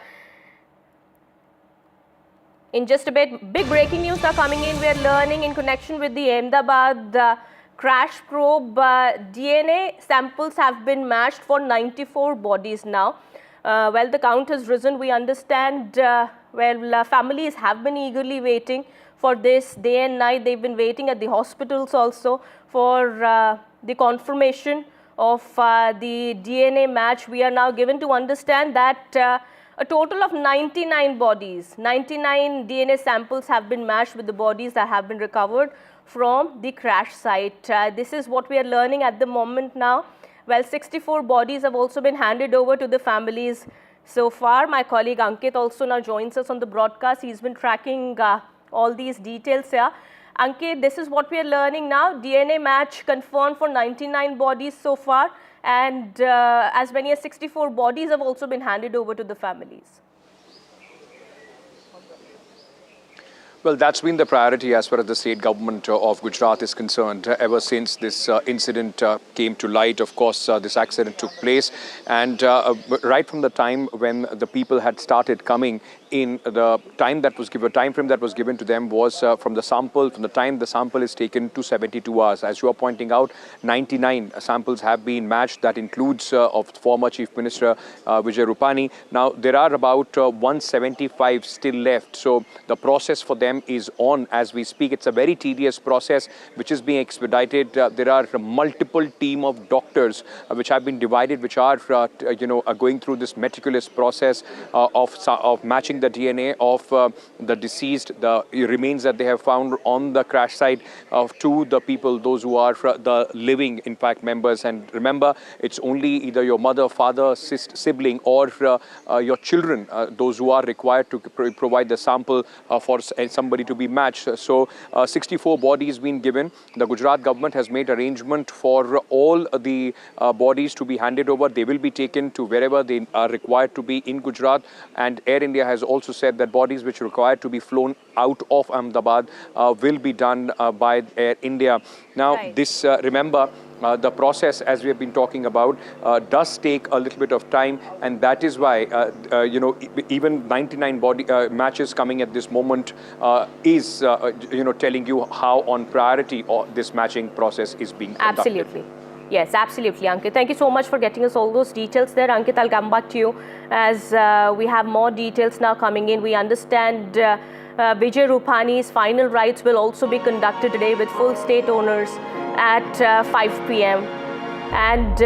in just a bit. Big breaking news are coming in. We are learning in connection with the Ahmedabad crash probe. DNA samples have been matched for 94 bodies now. The count has risen. We understand, families have been eagerly waiting for this day and night. They've been waiting at the hospitals also for the confirmation of the DNA match. We are now given to understand that a total of 99 bodies, 99 DNA samples have been matched with the bodies that have been recovered from the crash site. This is what we are learning at the moment now. 64 bodies have also been handed over to the families so far. My colleague Ankit also now joins us on the broadcast. He's been tracking all these details here. Ankit, this is what we are learning now. DNA match confirmed for 99 bodies so far, and as many as 64 bodies have also been handed over to the families. Well, that's been the priority as far as the state government of Gujarat is concerned ever since this incident came to light. Of course, this accident took place, and right from the time when the people had started coming in, the time frame that was given to them was from the time the sample is taken to 72 hours. As you are pointing out, 99 samples have been matched. That includes of former Chief Minister Vijay Rupani. Now, there are about 175 still left. So the process for them is on as we speak. It's a very tedious process which is being expedited. There are a multiple team of doctors which have been divided, which are going through this meticulous process of matching the DNA of the deceased, the remains that they have found on the crash site to the people, those who are the living, in fact, members. And remember, it's only either your mother, father, sibling, or your children, those who are required to provide the sample for somebody to be matched. So 64 bodies been given. The Gujarat government has made arrangement for all the bodies to be handed over. They will be taken to wherever they are required to be in Gujarat. And Air India has also said that bodies which are required to be flown out of Ahmedabad will be done by Air India. Now, this, remember, the process, as we have been talking about, does take a little bit of time, and that is why, even 99 body matches coming at this moment is, telling you how on priority this matching process is being conducted. Absolutely. Yes, absolutely, Ankit. Thank you so much for getting us all those details there. Ankit, I'll come back to you as we have more details now coming in. We understand Vijay Rupani's final rites will also be conducted today with full state owners at 5 p.m. And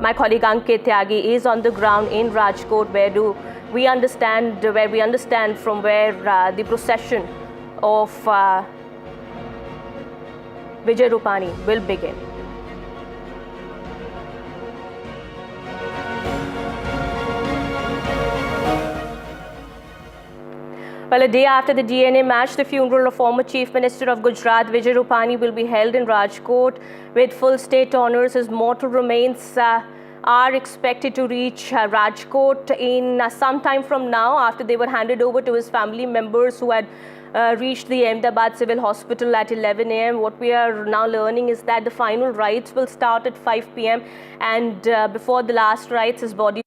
my colleague Ankit Tyagi is on the ground in Rajkot, where we understand from where the procession of Vijay Rupani will begin. Well, a day after the DNA match, the funeral of former Chief Minister of Gujarat, Vijay Rupani, will be held in Rajkot with full state honours. His mortal remains are expected to reach Rajkot in some time from now, after they were handed over to his family members who had reached the Ahmedabad Civil Hospital at 11 a.m. What we are now learning is that the final rites will start at 5 p.m. and before the last rites, his body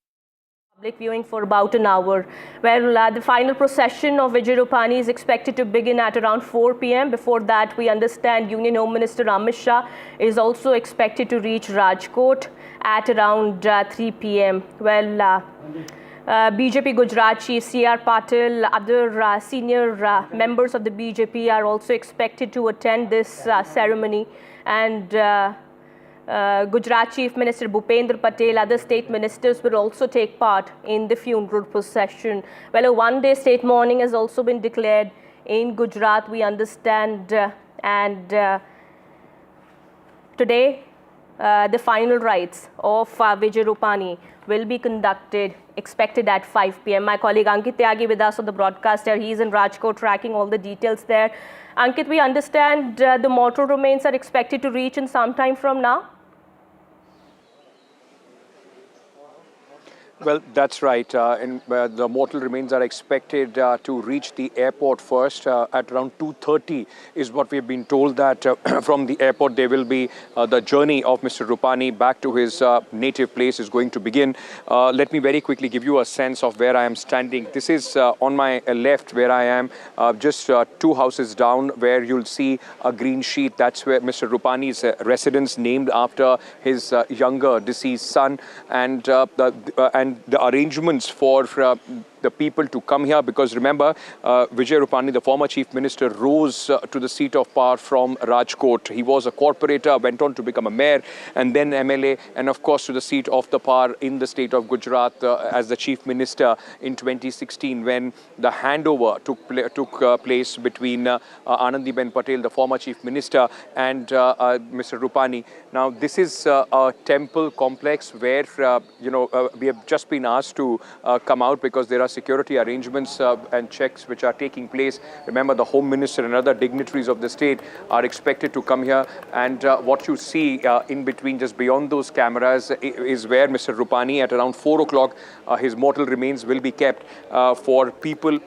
public viewing for about an hour. Well, the final procession of Vijay Rupani is expected to begin at around 4 p.m. Before that, we understand Union Home Minister Amit Shah is also expected to reach Rajkot. at around 3 p.m. Well, BJP Gujarat Chief C.R. Patel, other senior members of the BJP are also expected to attend this ceremony, and Gujarat Chief Minister Bhupendra Patel, other state ministers will also take part in the funeral procession. Well, a one-day state mourning has also been declared in Gujarat, we understand, and today the final rites of Vijay Rupani will be conducted, expected at 5 p.m. My colleague Ankit Tyagi with us on the broadcast here. He's in Rajkot tracking all the details there. Ankit, we understand the mortal remains are expected to reach in some time from now? Well, that's right. The mortal remains are expected to reach the airport first at around 2:30 is what we've been told, that from the airport there will be the journey of Mr. Rupani back to his native place is going to begin. Let me very quickly give you a sense of where I am standing. This is on my left where I am, just 2 houses down, where you'll see a green sheet. That's where Mr. Rupani's residence, named after his younger deceased son, and the arrangements for the people to come here, because remember, Vijay Rupani, the former chief minister, rose to the seat of power from Rajkot. He was a corporator, went on to become a mayor and then MLA, and of course to the seat of the power in the state of Gujarat as the chief minister in 2016, when the handover took place between Anandiben Patel, the former chief minister, and Mr. Rupani. Now, this is a temple complex where, we have just been asked to come out because there are security arrangements and checks which are taking place. Remember, the Home Minister and other dignitaries of the state are expected to come here. And what you see in between, just beyond those cameras, is where Mr. Rupani, at around 4 o'clock, his mortal remains will be kept for people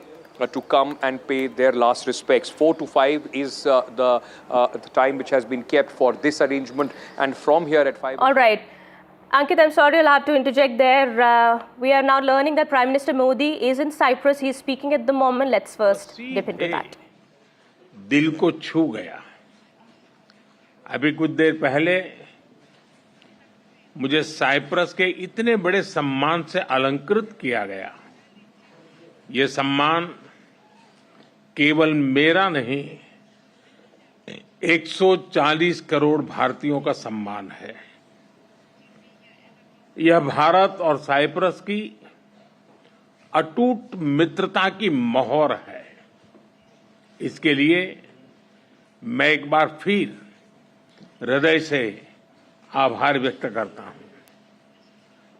to come and pay their last respects. 4 to 5 is the time which has been kept for this arrangement. And from here at 5... All right. Ankit, I'm sorry, I'll have to interject there. We are now learning that Prime Minister Modi is in Cyprus. He's speaking at the moment. Let's first dip into that. दिल को छू गया. अभी कुछ देर पहले मुझे Cyprus के इतने बड़े सम्मान से अलंकृत किया गया. ये सम्मान केवल मेरा नहीं, 140 करोड़ भारतीयों का सम्मान है. यह भारत और साइप्रस की अटूट मित्रता की मोहर है. इसके लिए मैं एक बार फिर हृदय से आभार व्यक्त करता हूं.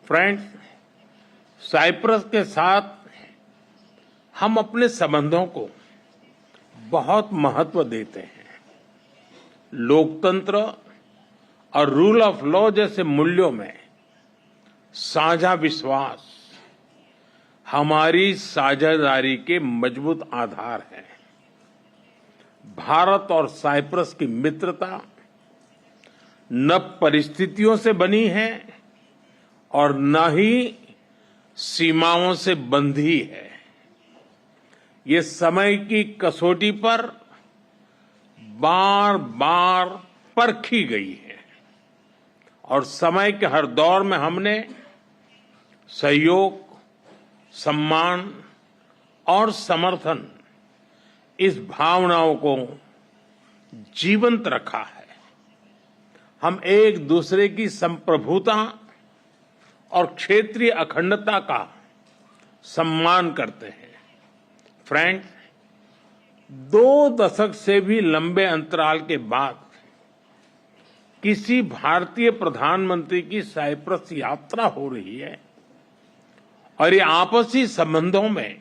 फ्रेंड्स, साइप्रस के साथ हम अपने संबंधों को बहुत महत्व देते हैं. लोकतंत्र और रूल ऑफ लॉ जैसे मूल्यों में साझा विश्वास हमारी साझेदारी के मजबूत आधार है. भारत और साइप्रस की मित्रता न परिस्थितियों से बनी है और न ही सीमाओं से बंधी है. ये समय की कसौटी पर बार बार परखी गई है और समय के हर दौर में हमने सहयोग, सम्मान और समर्थन, इस भावनाओं को जीवंत रखा है. हम एक दूसरे की संप्रभुता और क्षेत्रीय अखंडता का सम्मान करते हैं. फ्रेंड्स, 2 दशक से भी लंबे अंतराल के बाद किसी भारतीय प्रधानमंत्री की साइप्रस यात्रा हो रही है और ये आपसी संबंधों में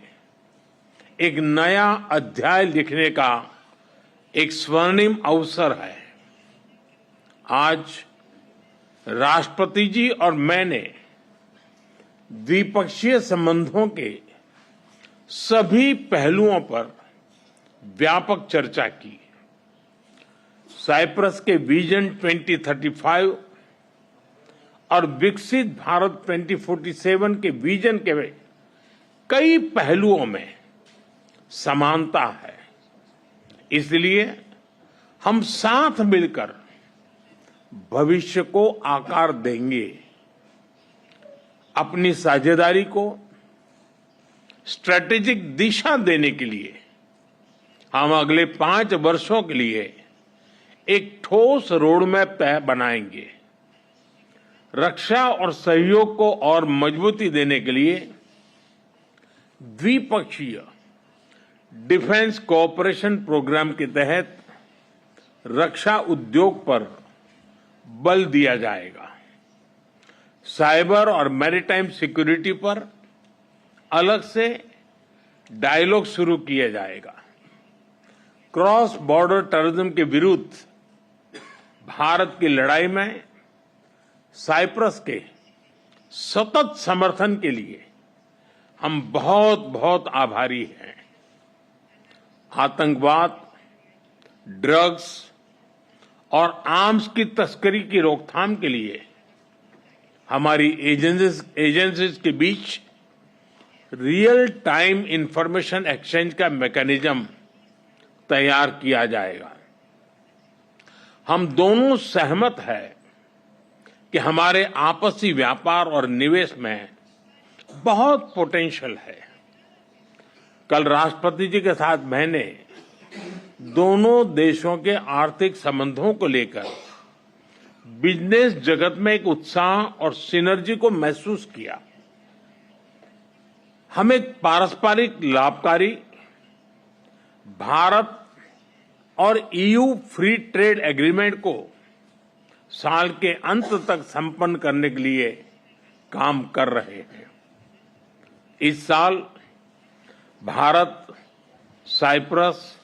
एक नया अध्याय लिखने का एक स्वर्णिम अवसर है. आज राष्ट्रपति जी और मैंने द्विपक्षीय संबंधों के सभी पहलुओं पर व्यापक चर्चा की. साइप्रस के विजन 2035 और विकसित भारत 2047 के विजन के कई पहलुओं में समानता है. इसलिए हम साथ मिलकर भविष्य को आकार देंगे. अपनी साझेदारी को स्ट्रेटेजिक दिशा देने के लिए हम अगले 5 वर्षों के लिए एक ठोस रोडमैप बनाएंगे। रक्षा और सहयोग को और मजबूती देने के लिए द्विपक्षीय डिफेंस कोऑपरेशन प्रोग्राम के तहत रक्षा उद्योग पर बल दिया जाएगा। साइबर और मैरीटाइम सिक्योरिटी पर अलग से डायलॉग शुरू किया जाएगा। क्रॉस बॉर्डर टेररिज्म के विरुद्ध भारत की लड़ाई में साइप्रस के सतत समर्थन के लिए हम बहुत बहुत आभारी हैं। आतंकवाद, ड्रग्स और आर्म्स की तस्करी की रोकथाम के लिए हमारी एजेंसीज के बीच रियल टाइम इंफॉर्मेशन एक्सचेंज का मैकेनिज्म तैयार किया जाएगा। हम दोनों सहमत हैं कि हमारे आपसी व्यापार और निवेश में बहुत पोटेंशियल है। कल राष्ट्रपति जी के साथ मैंने दोनों देशों के आर्थिक संबंधों को लेकर बिजनेस जगत में एक उत्साह और सिनर्जी को महसूस किया। हम एक पारस्परिक लाभकारी भारत और ईयू फ्री ट्रेड एग्रीमेंट को साल के अंत तक संपन्न करने के लिए काम कर रहे हैं। इस साल भारत, साइप्रस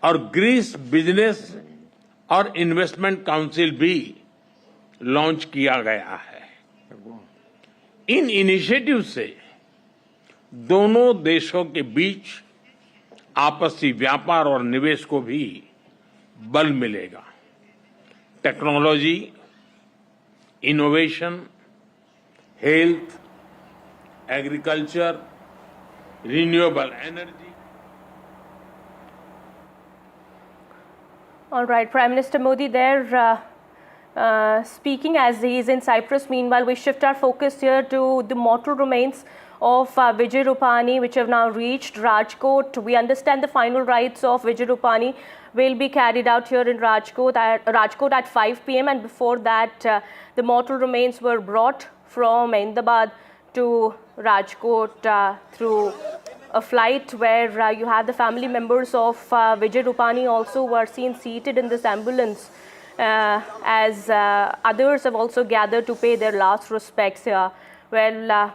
और ग्रीस बिजनेस और इन्वेस्टमेंट काउंसिल भी लॉन्च किया गया है। इन इनिशिएटिव से दोनों देशों के बीच आपसी व्यापार और निवेश को भी बल मिलेगा। Technology, innovation, health, agriculture, renewable energy. All right, Prime Minister Modi there speaking as he is in Cyprus. Meanwhile, we shift our focus here to the mortal remains of Vijay Rupani, which have now reached Rajkot. We understand the final rites of Vijay Rupani will be carried out here in Rajkot at 5 p.m. And before that, the mortal remains were brought from Ahmedabad to Rajkot through a flight where you have the family members of Vijay Rupani also were seen seated in this ambulance as others have also gathered to pay their last respects here. Well,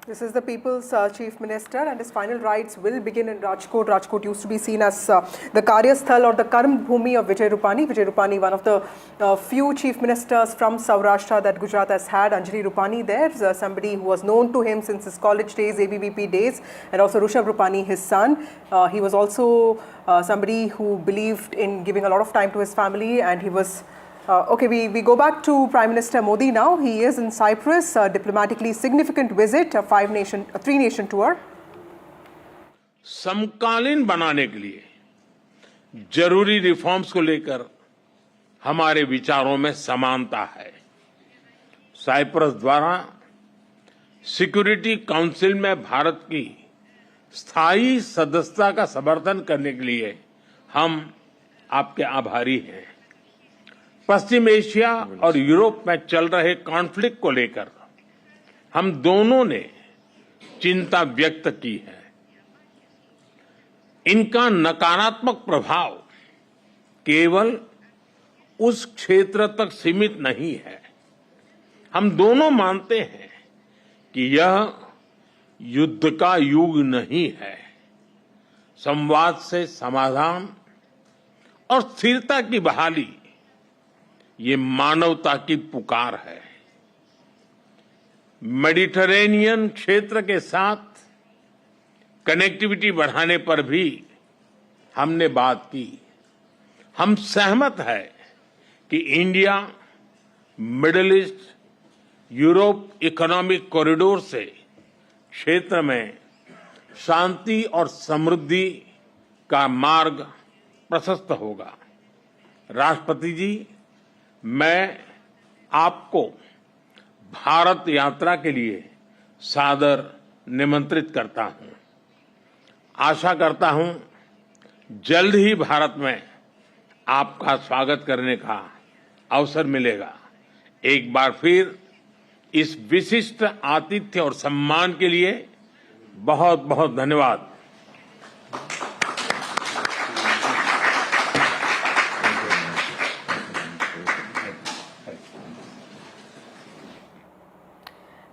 this is the People's Chief Minister, and his final rites will begin in Rajkot. Rajkot used to be seen as the Karyasthal or the Karm Bhumi of Vijay Rupani. Vijay Rupani, one of the few Chief Ministers from Saurashtra that Gujarat has had. Anjali Rupani there, somebody who was known to him since his college days, ABVP days, and also Rishabh Rupani, his son. He was also somebody who believed in giving a lot of time to his family, and he was okay, we go back to Prime Minister Modi now. He is in Cyprus, a diplomatically significant visit, a 3-nation tour. समकालीन बनाने के लिए जरूरी reforms को लेकर हमारे विचारों में समानता है। साइप्रस द्वारा सिक्योरिटी काउंसिल में भारत की स्थायी सदस्यता का समर्थन करने के लिए हम आपके आभारी हैं। पश्चिम एशिया और यूरोप में चल रहे कॉन्फ्लिक्ट को लेकर हम दोनों ने चिंता व्यक्त की है। इनका नकारात्मक प्रभाव केवल उस क्षेत्र तक सीमित नहीं है। हम दोनों मानते हैं कि यह युद्ध का युग नहीं है। संवाद से समाधान और स्थिरता की बहाली ये मानवता की पुकार है। मेडिटरेनियन क्षेत्र के साथ कनेक्टिविटी बढ़ाने पर भी हमने बात की। हम सहमत है कि India, middle east, Europe economic corridor से क्षेत्र में शांति और समृद्धि का मार्ग प्रशस्त होगा। राष्ट्रपति जी, मैं आपको भारत यात्रा के लिए सादर निमंत्रित करता हूं। आशा करता हूं जल्द ही भारत में आपका स्वागत करने का अवसर मिलेगा। एक बार फिर इस विशिष्ट आतिथ्य और सम्मान के लिए बहुत बहुत धन्यवाद।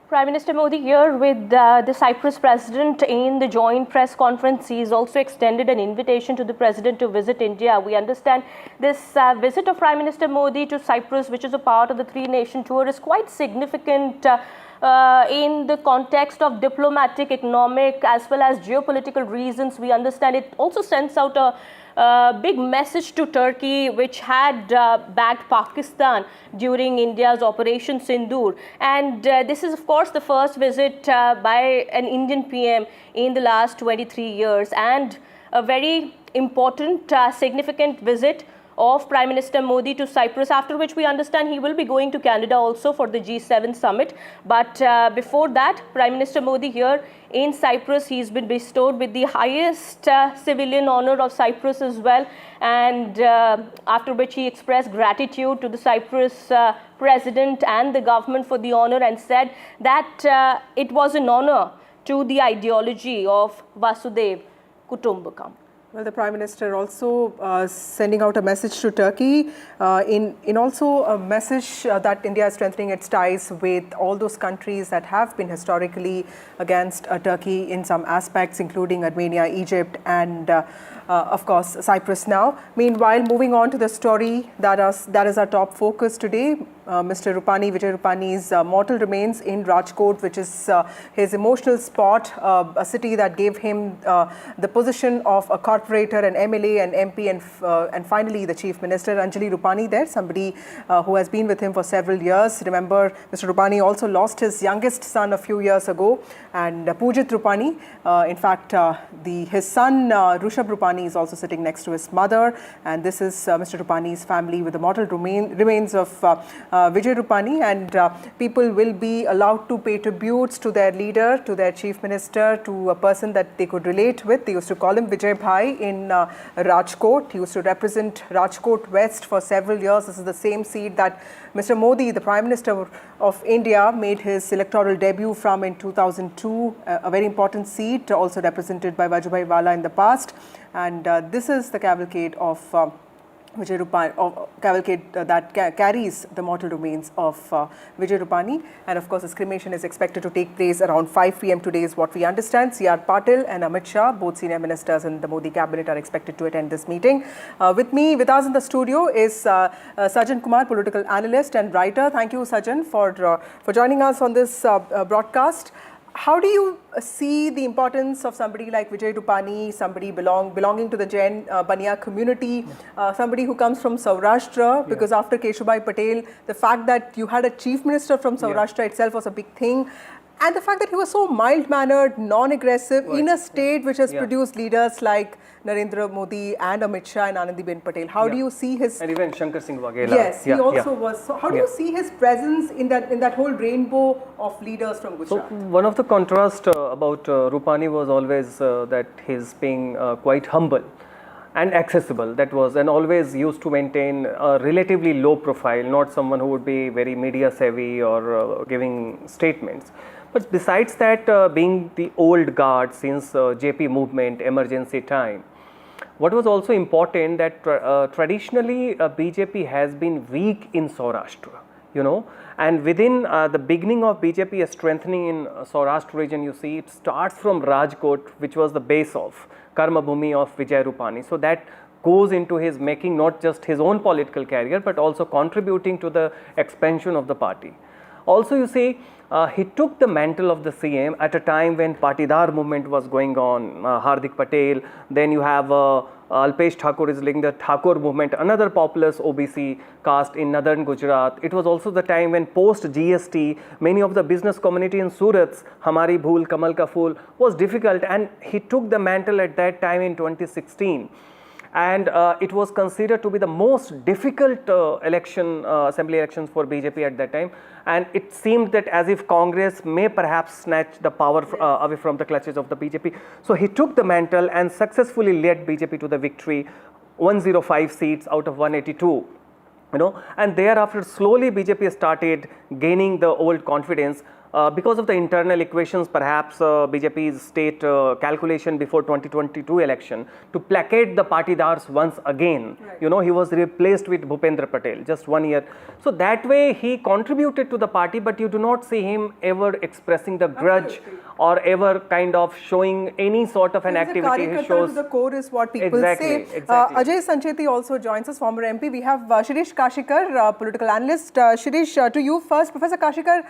Prime Minister Modi here with the Cyprus President in the joint press conference. He's also extended an invitation to the President to visit India. We understand this visit of Prime Minister Modi to Cyprus, which is a part of the three-nation tour, is quite significant in the context of diplomatic, economic, as well as geopolitical reasons. We understand it also sends out a big message to Turkey, which had backed Pakistan during India's Operation Sindoor. And this is, of course, the first visit by an Indian PM in the last 23 years, and a very important, significant visit of Prime Minister Modi to Cyprus, after which we understand he will be going to Canada also for the G7 summit. But before that, Prime Minister Modi here in Cyprus, he's been bestowed with the highest civilian honor of Cyprus as well, and after which he expressed gratitude to the Cyprus president and the government for the honor, and said that it was an honor to the ideology of Vasudev Kutumbakam. Well, the Prime Minister also sending out a message to Turkey, in also a message that India is strengthening its ties with all those countries that have been historically against Turkey in some aspects, including Armenia, Egypt, and of course Cyprus now. Meanwhile, moving on to the story that is our top focus today. Mr. Rupani, Vijay Rupani's mortal remains in Rajkot, which is his emotional spot, a city that gave him the position of a corporator, an MLA, an MP, and finally the Chief Minister. Anjali Rupani there, somebody who has been with him for several years. Remember, Mr. Rupani also lost his youngest son a few years ago, and Pujit Rupani, in fact, his son Rushabh Rupani is also sitting next to his mother, and this is Mr. Rupani's family with the mortal remains of Vijay Rupani, and people will be allowed to pay tributes to their leader, to their chief minister, to a person that they could relate with. They used to call him Vijay Bhai in Rajkot. He used to represent Rajkot West for several years. This is the same seat that Mr. Modi, the Prime Minister of India, made his electoral debut from in 2002, a very important seat, also represented by Vallabhbhai Wala in the past. And this is the cavalcade of Vijay Rupani, cavalcade that carries the mortal remains of Vijay Rupani. And of course, this cremation is expected to take place around 5 p.m. today is what we understand. C.R. Patel and Amit Shah, both senior ministers in the Modi cabinet, are expected to attend this meeting. With us in the studio is Sajan Kumar, political analyst and writer. Thank you, Sajan, for joining us on this broadcast. How do you see the importance of somebody like Vijay Rupani, somebody belonging to the Jain Baniya community, somebody who comes from Saurashtra, because after Keshubai Patel, the fact that you had a chief minister from Saurashtra itself was a big thing. And the fact that he was so mild-mannered, non-aggressive, in a state which has produced leaders like Narendra Modi and Amit Shah and Anandiben Patel. How do you see his... And even Shankar Singh Waghela. Yes, he also was. So how do you see his presence in that whole rainbow of leaders from Gujarat? So one of the contrasts about Rupani was always that he's being quite humble and accessible. That was, and always used to maintain a relatively low profile, not someone who would be very media savvy or giving statements. But besides that, being the old guard since JP movement, emergency time, what was also important that traditionally BJP has been weak in Saurashtra, and within the beginning of BJP strengthening in Saurashtra region, you see it starts from Rajkot, which was the base of Karma Bhumi of Vijay Rupani. So that goes into his making not just his own political career, but also contributing to the expansion of the party. Also, you see, he took the mantle of the CM at a time when Patidar movement was going on, Hardik Patel. Then you have Alpesh Thakur is leading the Thakur movement, another populous OBC caste in northern Gujarat. It was also the time when post GST, many of the business community in Surat's Hamari Bhool, Kamal Ka Phool was difficult, and he took the mantle at that time in 2016. and it was considered to be the most difficult assembly elections for BJP at that time, and it seemed that as if Congress may perhaps snatch the power away from the clutches of the BJP. So he took the mantle and successfully led BJP to the victory, 105 seats out of 182. And thereafter slowly BJP started gaining the old confidence. Because of the internal equations, perhaps BJP's state calculation before 2022 election to placate the partidars once again. Right. He was replaced with Bhupendra Patel just 1 year. So that way he contributed to the party, but you do not see him ever expressing the grudge or ever kind of showing any sort of an activity. He shows the core is what people say. Exactly. Ajay Sancheti also joins us, former MP. We have Shirish Kashikar, political analyst. Shirish, to you first. Professor Kashikar,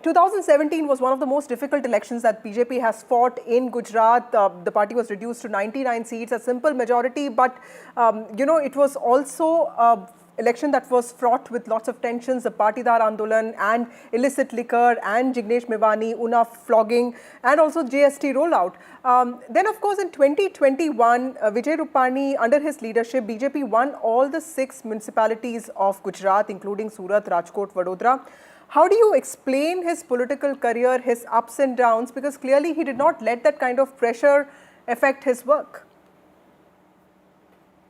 2017 was one of the most difficult elections that BJP has fought in Gujarat. The party was reduced to 99 seats, a simple majority, but it was also an election that was fraught with lots of tensions, the Patidar Andolan and illicit liquor and Jignesh Mevani, Una flogging and also GST rollout. Then of course in 2021, Vijay Rupani, under his leadership, BJP won all the 6 municipalities of Gujarat, including Surat, Rajkot, Vadodara. How do you explain his political career, his ups and downs? Because clearly he did not let that kind of pressure affect his work.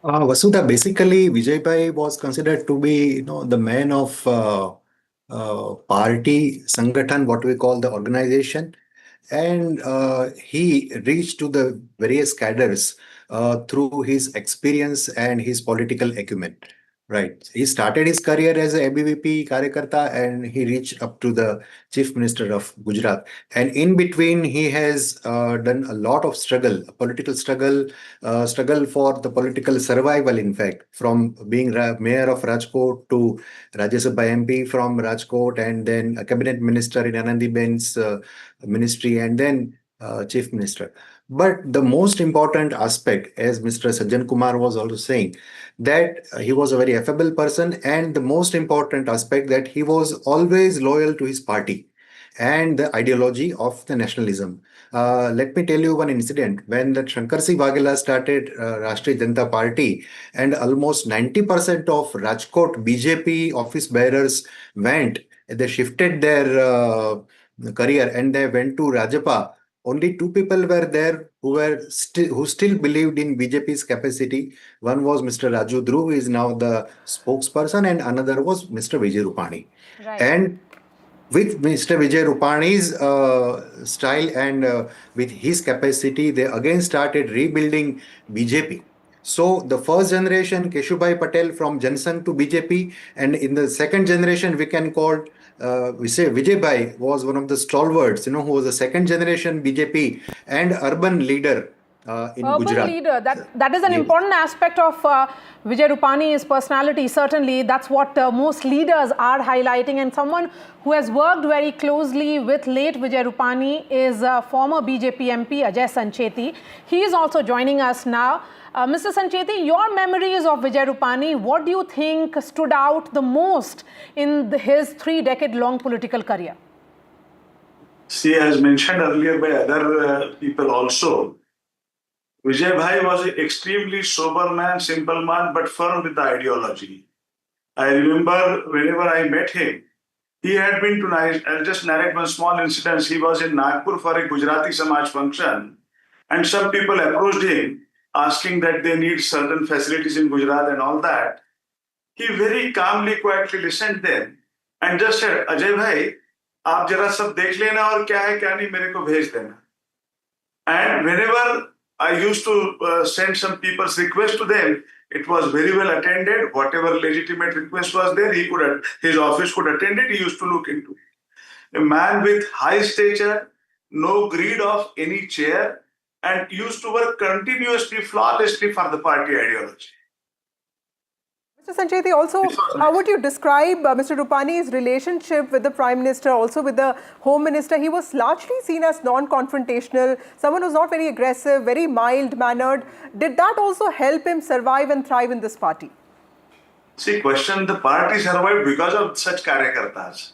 Vasudha, basically Vijay Bhai was considered to be, the man of party, Sangathan, what we call the organization. And he reached to the various cadres through his experience and his political acumen. Right. He started his career as a ABVP Karyakarta and he reached up to the Chief Minister of Gujarat. And in between, he has done a lot of struggle, political struggle, struggle for the political survival, in fact, from being Mayor of Rajkot to Rajya Sabha MP from Rajkot and then a cabinet minister in Anandiben's ministry and then Chief Minister. But the most important aspect, as Mr. Sajjan Kumar was also saying, that he was a very affable person, and the most important aspect that he was always loyal to his party and the ideology of the nationalism. Let me tell you one incident. When the Shankar Singh Waghela started Rashtriya Janata Party and almost 90% of Rajkot BJP office bearers went, they shifted their career and they went to Rajapa. Only 2 people were there who still believed in BJP's capacity. One was Mr. Raju Dhruv, who is now the spokesperson, and another was Mr. Vijay Rupani. Right. And with Mr. Vijay Rupani's style and with his capacity, they again started rebuilding BJP. So the first generation, Keshubhai Patel from Jansangh to BJP, and in the second generation, we can call we say Vijay Bhai was one of the stalwarts, who was a second generation BJP and urban leader in Gujarat. Urban leader, that is an important aspect of Vijay Rupani's personality. Certainly, that's what most leaders are highlighting. And someone who has worked very closely with late Vijay Rupani is former BJP MP Ajay Sancheti. He is also joining us now. Mr. Sancheti, your memories of Vijay Rupani, what do you think stood out the most in his 3-decade-long political career? See, as mentioned earlier by other people also, Vijay Bhai was an extremely sober man, simple man, but firm with the ideology. I remember whenever I met him, he had been to, I'll just narrate one small incident. He was in Nagpur for a Gujarati Samaj function, and some people approached him asking that they need certain facilities in Gujarat and all that. He very calmly, quietly listened them and just said, Ajay Bhai, aap jara sab dekh lena aur kya hai kya nahi mere ko bhej dena. And whenever I used to send some people's request to them, it was very well attended. Whatever legitimate request was there, his office could attend it. He used to look into. A man with high stature, no greed of any chair, and used to work continuously, flawlessly for the party ideology. Mr. Sancheti, also, how would you describe Mr. Rupani's relationship with the Prime Minister, also with the Home Minister? He was largely seen as non-confrontational, someone who's not very aggressive, very mild-mannered. Did that also help him survive and thrive in this party? See, question, the party survived because of such karyakartas.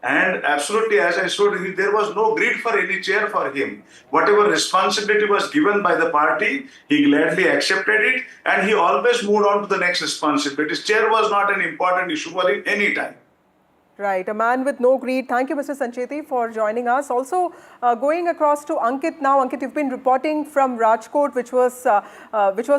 And absolutely, as I showed, there was no greed for any chair for him. Whatever responsibility was given by the party, he gladly accepted it, and he always moved on to the next responsibility. His chair was not an important issue for him any time. Right, a man with no greed. Thank you, Mr. Sancheti, for joining us. Also, going across to Ankit now. Ankit, you've been reporting from Rajkot, which was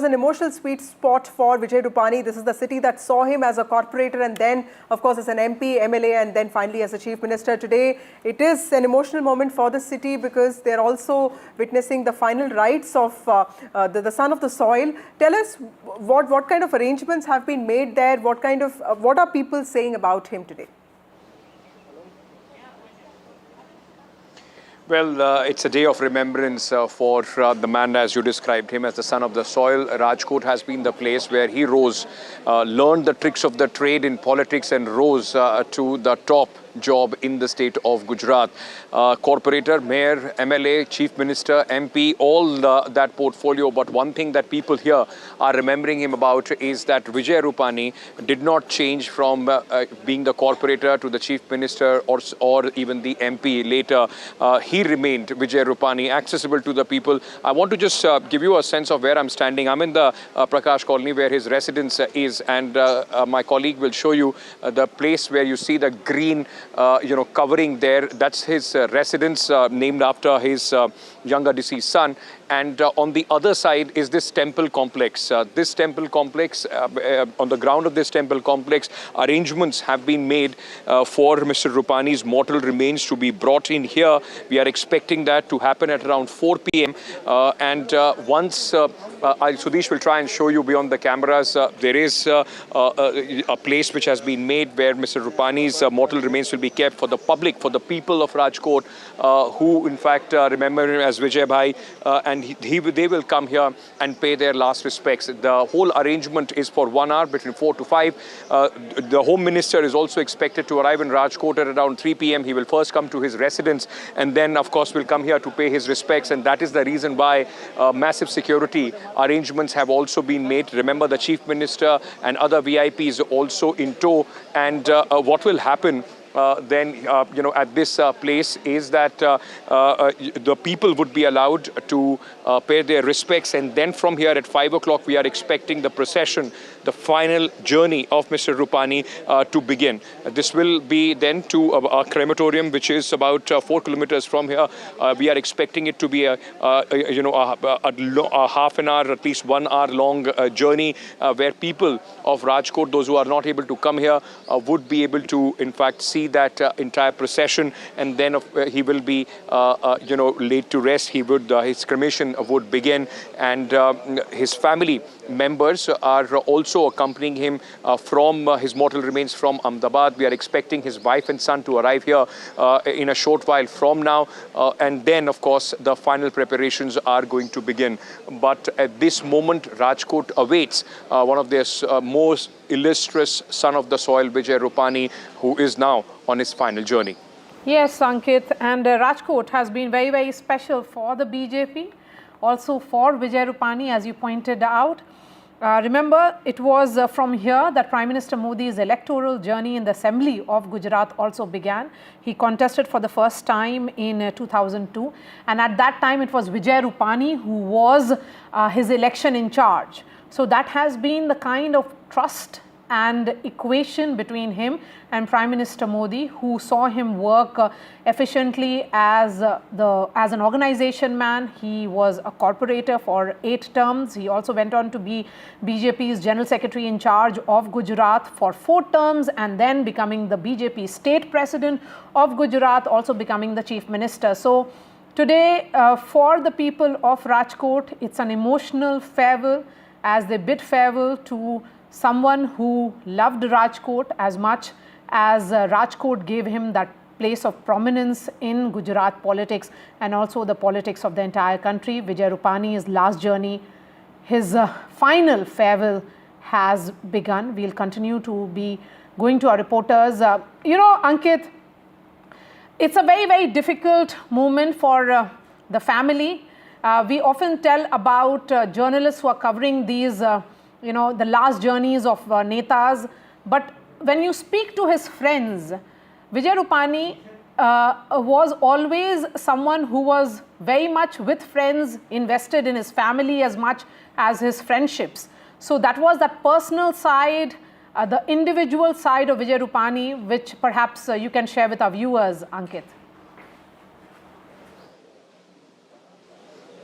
an emotional sweet spot for Vijay Rupani. This is the city that saw him as a corporator and then, of course, as an MP, MLA, and then finally as a Chief Minister. Today, it is an emotional moment for the city because they're also witnessing the final rites of the son of the soil. Tell us what kind of arrangements have been made there. What are people saying about him today? Well, it's a day of remembrance for the man, as you described him, as the son of the soil. Rajkot has been the place where he rose, learned the tricks of the trade in politics and rose to the top job in the state of Gujarat. Corporator, mayor, MLA, chief minister, MP, all that portfolio. But one thing that people here are remembering him about is that Vijay Rupani did not change from being the corporator to the chief minister or even the MP later. He remained, Vijay Rupani, accessible to the people. I want to just give you a sense of where I'm standing. I'm in the Prakash Colony where his residence is, and my colleague will show you the place where you see the green covering there. That's his residence, named after his younger deceased son. And on the other side is this temple complex. This temple complex, on the ground of this temple complex, arrangements have been made for Mr. Rupani's mortal remains to be brought in here. We are expecting that to happen at around 4 p.m. And once Sudesh will try and show you beyond the cameras, there is a place which has been made where Mr. Rupani's mortal remains will be kept for the public, for the people of Rajkot, who in fact remember him as Vijay Bhai, and they will come here and pay their last respects. The whole arrangement is for 1 hour between 4 to 5. The Home Minister is also expected to arrive in Rajkot at around 3 p.m. He will first come to his residence and then, of course, will come here to pay his respects. And that is the reason why massive security arrangements have also been made. Remember, the Chief Minister and other VIPs also in tow. And what will happen at this place is that the people would be allowed to pay their respects, and then from here at 5 o'clock we are expecting the procession, the final journey of Mr. Rupani to begin. This will be then to a crematorium which is about 4 kilometers from here. We are expecting it to be a half an hour, at least 1 hour long journey where people of Rajkot, those who are not able to come here, would be able to in fact see that entire procession, and then he will be laid to rest. His cremation would begin, and his family members are also accompanying him from his mortal remains from Ahmedabad. We are expecting his wife and son to arrive here in a short while from now, and then of course the final preparations are going to begin. But at this moment Rajkot awaits one of their most illustrious son of the soil, Vijay Rupani, who is now on his final journey. Yes, Ankit, and Rajkot has been very, very special for the BJP, also for Vijay Rupani, as you pointed out. Remember, it was from here that Prime Minister Modi's electoral journey in the Assembly of Gujarat also began. He contested for the first time in 2002, and at that time it was Vijay Rupani who was his election in charge. So that has been the kind of trust and equation between him and Prime Minister Modi, who saw him work efficiently as an organization man. He was a corporator for 8 terms. He also went on to be BJP's General Secretary in charge of Gujarat for 4 terms, and then becoming the BJP State President of Gujarat, also becoming the Chief Minister. So today, for the people of Rajkot, it's an emotional farewell as they bid farewell to someone who loved Rajkot as much as Rajkot gave him that place of prominence in Gujarat politics and also the politics of the entire country. Vijay Rupani's last journey, his final farewell has begun. We'll continue to be going to our reporters. Ankit, it's a very, very difficult moment for the family. We often tell about journalists who are covering these the last journeys of netas, but when you speak to his friends, Vijay Rupani was always someone who was very much with friends, invested in his family as much as his friendships. So that was that personal side, the individual side of Vijay Rupani, which perhaps you can share with our viewers, Ankit.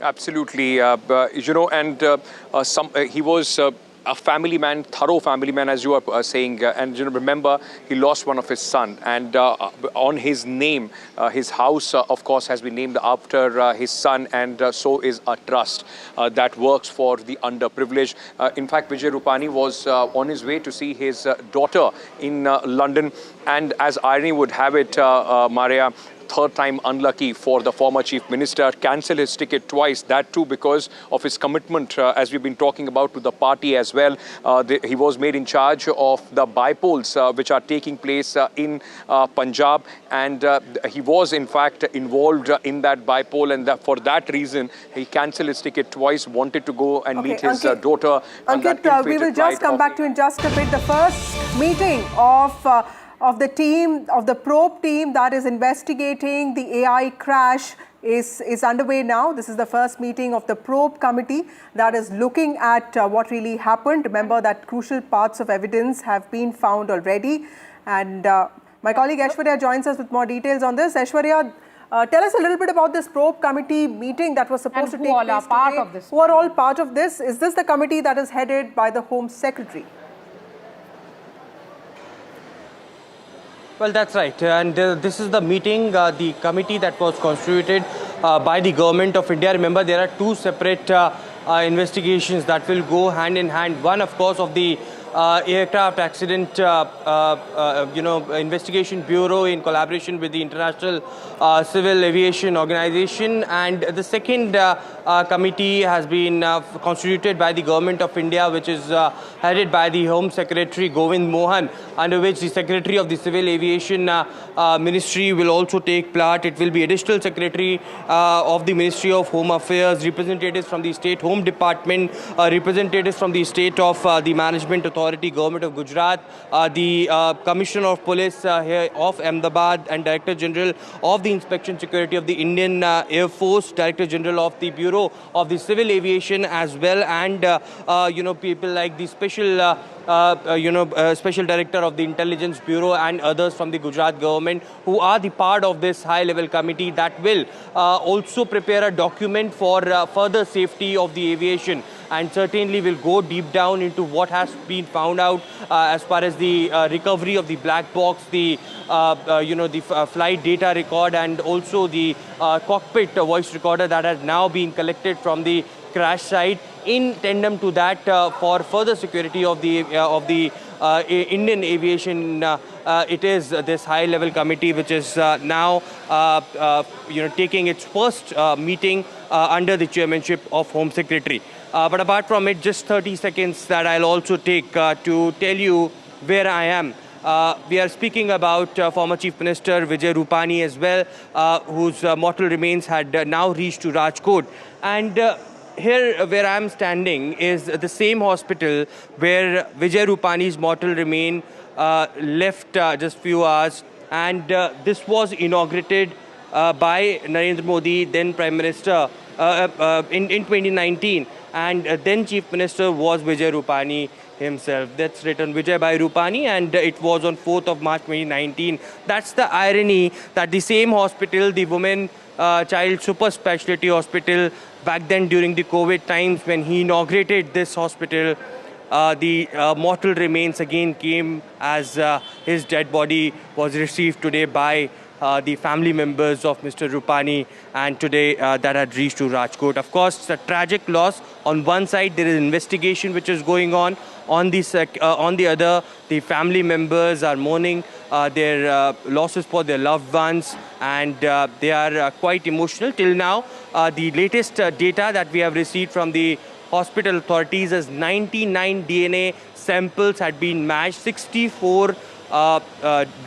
Absolutely, he was a family man, thorough family man, as you are saying. And remember, he lost one of his son, and on his name, his house, of course, has been named after his son, and so is a trust that works for the underprivileged. In fact, Vijay Rupani was on his way to see his daughter in London, and as irony would have it, Maria, third time unlucky for the former chief minister, cancelled his ticket twice, that too because of his commitment, as we've been talking about, to the party as well. He was made in charge of the bypolls which are taking place in Punjab, and he was in fact involved in that bypoll, and for that reason he cancelled his ticket twice, wanted to go and meet his daughter. Ankit, we will just come back to you in just a bit. The first meeting of the team, of the probe team that is investigating the AI crash is underway now. This is the first meeting of the probe committee that is looking at what really happened. Remember that crucial parts of evidence have been found already. And my colleague Aishwarya joins us with more details on this. Aishwarya, tell us a little bit about this probe committee meeting that was supposed to take place today. Who are all part of this? Is this the committee that is headed by the Home Secretary? Well, that's right. And this is the meeting, the committee that was constituted by the Government of India. Remember, there are two separate investigations that will go hand in hand. One, of course, of the aircraft accident, investigation bureau in collaboration with the International Civil Aviation Organization, and the second committee has been constituted by the Government of India, which is headed by the Home Secretary Govind Mohan, under which the Secretary of the Civil Aviation Ministry will also take part. It will be Additional Secretary of the Ministry of Home Affairs, representatives from the State Home Department, representatives from the State of the Management Authority, Government of Gujarat, the Commissioner of Police here of Ahmedabad, and Director General of the Inspection Security of the Indian Air Force, Director General of the Bureau of the Civil Aviation as well, and people like the Special Special Director of the Intelligence Bureau and others from the Gujarat government, who are the part of this high-level committee that will also prepare a document for further safety of the aviation, and certainly will go deep down into what has been found out as far as the recovery of the black box, the flight data record, and also the cockpit voice recorder that has now been collected from the crash site. In tandem to that, for further security of the Indian aviation, it is this high-level committee which is now taking its first meeting under the chairmanship of Home Secretary. But apart from it, just 30 seconds that I'll also take to tell you where I am. We are speaking about former Chief Minister Vijay Rupani as well, whose mortal remains had now reached to Rajkot. And here where I am standing is the same hospital where Vijay Rupani's mortal remain left just few hours. And this was inaugurated by Narendra Modi, then Prime Minister, in 2019. And then Chief Minister was Vijay Rupani himself. That's written Vijay Bhai Rupani, and it was on 4th of March 2019. That's the irony, that the same hospital, the Women Child Super Specialty Hospital, back then during the COVID times when he inaugurated this hospital, the mortal remains again came as his dead body was received today by the family members of Mr. Rupani, and today that had reached to Rajkot. Of course, it's a tragic loss. On one side, there is investigation which is going on. On the other, the family members are mourning their losses for their loved ones, and they are quite emotional. Till now, the latest data that we have received from the hospital authorities is 99 DNA samples had been matched, 64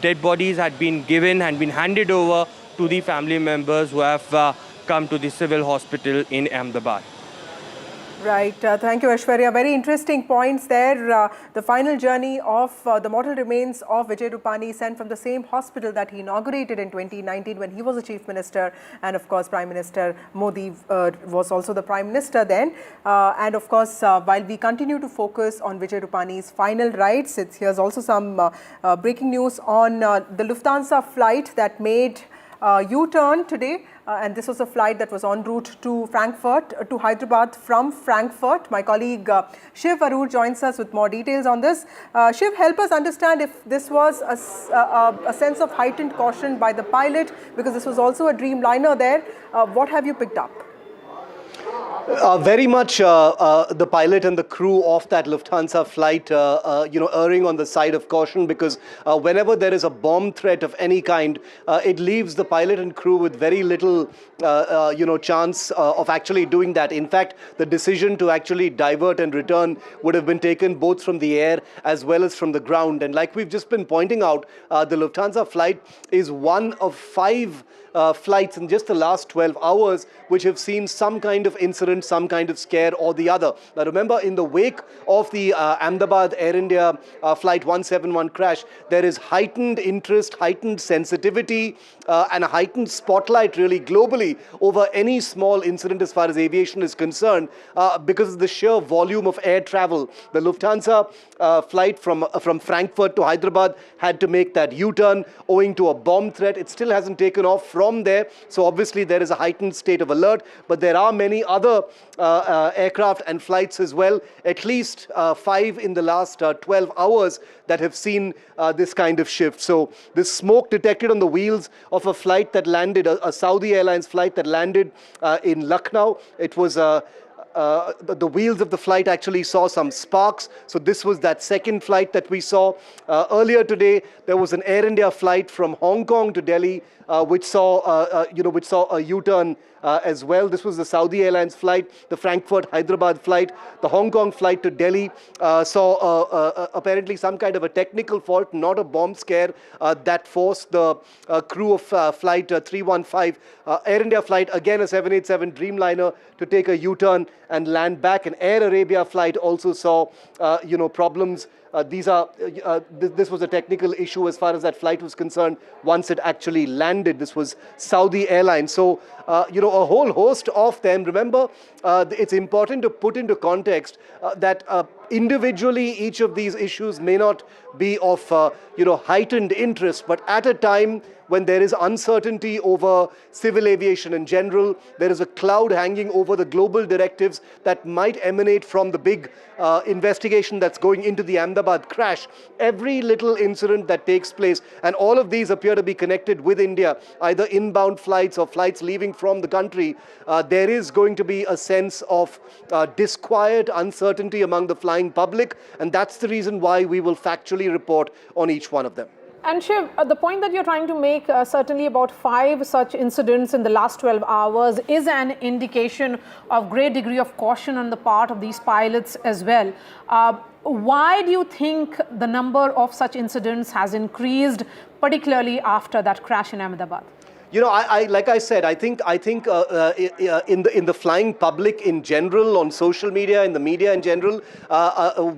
dead bodies had been given and been handed over to the family members who have come to the civil hospital in Ahmedabad. Right. Thank you, Aishwarya. Very interesting points there. The final journey of the mortal remains of Vijay Rupani sent from the same hospital that he inaugurated in 2019 when he was a chief minister. And of course, Prime Minister Modi was also the Prime Minister then. And of course, while we continue to focus on Vijay Rupani's final rites, here's also some breaking news on the Lufthansa flight that made U-turn today. And this was a flight that was en route to Frankfurt, to Hyderabad from Frankfurt. My colleague Shiv Arur joins us with more details on this. Shiv, help us understand if this was a sense of heightened caution by the pilot, because this was also a Dreamliner there. What have you picked up? Very much the pilot and the crew of that Lufthansa flight, erring on the side of caution, because whenever there is a bomb threat of any kind, it leaves the pilot and crew with very little, chance of actually doing that. In fact, the decision to actually divert and return would have been taken both from the air as well as from the ground. And like we've just been pointing out, the Lufthansa flight is one of 5 flights in just the last 12 hours which have seen some kind of incident, some kind of scare or the other. Now remember, in the wake of the Ahmedabad Air India flight 171 crash, there is heightened interest, heightened sensitivity and a heightened spotlight really globally over any small incident as far as aviation is concerned, because of the sheer volume of air travel. The Lufthansa flight from Frankfurt to Hyderabad had to make that U-turn owing to a bomb threat. It still hasn't taken off from there, so obviously there is a heightened state of alert, but there are many other aircraft and flights as well, at least 5 in the last 12 hours that have seen this kind of shift. So this smoke detected on the wheels of a flight that landed, a Saudi Airlines flight that landed in Lucknow. It was the wheels of the flight actually saw some sparks. So this was that second flight that we saw. Earlier today, there was an Air India flight from Hong Kong to Delhi, which saw a U-turn as well. This was the Saudi Airlines flight, the Frankfurt-Hyderabad flight. The Hong Kong flight to Delhi saw apparently some kind of a technical fault, not a bomb scare, that forced the crew of flight 315, Air India flight, again a 787 Dreamliner, to take a U-turn and land back. An Air Arabia flight also saw, problems. This was a technical issue as far as that flight was concerned once it actually landed. This was Saudi Airlines. So, a whole host of them. Remember, it's important to put into context that individually each of these issues may not be of, heightened interest, but at a time when there is uncertainty over civil aviation in general, there is a cloud hanging over the global directives that might emanate from the big investigation that's going into the Ahmedabad crash. Every little incident that takes place, and all of these appear to be connected with India, either inbound flights or flights leaving from the country, there is going to be a sense of disquiet, uncertainty among the flying public, and that's the reason why we will factually report on each one of them. And Shiv, the point that you're trying to make, certainly about 5 such incidents in the last 12 hours is an indication of great degree of caution on the part of these pilots as well. Why do you think the number of such incidents has increased, particularly after that crash in Ahmedabad? Like I said, I think in the flying public in general, on social media, in the media in general,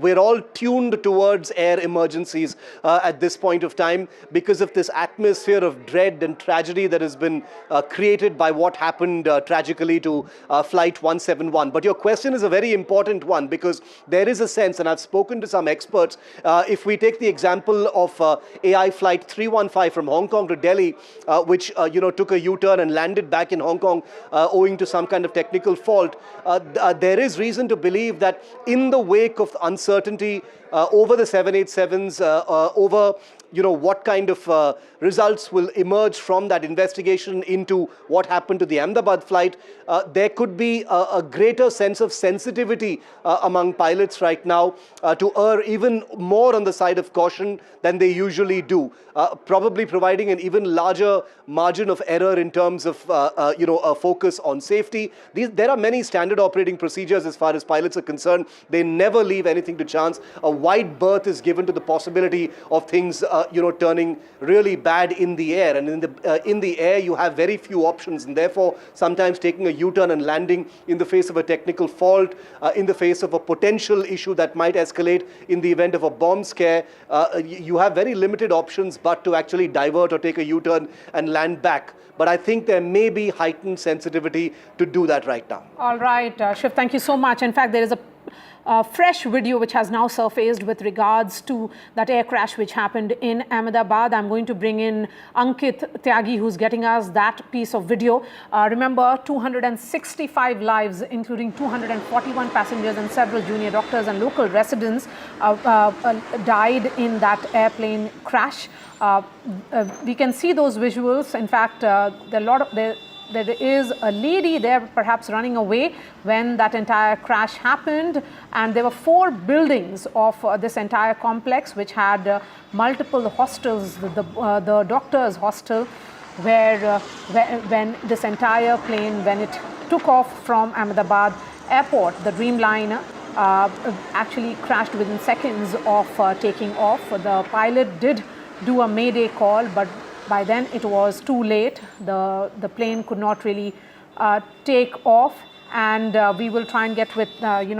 we're all tuned towards air emergencies at this point of time because of this atmosphere of dread and tragedy that has been created by what happened tragically to Flight 171. But your question is a very important one, because there is a sense, and I've spoken to some experts, if we take the example of AI Flight 315 from Hong Kong to Delhi, which took a U-turn and landed back in Hong Kong owing to some kind of technical fault, there is reason to believe that in the wake of uncertainty over the 787s, over what kind of results will emerge from that investigation into what happened to the Ahmedabad flight, there could be a greater sense of sensitivity among pilots right now to err even more on the side of caution than they usually do, probably providing an even larger margin of error in terms of a focus on safety. There are many standard operating procedures as far as pilots are concerned. They never leave anything to chance. A wide berth is given to the possibility of things turning really bad in the air. And in the air, you have very few options, and therefore sometimes taking a U-turn and landing in the face of a technical fault, in the face of a potential issue that might escalate in the event of a bomb scare, you have very limited options but to actually divert or take a U-turn and land back. But I think there may be heightened sensitivity to do that right now. All right, Shiv, thank you so much. In fact, there is a fresh video which has now surfaced with regards to that air crash which happened in Ahmedabad. I'm going to bring in Ankit Tyagi, who's getting us that piece of video. Remember, 265 lives, including 241 passengers and several junior doctors and local residents died in that airplane crash. We can see those visuals. In fact, there is a lady there perhaps running away when that entire crash happened, and there were 4 buildings of this entire complex which had multiple hostels, the doctor's hostel, where when this entire plane, when it took off from Ahmedabad airport, the Dreamliner actually crashed within seconds of taking off. The pilot did do a mayday call, but by then it was too late. The plane could not really take off, and we will try and get with,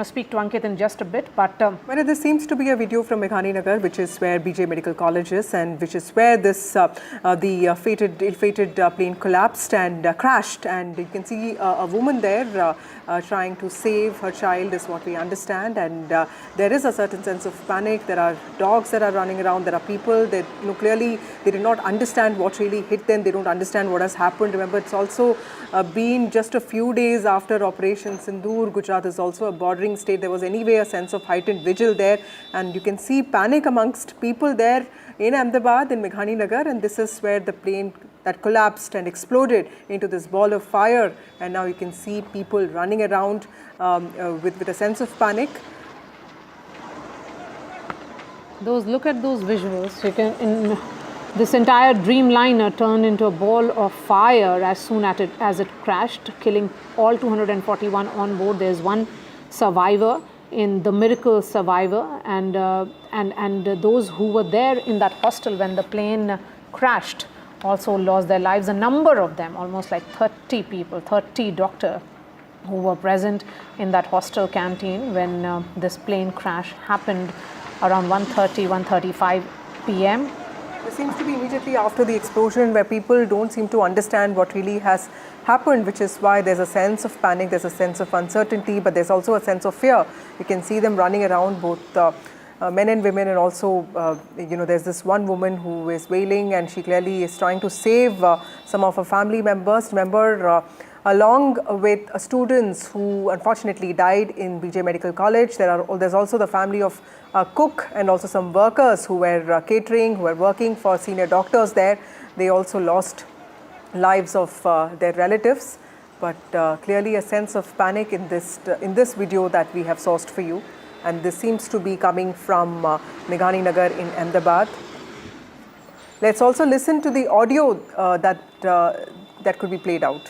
speak to Ankit in just a bit. But well, this seems to be a video from Meghani Nagar, which is where BJ Medical College is, and which is where this the ill-fated plane collapsed and crashed. And you can see a woman there trying to save her child, is what we understand. And there is a certain sense of panic. There are dogs that are running around. There are people that clearly they did not understand what really hit them. They don't understand what has happened. Remember, it's also been just a few days after Operation Sindoor. Gujarat is also a bordering state. There was anyway a sense of heightened vigil there, and you can see panic amongst people there in Ahmedabad, in Meghani Nagar, and this is where the plane that collapsed and exploded into this ball of fire. And now you can see people running around with a sense of panic. Look at those visuals. You can, this entire Dreamliner turned into a ball of fire as soon as it crashed, killing all 241 on board. There's one survivor, in the miracle survivor, and those who were there in that hostel when the plane crashed also lost their lives. A number of them, almost like 30 people, 30 doctors who were present in that hostel canteen when this plane crash happened around 1:35 p.m. It seems to be immediately after the explosion, where people don't seem to understand what really has happened, which is why there's a sense of panic, there's a sense of uncertainty, but there's also a sense of fear. You can see them running around, both men and women, and also, there's this one woman who is wailing, and she clearly is trying to save some of her family members. Remember, along with students who unfortunately died in BJ Medical College, there's also the family of a cook and also some workers who were catering, who were working for senior doctors there. They also lost lives of their relatives, but clearly a sense of panic in this video that we have sourced for you. And this seems to be coming from Meghani Nagar in Ahmedabad. Let's also listen to the audio that could be played out.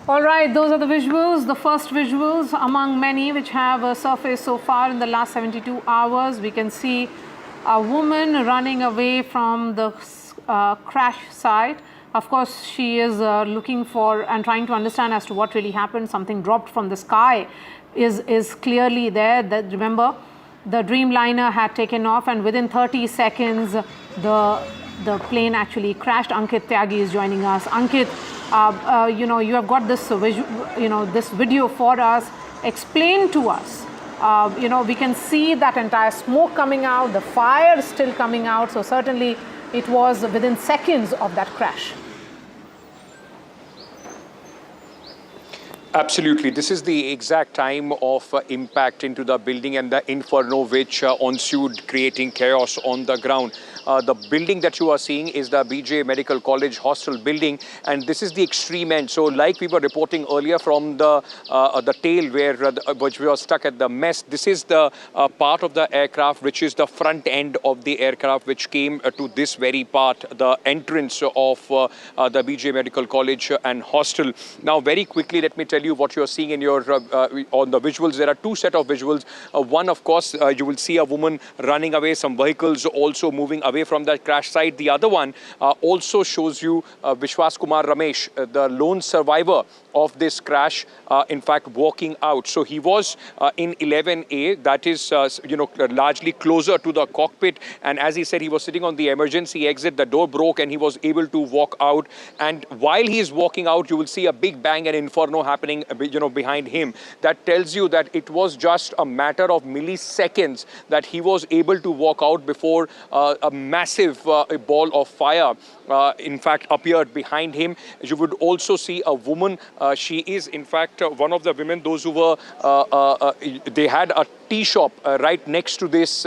All right, those are the visuals, the first visuals among many which have surfaced so far in the last 72 hours. We can see a woman running away from the crash site. Of course, she is looking for and trying to understand as to what really happened. Something dropped from the sky is clearly there. Remember, the Dreamliner had taken off, and within 30 seconds, the plane actually crashed. Ankit Tyagi is joining us. Ankit, you have got this this video for us. Explain to us. We can see that entire smoke coming out, the fire still coming out. So certainly, it was within seconds of that crash. Absolutely. This is the exact time of impact into the building and the inferno which ensued, creating chaos on the ground. The building that you are seeing is the BJ Medical College hostel building, and this is the extreme end. So like we were reporting earlier from the tail which we were stuck at the mess, this is the part of the aircraft which is the front end of the aircraft which came to this very part, the entrance of the BJ Medical College and hostel. Now very quickly, let me tell you what you're seeing in your on the visuals. There are two set of visuals. One, of course, you will see a woman running away, some vehicles also moving away from that crash site. The other one also shows you Vishwas Kumar Ramesh, the lone survivor of this crash, in fact walking out. So he was in 11A, that is largely closer to the cockpit, and as he said, he was sitting on the emergency exit. The door broke and he was able to walk out, and while he is walking out, you will see a big bang and inferno happening behind him. That tells you that it was just a matter of milliseconds that he was able to walk out before a massive ball of fire in fact appeared behind him. You would also see a woman. She is in fact one of the women, those who were they had a tea shop right next to this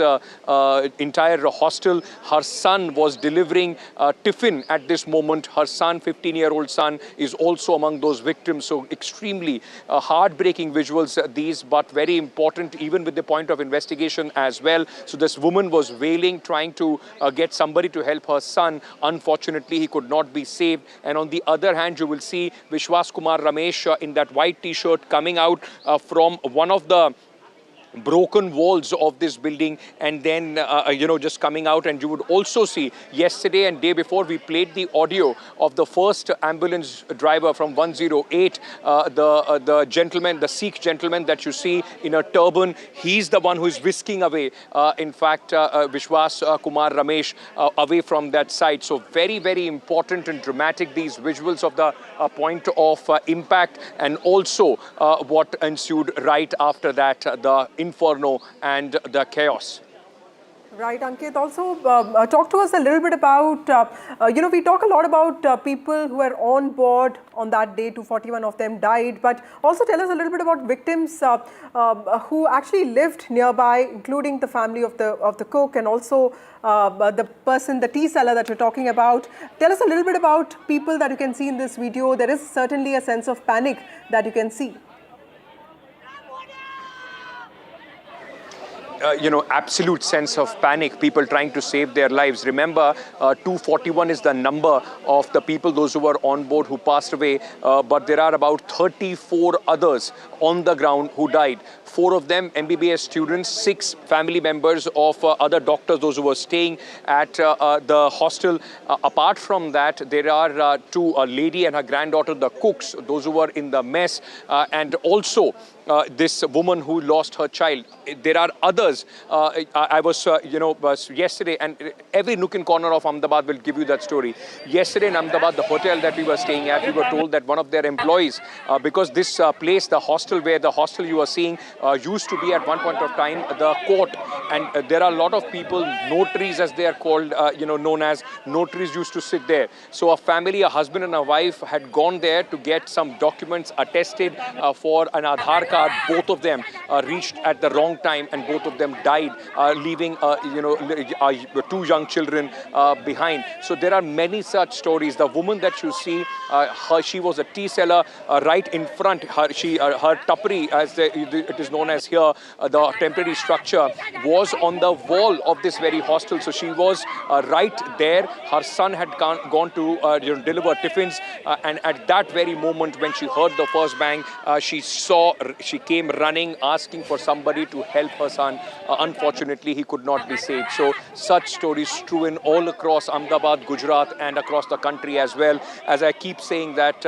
entire hostel. Her son was delivering tiffin at this moment. Her son, 15-year-old son, is also among those victims. So extremely heartbreaking visuals these, but very important even with the point of investigation as well. So this woman was wailing, trying to get somebody to help her son. Unfortunately, he could not be saved. And on the other hand, you will see Vishwas Kumar Ramesh in that white t-shirt coming out from one of the broken walls of this building, and then just coming out. And you would also see yesterday and day before, we played the audio of the first ambulance driver from 108, the gentleman, the Sikh gentleman that you see in a turban. He's the one who is whisking away in fact Vishwas Kumar Ramesh away from that site. So very, very important and dramatic, these visuals of the point of impact, and also what ensued right after that, the inferno and the chaos. Right, Ankit. Also, talk to us a little bit about, we talk a lot about people who were on board on that day. 241 of them died, but also tell us a little bit about victims who actually lived nearby, including the family of the cook and also the person, the tea seller that you're talking about. Tell us a little bit about people that you can see in this video. There is certainly a sense of panic that you can see. Absolute sense of panic, people trying to save their lives. Remember, 241 is the number of the people, those who were on board, who passed away, but there are about 34 others on the ground who died. 4 of them MBBS students, 6 family members of other doctors, those who were staying at the hostel. Apart from that, there are 2, a lady and her granddaughter, the cooks, those who were in the mess, and also this woman who lost her child. There are others. I was, yesterday, and every nook and corner of Ahmedabad will give you that story. Yesterday in Ahmedabad, the hotel that we were staying at, we were told that one of their employees, because this place, the hostel you are seeing, used to be at one point of time the court, and there are a lot of people, notaries as they are called, known as notaries, used to sit there. So a family, a husband and a wife, had gone there to get some documents attested for an Aadhaar card. Both of them reached at the wrong time, and both of them died, leaving 2 young children behind. So there are many such stories. The woman that you see, she was a tea seller right in front. Her tapri, as it is known as here, the temporary structure, was on the wall of this very hostel. So she was right there. Her son had gone to deliver tiffins, and at that very moment when she heard the first bang, she came running, asking for somebody to help her son. Unfortunately, he could not be saved. So such stories strewn all across Ahmedabad, Gujarat, and across the country as well. As I keep saying that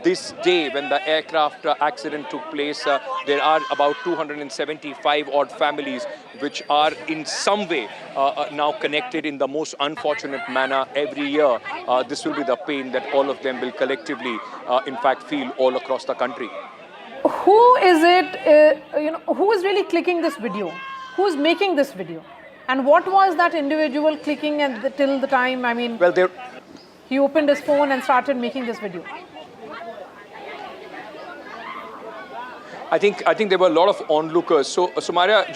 this day when the aircraft accident took place, there are about 275 odd families which are in some way now connected in the most unfortunate manner. Every year, this will be the pain that all of them will collectively, in fact, feel all across the country. Who is it, who is really clicking this video? Who is making this video? And what was that individual clicking till the time, well, he opened his phone and started making this video? I think there were a lot of onlookers. So Maria,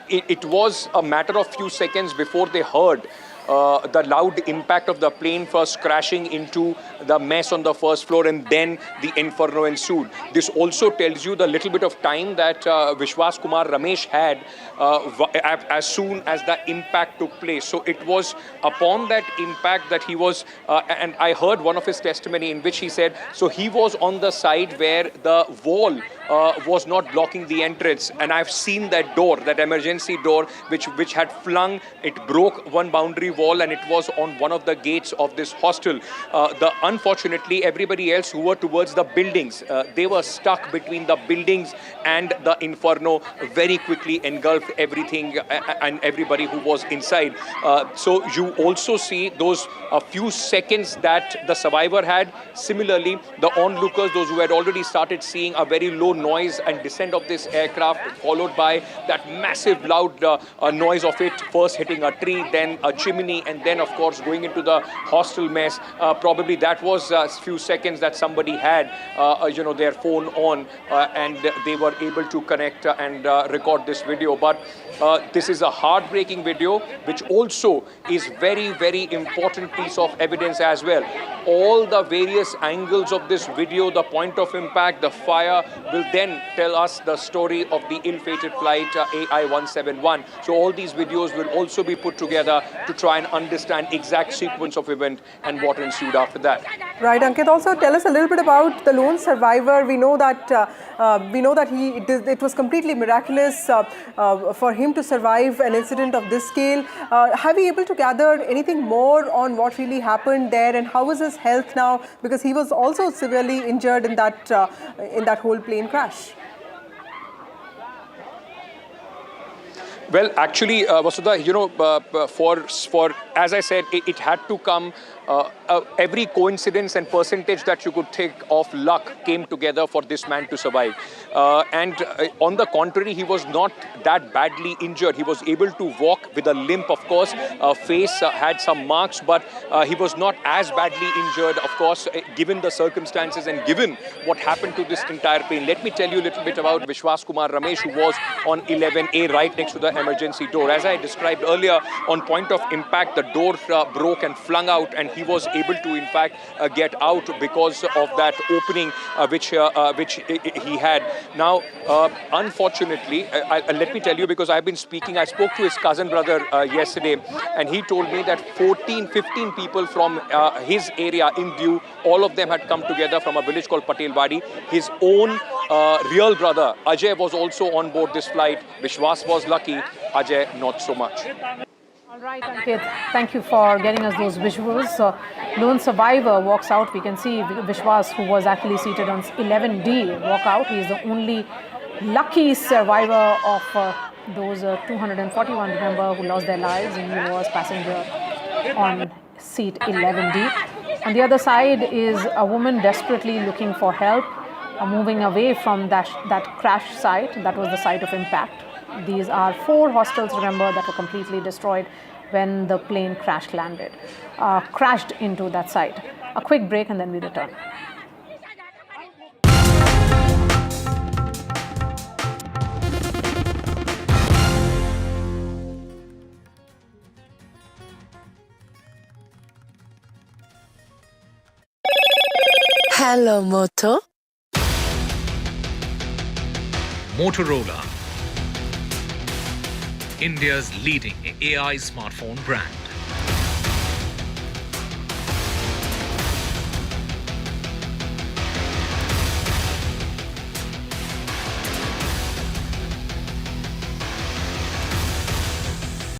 it was a matter of few seconds before they heard the loud impact of the plane first crashing into the mess on the first floor, and then the inferno ensued. This also tells you the little bit of time that Vishwas Kumar Ramesh had as soon as the impact took place. So it was upon that impact that he was, and I heard one of his testimony in which he said, so he was on the side where the wall was not blocking the entrance, and I've seen that door, that emergency door, which had flung, it broke one boundary wall, and it was on one of the gates of this hostel. Unfortunately, everybody else who were towards the buildings, they were stuck between the buildings and the inferno, very quickly engulfed everything and everybody who was inside. So you also see those a few seconds that the survivor had. Similarly, the onlookers, those who had already started seeing a very low noise and descent of this aircraft, followed by that massive loud noise of it first hitting a tree, then a chimney, and then of course going into the hostel mess. Probably that was a few seconds that somebody had their phone on and they were able to connect and record this video. But this is a heartbreaking video, which also is very, very important piece of evidence as well. All the various angles of this video, the point of impact, the fire, will then tell us the story of the ill-fated flight AI-171. So all these videos will also be put together to try and understand exact sequence of event and what ensued after that. Right, Ankit. Also, tell us a little bit about the lone survivor. We know that it was completely miraculous for him to survive an incident of this scale. Have you able to gather anything more on what really happened there, and how is his health now? Because he was also severely injured in that whole plane crash. Well, actually, Vasudha, for as I said, it had to come. Every coincidence and percentage that you could take of luck came together for this man to survive. And on the contrary, he was not that badly injured. He was able to walk with a limp, of course. Face had some marks, but he was not as badly injured, of course, given the circumstances and given what happened to this entire plane. Let me tell you a little bit about Vishwas Kumar Ramesh, who was on 11A right next to the emergency door. As I described earlier, on point of impact, the door broke and flung out, and he was able to, in fact, get out because of that opening which he had. Now, unfortunately, let me tell you, because I've been speaking, I spoke to his cousin brother yesterday, and he told me that 15 people from his area in Diu, all of them had come together from a village called Patel. His own real brother, Ajay, was also on board this flight. Vishwas was lucky, Ajay not so much. All right, Ankit, thank you for getting us those visuals. Lone survivor walks out. We can see Vishwas, who was actually seated on 11D, walk out. He is the only lucky survivor of those 241, remember, who lost their lives, and he was passenger on seat 11D. On the other side is a woman desperately looking for help, moving away from that crash site. That was the site of impact. These are 4 hostels, remember, that were completely destroyed when the plane crashed into that site. A quick break and then we return. Hello, Moto. Motorola, India's leading AI smartphone brand.